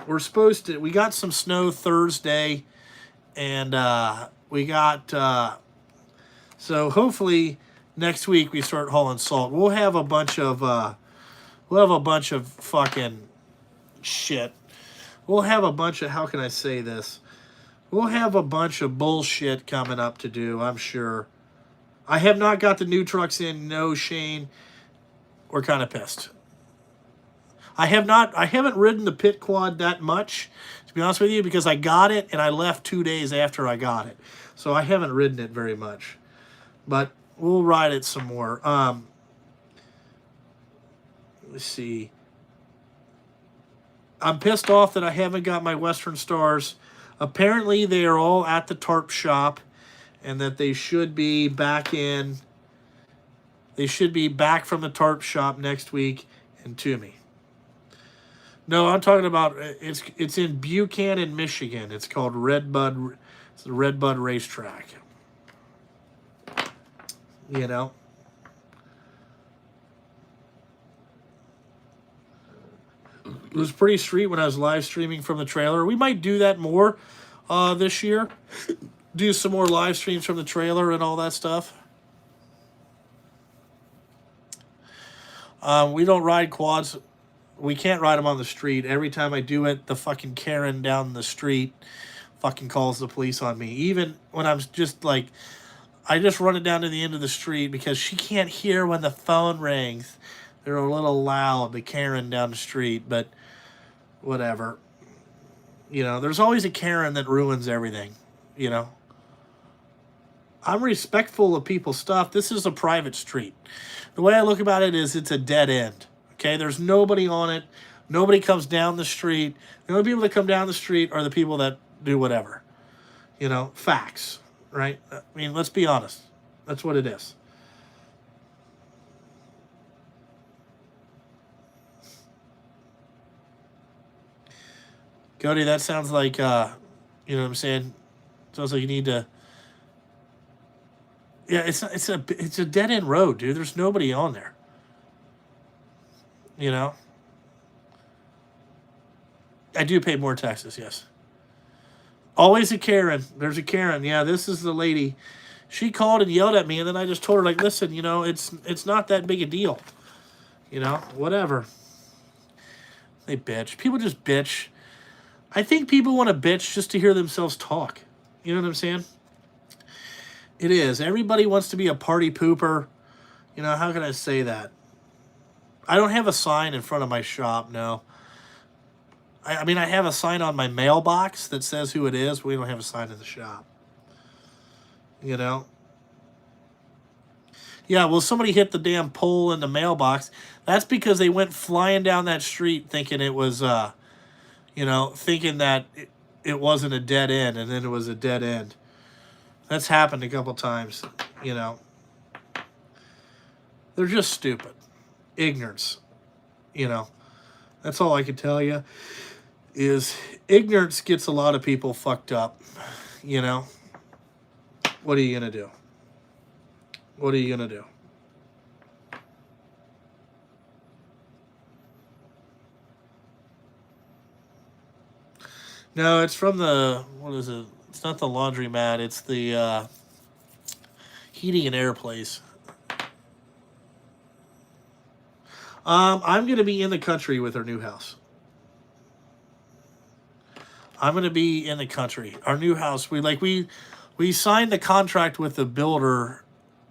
we got some snow Thursday, and we got, so hopefully next week we start hauling salt. We'll have a bunch of fucking shit. We'll have a bunch of, how can I say this? We'll have a bunch of bullshit coming up to do, I'm sure. I have not got the new trucks in. No, Shane. We're kind of pissed. I haven't ridden the pit quad that much, to be honest with you, because I got it and I left 2 days after I got it. So I haven't ridden it very much. But we'll ride it some more. Let's see. I'm pissed off that I haven't got my Western Stars. Apparently they are all at the tarp shop, and that they should be back from the tarp shop next week and to me. No, I'm talking about, it's in Buchanan, Michigan. It's called Red Bud. It's the Red Bud Racetrack. You know? It was pretty sweet when I was live streaming from the trailer. We might do that more this year. Do some more live streams from the trailer and all that stuff. We don't ride quads. We can't ride them on the street. Every time I do it, the fucking Karen down the street fucking calls the police on me. Even when I'm just like, I just run it down to the end of the street because she can't hear when the phone rings. They're a little loud, the Karen down the street, but whatever. There's always a Karen that ruins everything, you know. I'm respectful of people's stuff. This is a private street. The way I look about it is it's a dead end. Okay, there's nobody on it. Nobody comes down the street. The only people that come down the street are the people that do whatever. Facts, right? I mean, let's be honest. That's what it is. Cody, that sounds like, you know what I'm saying? Sounds like you need to. Yeah, it's a dead end road, dude. There's nobody on there. You know. I do pay more taxes, yes. Always a Karen. There's a Karen. Yeah, this is the lady. She called and yelled at me, and then I just told her, like, listen, it's not that big a deal. Whatever. They bitch. People just bitch. I think people want to bitch just to hear themselves talk. You know what I'm saying? It is. Everybody wants to be a party pooper. How can I say that? I don't have a sign in front of my shop, no. I mean, I have a sign on my mailbox that says who it is, but we don't have a sign in the shop. Yeah, well, somebody hit the damn pole in the mailbox. That's because they went flying down that street thinking it was, thinking that it wasn't a dead end, and then it was a dead end. That's happened a couple times, They're just stupid. Ignorance, That's all I can tell you is ignorance gets a lot of people fucked up, What are you going to do? What are you going to do? No, it's from the, what is it? It's not the laundromat. It's the heating and air place. I'm going to be in the country with our new house. I'm going to be in the country. Our new house, we signed the contract with the builder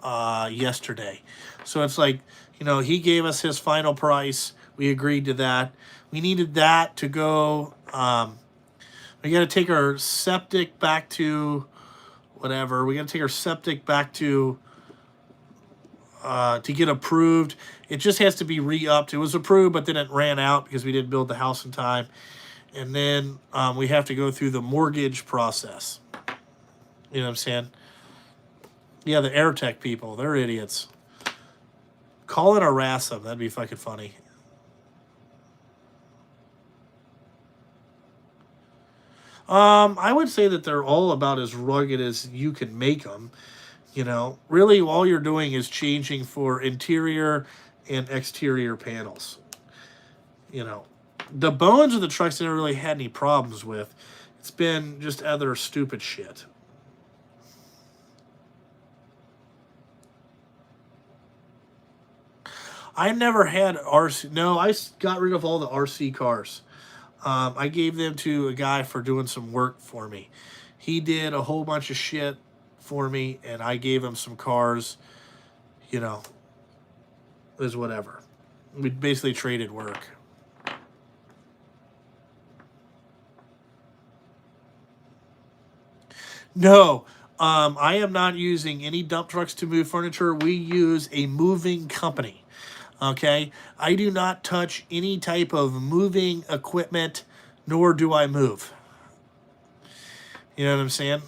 yesterday. So it's like, he gave us his final price. We agreed to that. We needed that to go. We got to take our septic back to whatever. We got to take our septic back to get approved. It just has to be re-upped. It was approved, but then it ran out because we didn't build the house in time. And then we have to go through the mortgage process. You know what I'm saying? Yeah, the AirTech people, they're idiots. Call and harass them. That'd be fucking funny. I would say that they're all about as rugged as you can make them. Really all you're doing is changing for interior and exterior panels. The bones of the trucks I never really had any problems with. It's been just other stupid shit. I never had RC. No, I got rid of all the RC cars. I gave them to a guy for doing some work for me. He did a whole bunch of shit for me, and I gave him some cars. It was whatever. We basically traded work. No, I am not using any dump trucks to move furniture. We use a moving company. Okay? I do not touch any type of moving equipment, nor do I move. You know what I'm saying?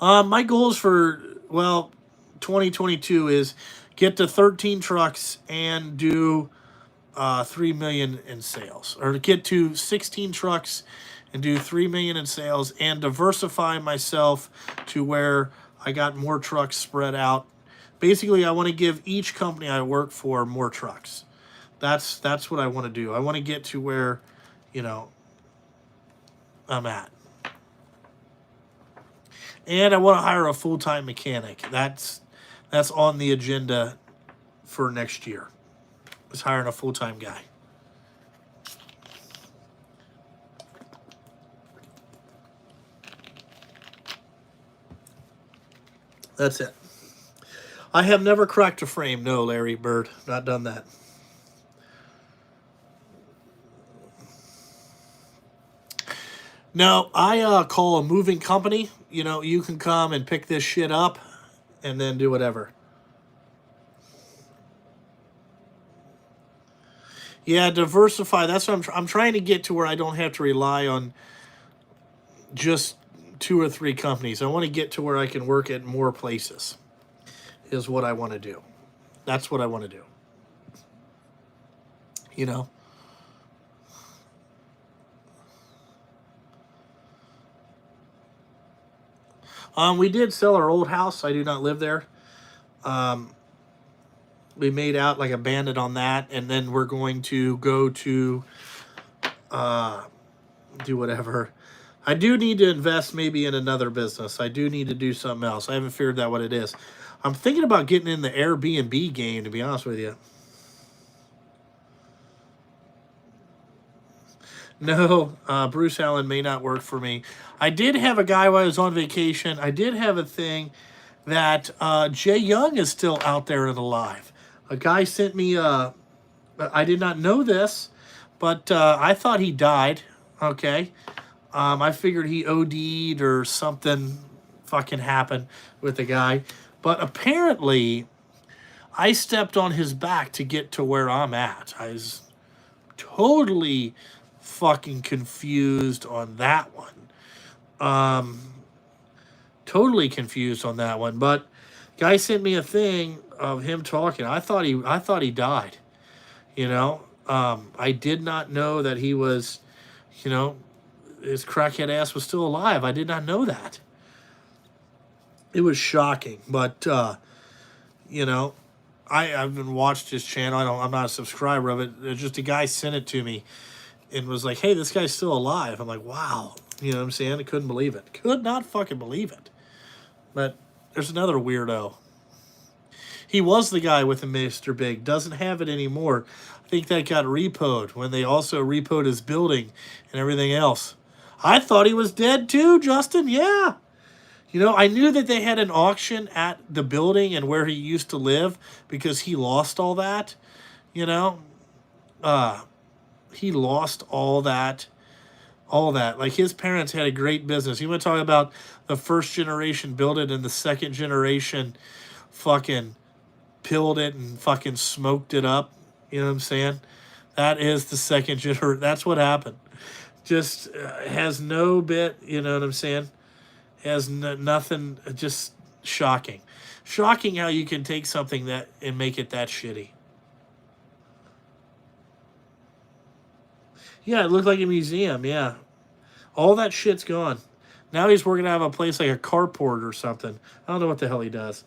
My goals for, 2022 is get to 13 trucks and do 3 million in sales. Or to get to 16 trucks and do 3 million in sales and diversify myself to where I got more trucks spread out. Basically, I want to give each company I work for more trucks. That's what I want to do. I want to get to where, I'm at. And I want to hire a full-time mechanic. That's on the agenda for next year. Is hiring a full-time guy. That's it. I have never cracked a frame. No, Larry Bird. Not done that. No, I call a moving company. You know, you can come and pick this shit up and then do whatever. Yeah, diversify. That's what I'm trying to get to, where I don't have to rely on just two or three companies. I want to get to where I can work at more places, is what I want to do. That's what I want to do. You know? We did sell our old house. I do not live there. We made out like a bandit on that, and then we're going to go to do whatever. I do need to invest maybe in another business. I do need to do something else. I haven't figured out what it is. I'm thinking about getting in the Airbnb game, to be honest with you. No, Bruce Allen may not work for me. I did have a guy while I was on vacation. I did have a thing that Jay Young is still out there and alive. A guy sent me, I did not know this, but I thought he died. Okay. I figured he OD'd or something fucking happened with the guy. But apparently, I stepped on his back to get to where I'm at. I was totally fucking confused on that one. Totally confused on that one. But guy sent me a thing of him talking. I thought he died. You know, I did not know that he was, you know, his crackhead ass was still alive. I did not know that. It was shocking, but you know, I haven't watched his channel. I'm not a subscriber of it. It's just a guy sent it to me and was like, "Hey, this guy's still alive." I'm like, "Wow," you know what I'm saying? I couldn't believe it. Could not fucking believe it. But there's another weirdo. He was the guy with the Mr. Big. Doesn't have it anymore. I think that got repoed when they also repoed his building and everything else. I thought he was dead too, Justin. Yeah. You know, I knew that they had an auction at the building and where he used to live because he lost all that. You know, he lost all that. All that. Like, his parents had a great business. You want to talk about the first generation built it and the second generation fucking pilled it and fucking smoked it up. You know what I'm saying? That is the second generation. That's what happened. Just has no bit, you know what I'm saying? Has nothing, just shocking. Shocking how you can take something that and make it that shitty. Yeah, it looked like a museum, yeah. All that shit's gone. Now he's working out of a place like a carport or something. I don't know what the hell he does.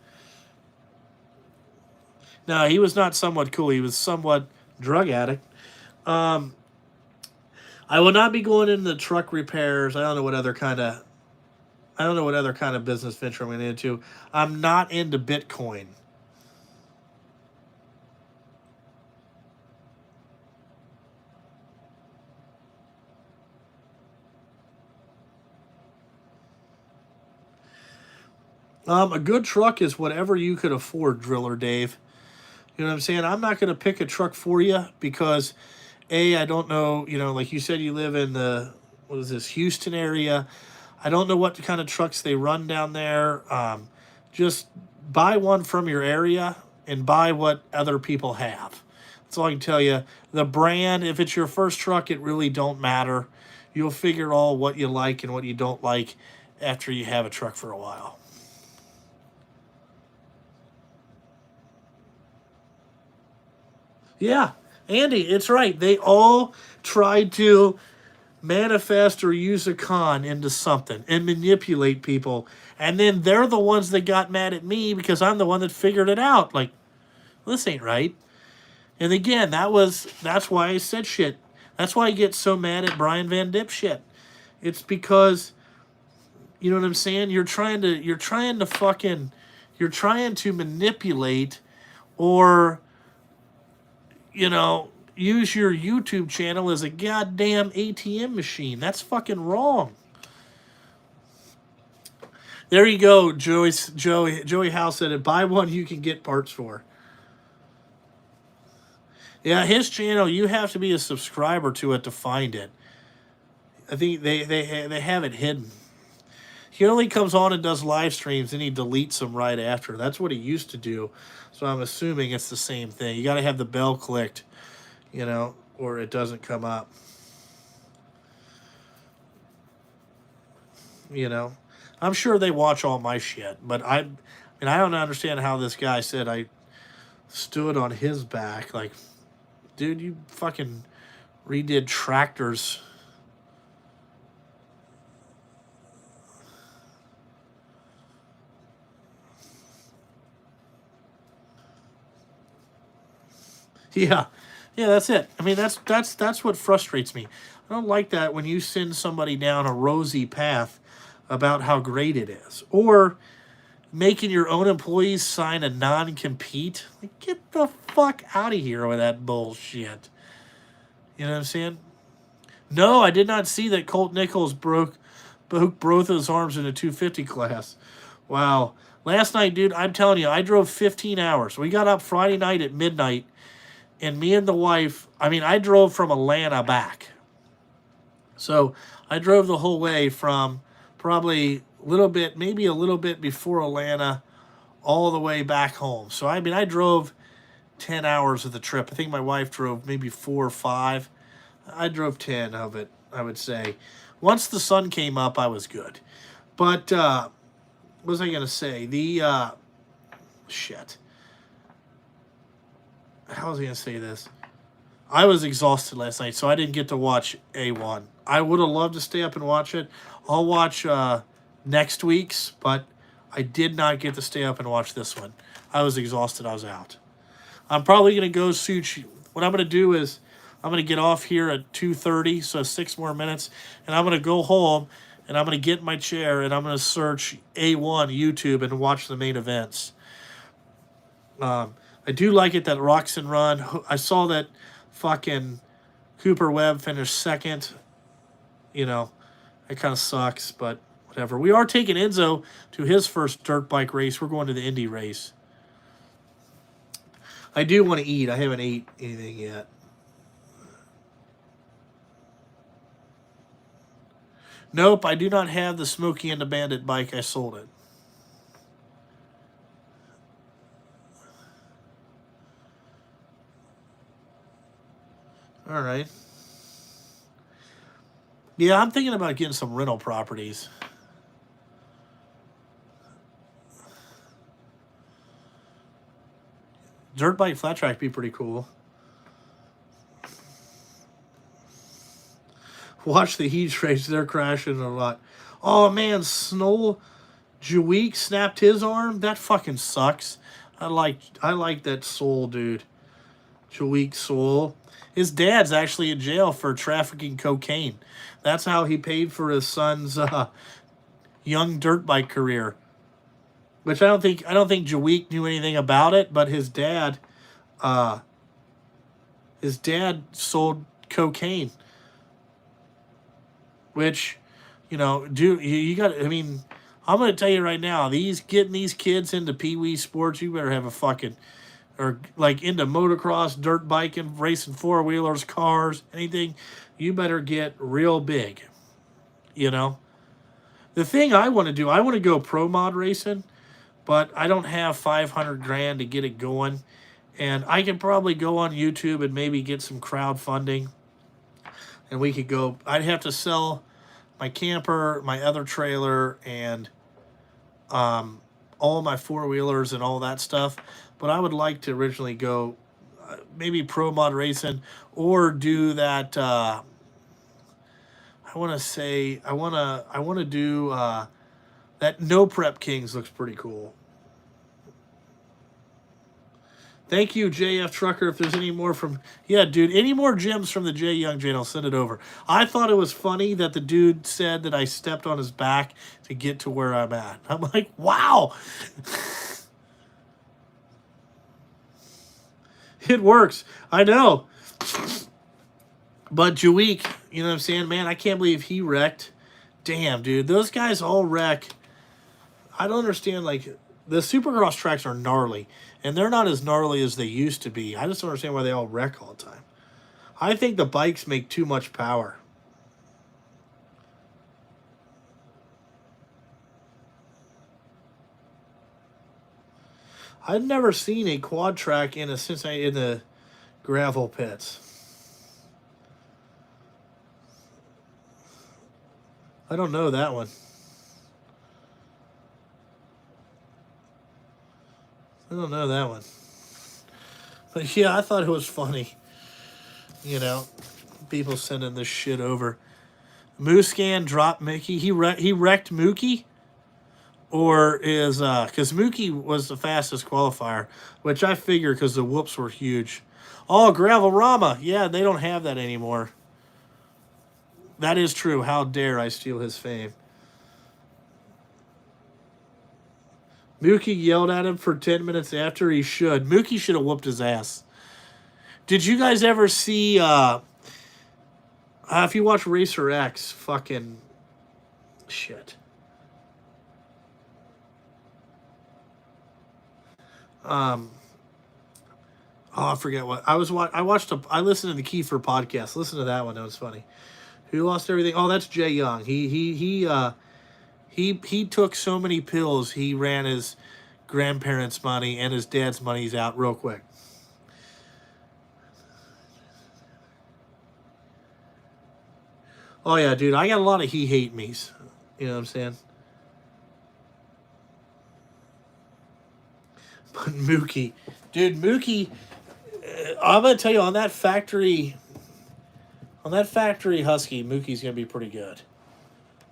No, he was not somewhat cool. He was somewhat drug addict. I will not be going into truck repairs. I don't know what other kind of business venture I'm into. I'm not into Bitcoin. A good truck is whatever you could afford, Driller Dave. You know what I'm saying? I'm not going to pick a truck for you because, A, I don't know, you know, like you said, you live in the, what is this, Houston area. I don't know what kind of trucks they run down there. Just buy one from your area and buy what other people have. That's all I can tell you. The brand, if it's your first truck, it really don't matter. You'll figure all what you like and what you don't like after you have a truck for a while. Yeah, Andy, it's right. They all tried to manifest or use a con into something and manipulate people. And then they're the ones that got mad at me because I'm the one that figured it out. Like, well, this ain't right. And again, that's why I said shit. That's why I get so mad at Brian Van Dip shit. It's because, you know what I'm saying? You're trying to manipulate or, you know, use your YouTube channel as a goddamn ATM machine. That's fucking wrong. There you go, Joey House said it. Buy one you can get parts for. Yeah, his channel, you have to be a subscriber to it to find it. I think they have it hidden. He only comes on and does live streams, and he deletes them right after. That's what he used to do. So I'm assuming it's the same thing. You got to have the bell clicked, or it doesn't come up. I'm sure they watch all my shit, but I don't understand how this guy said I stood on his back. Like, dude, you fucking redid tractors. Yeah, that's it. I mean, that's what frustrates me. I don't like that when you send somebody down a rosy path about how great it is, or making your own employees sign a non-compete. Like, get the fuck out of here with that bullshit. You know what I'm saying? No, I did not see that Colt Nichols broke both his arms in a 250 class. Wow. Last night, dude, I'm telling you, I drove 15 hours. We got up Friday night at midnight, and me and the wife, I drove from Atlanta back. So I drove the whole way from probably maybe a little bit before Atlanta, all the way back home. So, I drove 10 hours of the trip. I think my wife drove maybe 4 or 5. I drove 10 of it, I would say. Once the sun came up, I was good. But, what was I going to say? Shit. How was I going to say this? I was exhausted last night, so I didn't get to watch A1. I would have loved to stay up and watch it. I'll watch next week's, but I did not get to stay up and watch this one. I was exhausted. I was out. I'm probably going to go sushi. What I'm going to do is I'm going to get off here at 2:30, so 6 more minutes, and I'm going to go home, and I'm going to get in my chair, and I'm going to search A1 YouTube and watch the main events. I do like it that Roxon run. I saw that fucking Cooper Webb finished second. It kind of sucks, but whatever. We are taking Enzo to his first dirt bike race. We're going to the Indy race. I do want to eat. I haven't ate anything yet. Nope, I do not have the Smokey and the Bandit bike. I sold it. All right. Yeah, I'm thinking about getting some rental properties. Dirt bike flat track be pretty cool. Watch the heat race. They're crashing a lot. Oh, man, Snow Jaweek snapped his arm? That fucking sucks. I like that Soul, dude. Jaweek Soul. His dad's actually in jail for trafficking cocaine. That's how he paid for his son's young dirt bike career. Which I don't think Jaweek knew anything about it, but his dad sold cocaine. Which, you got. I'm going to tell you right now, getting these kids into pee-wee sports, you better have a fucking, or like into motocross, dirt biking, racing 4-wheelers, cars, anything. You better get real big. The thing I want to do, I want to go pro mod racing, but I don't have $500,000 to get it going. And I can probably go on YouTube and maybe get some crowdfunding. And we could go. I'd have to sell my camper, my other trailer, and all my 4-wheelers and all that stuff. But I would like to originally go maybe pro mod racing, or do that. I want to do that. No Prep Kings looks pretty cool. Thank you, JF Trucker. If there's any more from... Yeah, dude, any more gems from the J Young channel, send it over. I thought it was funny that the dude said that I stepped on his back to get to where I'm at. I'm like, wow. It works. I know. But Jaweek, you know what I'm saying? Man, I can't believe he wrecked. Damn, dude. Those guys all wreck. I don't understand, like, the supercross tracks are gnarly, and they're not as gnarly as they used to be. I just don't understand why they all wreck all the time. I think the bikes make too much power. I've never seen a quad track in the gravel pits. I don't know that one. I don't know that one. But yeah, I thought it was funny. You know, people sending this shit over. Mooscan dropped Mickey. He wrecked Mookie, or is because Mookie was the fastest qualifier, which I figure because the whoops were huge. Oh, Gravel Rama. Yeah, they don't have that anymore. That is true. How dare I steal his fame? Mookie yelled at him for 10 minutes after he should. Mookie should have whooped his ass. Did you guys ever see, if you watch Racer X, fucking shit. Oh, I forget what. I listened to the Kiefer podcast. Listen to that one. That was funny. Who lost everything? Oh, that's Jay Young. He took so many pills, he ran his grandparents' money and his dad's money's out real quick. Oh yeah, dude, I got a lot of he hate me's. You know what I'm saying? But Mookie, dude, Mookie, I'm gonna tell you on that factory Husky, Mookie's gonna be pretty good.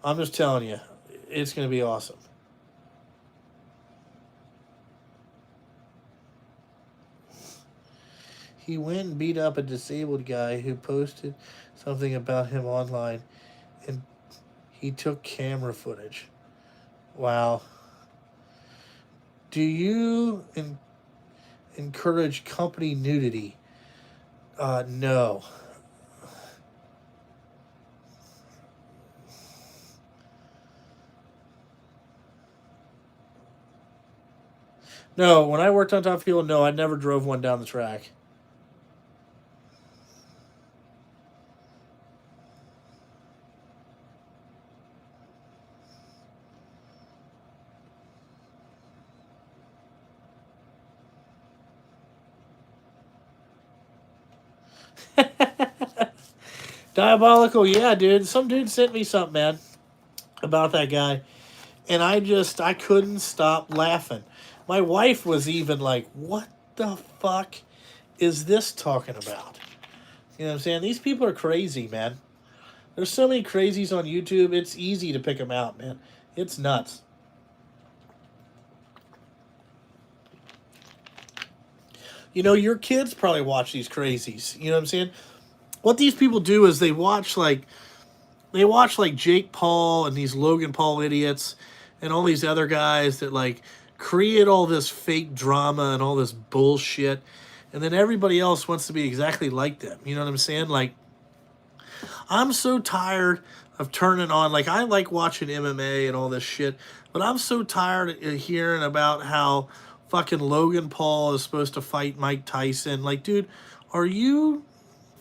I'm just telling you, it's gonna be awesome. He went and beat up a disabled guy who posted something about him online, and he took camera footage. Wow. Do you encourage company nudity? No. No, when I worked on Top Fuel, no, I never drove one down the track. Diabolical, yeah, dude. Some dude sent me something, man, about that guy. And I couldn't stop laughing. My wife was even like, what the fuck is this talking about? You know what I'm saying? These people are crazy, man. There's so many crazies on YouTube, it's easy to pick them out, man. It's nuts. You know, your kids probably watch these crazies. You know what I'm saying? What these people do is they watch like Jake Paul and these Logan Paul idiots and all these other guys that like create all this fake drama and all this bullshit, and then everybody else wants to be exactly like them. You know what I'm saying? Like, I'm so tired of turning on, like, I like watching MMA and all this shit, but I'm so tired of hearing about how fucking Logan Paul is supposed to fight Mike Tyson. Like, dude, are you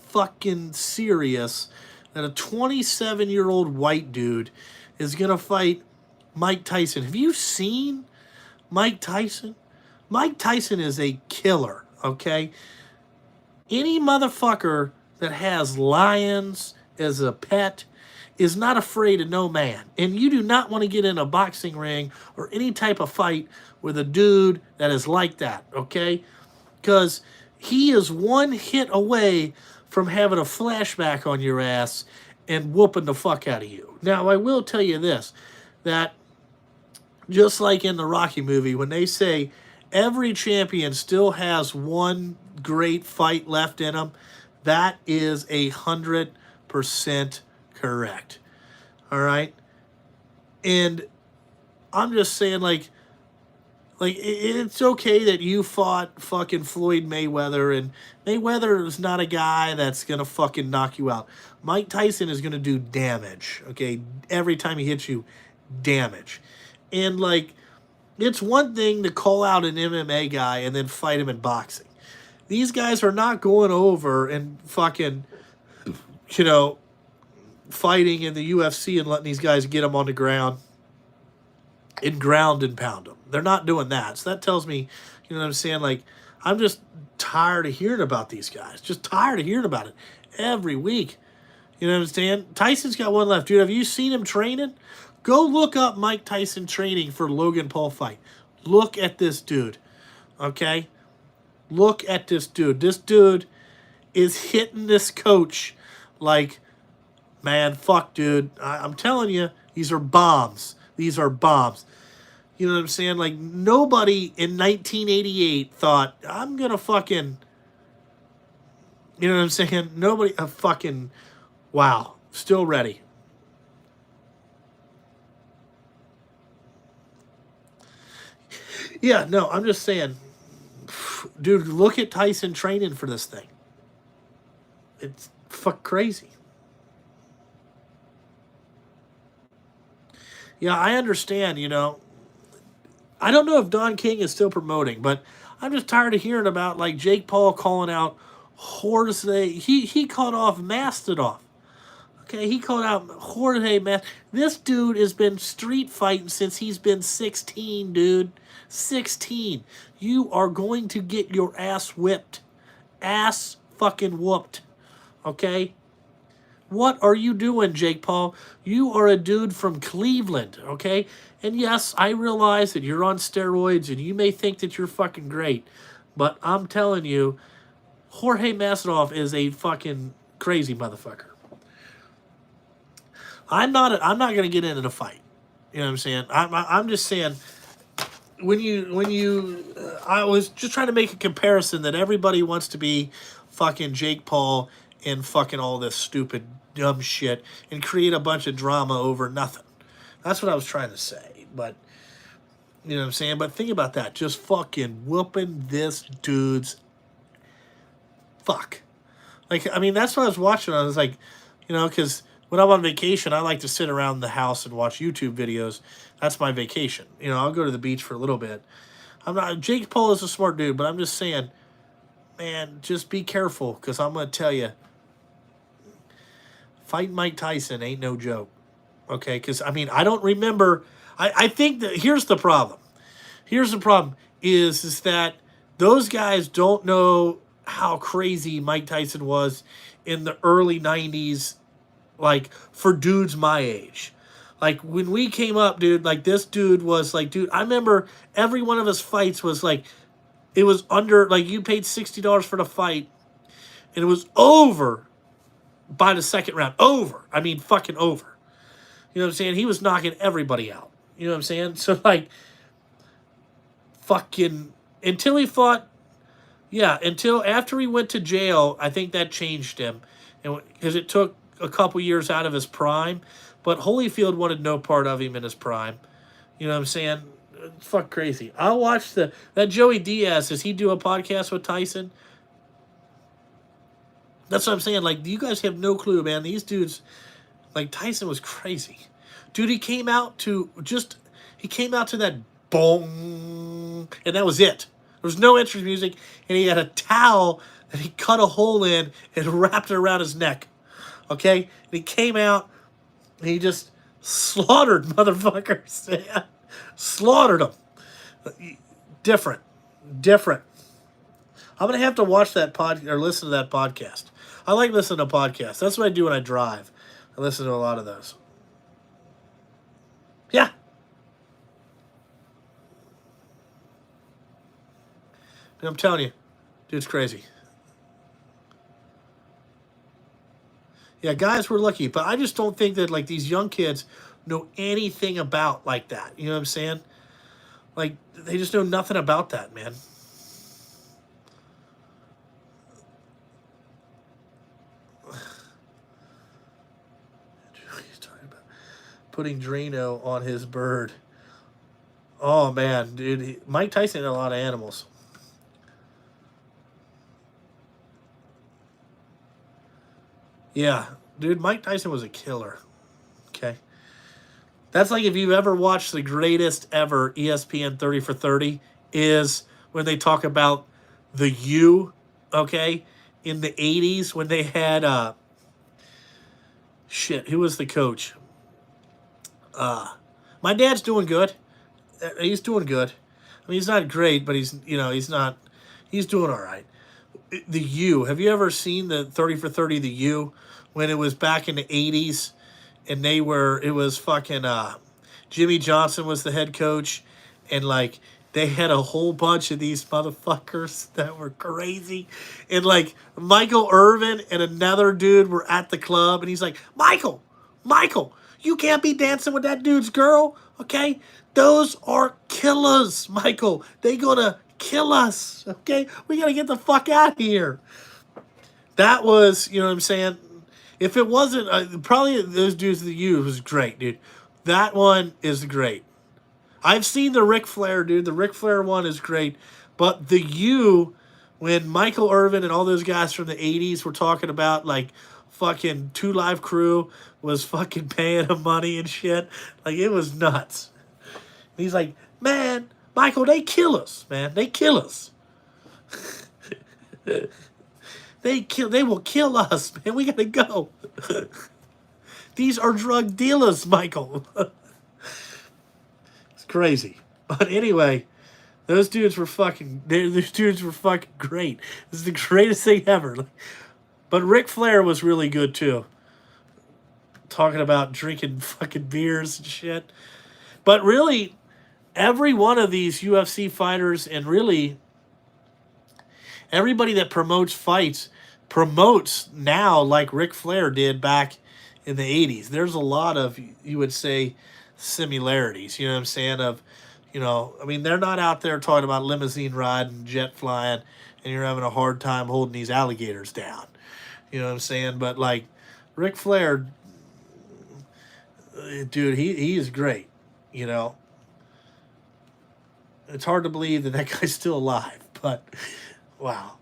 fucking serious that a 27-year-old white dude is going to fight Mike Tyson? Have you seen Mike Tyson? Mike Tyson is a killer, okay? Any motherfucker that has lions as a pet is not afraid of no man. And you do not want to get in a boxing ring or any type of fight with a dude that is like that, okay? Because he is one hit away from having a flashback on your ass and whooping the fuck out of you. Now, I will tell you this, that just like in the Rocky movie, when they say every champion still has one great fight left in him, that is 100% correct. All right? And I'm just saying, like it's okay that you fought fucking Floyd Mayweather, and Mayweather is not a guy that's gonna fucking knock you out. Mike Tyson is gonna do damage, okay? Every time he hits you, damage. And like, It's one thing to call out an MMA guy and then fight him in boxing. These guys are not going over and fucking, you know, fighting in the UFC and letting these guys get them on the ground and ground and pound them. They're not doing that. So that tells me, you know what I'm saying? Like, I'm just tired of hearing about these guys. Just tired of hearing about it every week. You know what I'm saying? Tyson's got one left. Dude, have you seen him training? Go look up Mike Tyson training for Logan Paul fight. Look at this dude. Okay? Look at this dude. This dude is hitting this coach like, man, fuck, dude. I'm telling you, these are bombs. These are bombs. You know what I'm saying? Like, nobody in 1988 thought, I'm going to fucking, you know what I'm saying? Nobody, fucking, wow. Still ready. Yeah, no, I'm just saying, dude, look at Tyson training for this thing. It's fuck crazy. Yeah, I understand, you know. I don't know if Don King is still promoting, but I'm just tired of hearing about like Jake Paul calling out Jorge. He called off Mastodon. Okay, he called out Jorge Mas. This dude has been street fighting since he's been 16, dude. 16. You are going to get your ass whipped. Ass fucking whooped. Okay? What are you doing, Jake Paul? You are a dude from Cleveland, okay? And yes, I realize that you're on steroids and you may think that you're fucking great. But I'm telling you, Jorge Masvidal is a fucking crazy motherfucker. I'm not going to get into the fight. You know what I'm saying? I'm just saying I was just trying to make a comparison that everybody wants to be fucking Jake Paul and fucking all this stupid dumb shit and create a bunch of drama over nothing. That's what I was trying to say. But you know what I'm saying? But think about that. Just fucking whooping this dude's fuck. Like, I mean, that's what I was watching. I was like, you know, because when I'm on vacation, I like to sit around the house and watch YouTube videos. That's my vacation. You know, I'll go to the beach for a little bit. I'm not. Jake Paul is a smart dude, but I'm just saying, man, just be careful because I'm gonna tell you, fighting Mike Tyson ain't no joke. Okay, because I mean, I don't remember. I think that here's the problem. Here's the problem is that those guys don't know how crazy Mike Tyson was in the early 90s, like for dudes my age. Like when we came up, dude, like this dude was like, dude, I remember every one of his fights was like, it was under, like you paid $60 for the fight and it was over by the second round. Over. I mean, fucking over. You know what I'm saying? He was knocking everybody out. You know what I'm saying? So like, fucking, until he fought, yeah, until after he went to jail, I think that changed him. And because it took a couple years out of his prime, but Holyfield wanted no part of him in his prime. You know what I'm saying? Fuck crazy. I'll watch that Joey Diaz. Does he do a podcast with Tyson? That's what I'm saying. Like, you guys have no clue, man. These dudes, like Tyson was crazy. Dude, he came out to that boom, and that was it. There was no entrance music, and he had a towel that he cut a hole in and wrapped it around his neck. Okay? And he came out, and he just slaughtered motherfuckers. Yeah. Slaughtered them. Different. Different. I'm going to have to watch that or listen to that podcast. I like listening to podcasts. That's what I do when I drive. I listen to a lot of those. Yeah. I'm telling you, dude's crazy. Yeah, guys, we're lucky, but I just don't think that like these young kids know anything about like that. You know what I'm saying? Like they just know nothing about that, man. He's talking about putting Drano on his bird. Oh man, dude, Mike Tyson had a lot of animals. Yeah, dude, Mike Tyson was a killer. Okay. That's like if you ever watched the greatest ever ESPN 30 for 30 is when they talk about the U, okay, in the 80s when they had shit, who was the coach? My dad's doing good. He's doing good. I mean, he's not great, but he's not, he's doing all right. The U, have you ever seen the 30 for 30 the U when it was back in the 80s and it was fucking Jimmy Johnson was the head coach, and like they had a whole bunch of these motherfuckers that were crazy, and like Michael Irvin and another dude were at the club, and he's like, Michael, you can't be dancing with that dude's girl, okay? Those are killers, Michael. They gonna kill us, okay? We gotta get the fuck out of here. That was, you know what I'm saying? If it wasn't, probably those dudes of the U was great, dude. That one is great. I've seen the Ric Flair, dude. The Ric Flair one is great. But the U, when Michael Irvin and all those guys from the 80s were talking about, like, fucking Two Live Crew was fucking paying him money and shit. Like, it was nuts. And he's like, man, Michael, they kill us, man. They kill us. They will kill us, man. We gotta go. These are drug dealers, Michael. It's crazy. But anyway, those dudes were fucking great. This is the greatest thing ever. But Ric Flair was really good too. Talking about drinking fucking beers and shit. But really, every one of these UFC fighters and really everybody that promotes fights promotes now like Ric Flair did back in the 80s. There's a lot of, you would say, similarities, you know what I'm saying? I mean, they're not out there talking about limousine riding, jet flying, and you're having a hard time holding these alligators down. You know what I'm saying? But like Ric Flair, dude, he is great, you know. It's hard to believe that guy's still alive, but wow.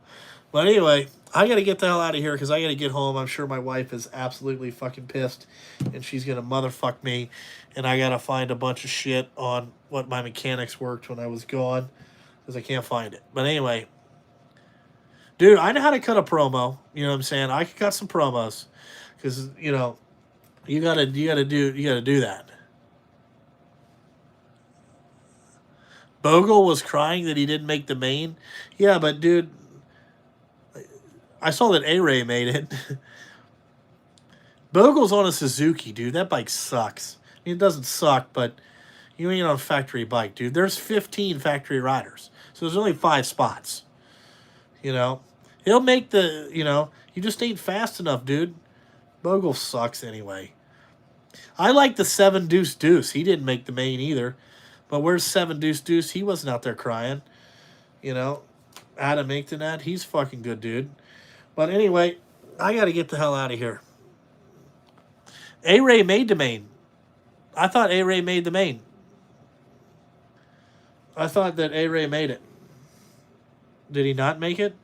But anyway, I got to get the hell out of here because I got to get home. I'm sure my wife is absolutely fucking pissed, and she's going to motherfuck me, and I got to find a bunch of shit on what my mechanics worked when I was gone because I can't find it. But anyway, dude, I know how to cut a promo. You know what I'm saying? I can cut some promos because, you got to do that. Bogle was crying that he didn't make the main. Yeah, but dude, I saw that A-Ray made it. Bogle's on a Suzuki, dude. That bike sucks. I mean, it doesn't suck, but you ain't on a factory bike, dude. There's 15 factory riders. So there's only 5 spots. He'll make you just ain't fast enough, dude. Bogle sucks anyway. I like the 7 Deuce Deuce. He didn't make the main either. But where's 7 Deuce Deuce? He wasn't out there crying. Adam Inkton, he's fucking good, dude. But anyway, I got to get the hell out of here. A-Ray made the main. I thought A-Ray made the main. I thought that A-Ray made it. Did he not make it?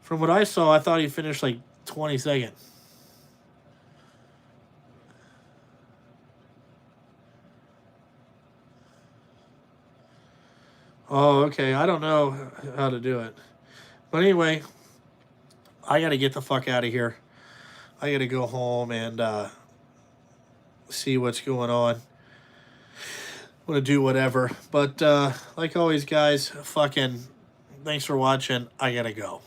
From what I saw, I thought he finished like 22nd. Oh, okay. I don't know how to do it. But anyway, I got to get the fuck out of here. I got to go home and see what's going on. I'm going to do whatever. But like always, guys, fucking thanks for watching. I got to go.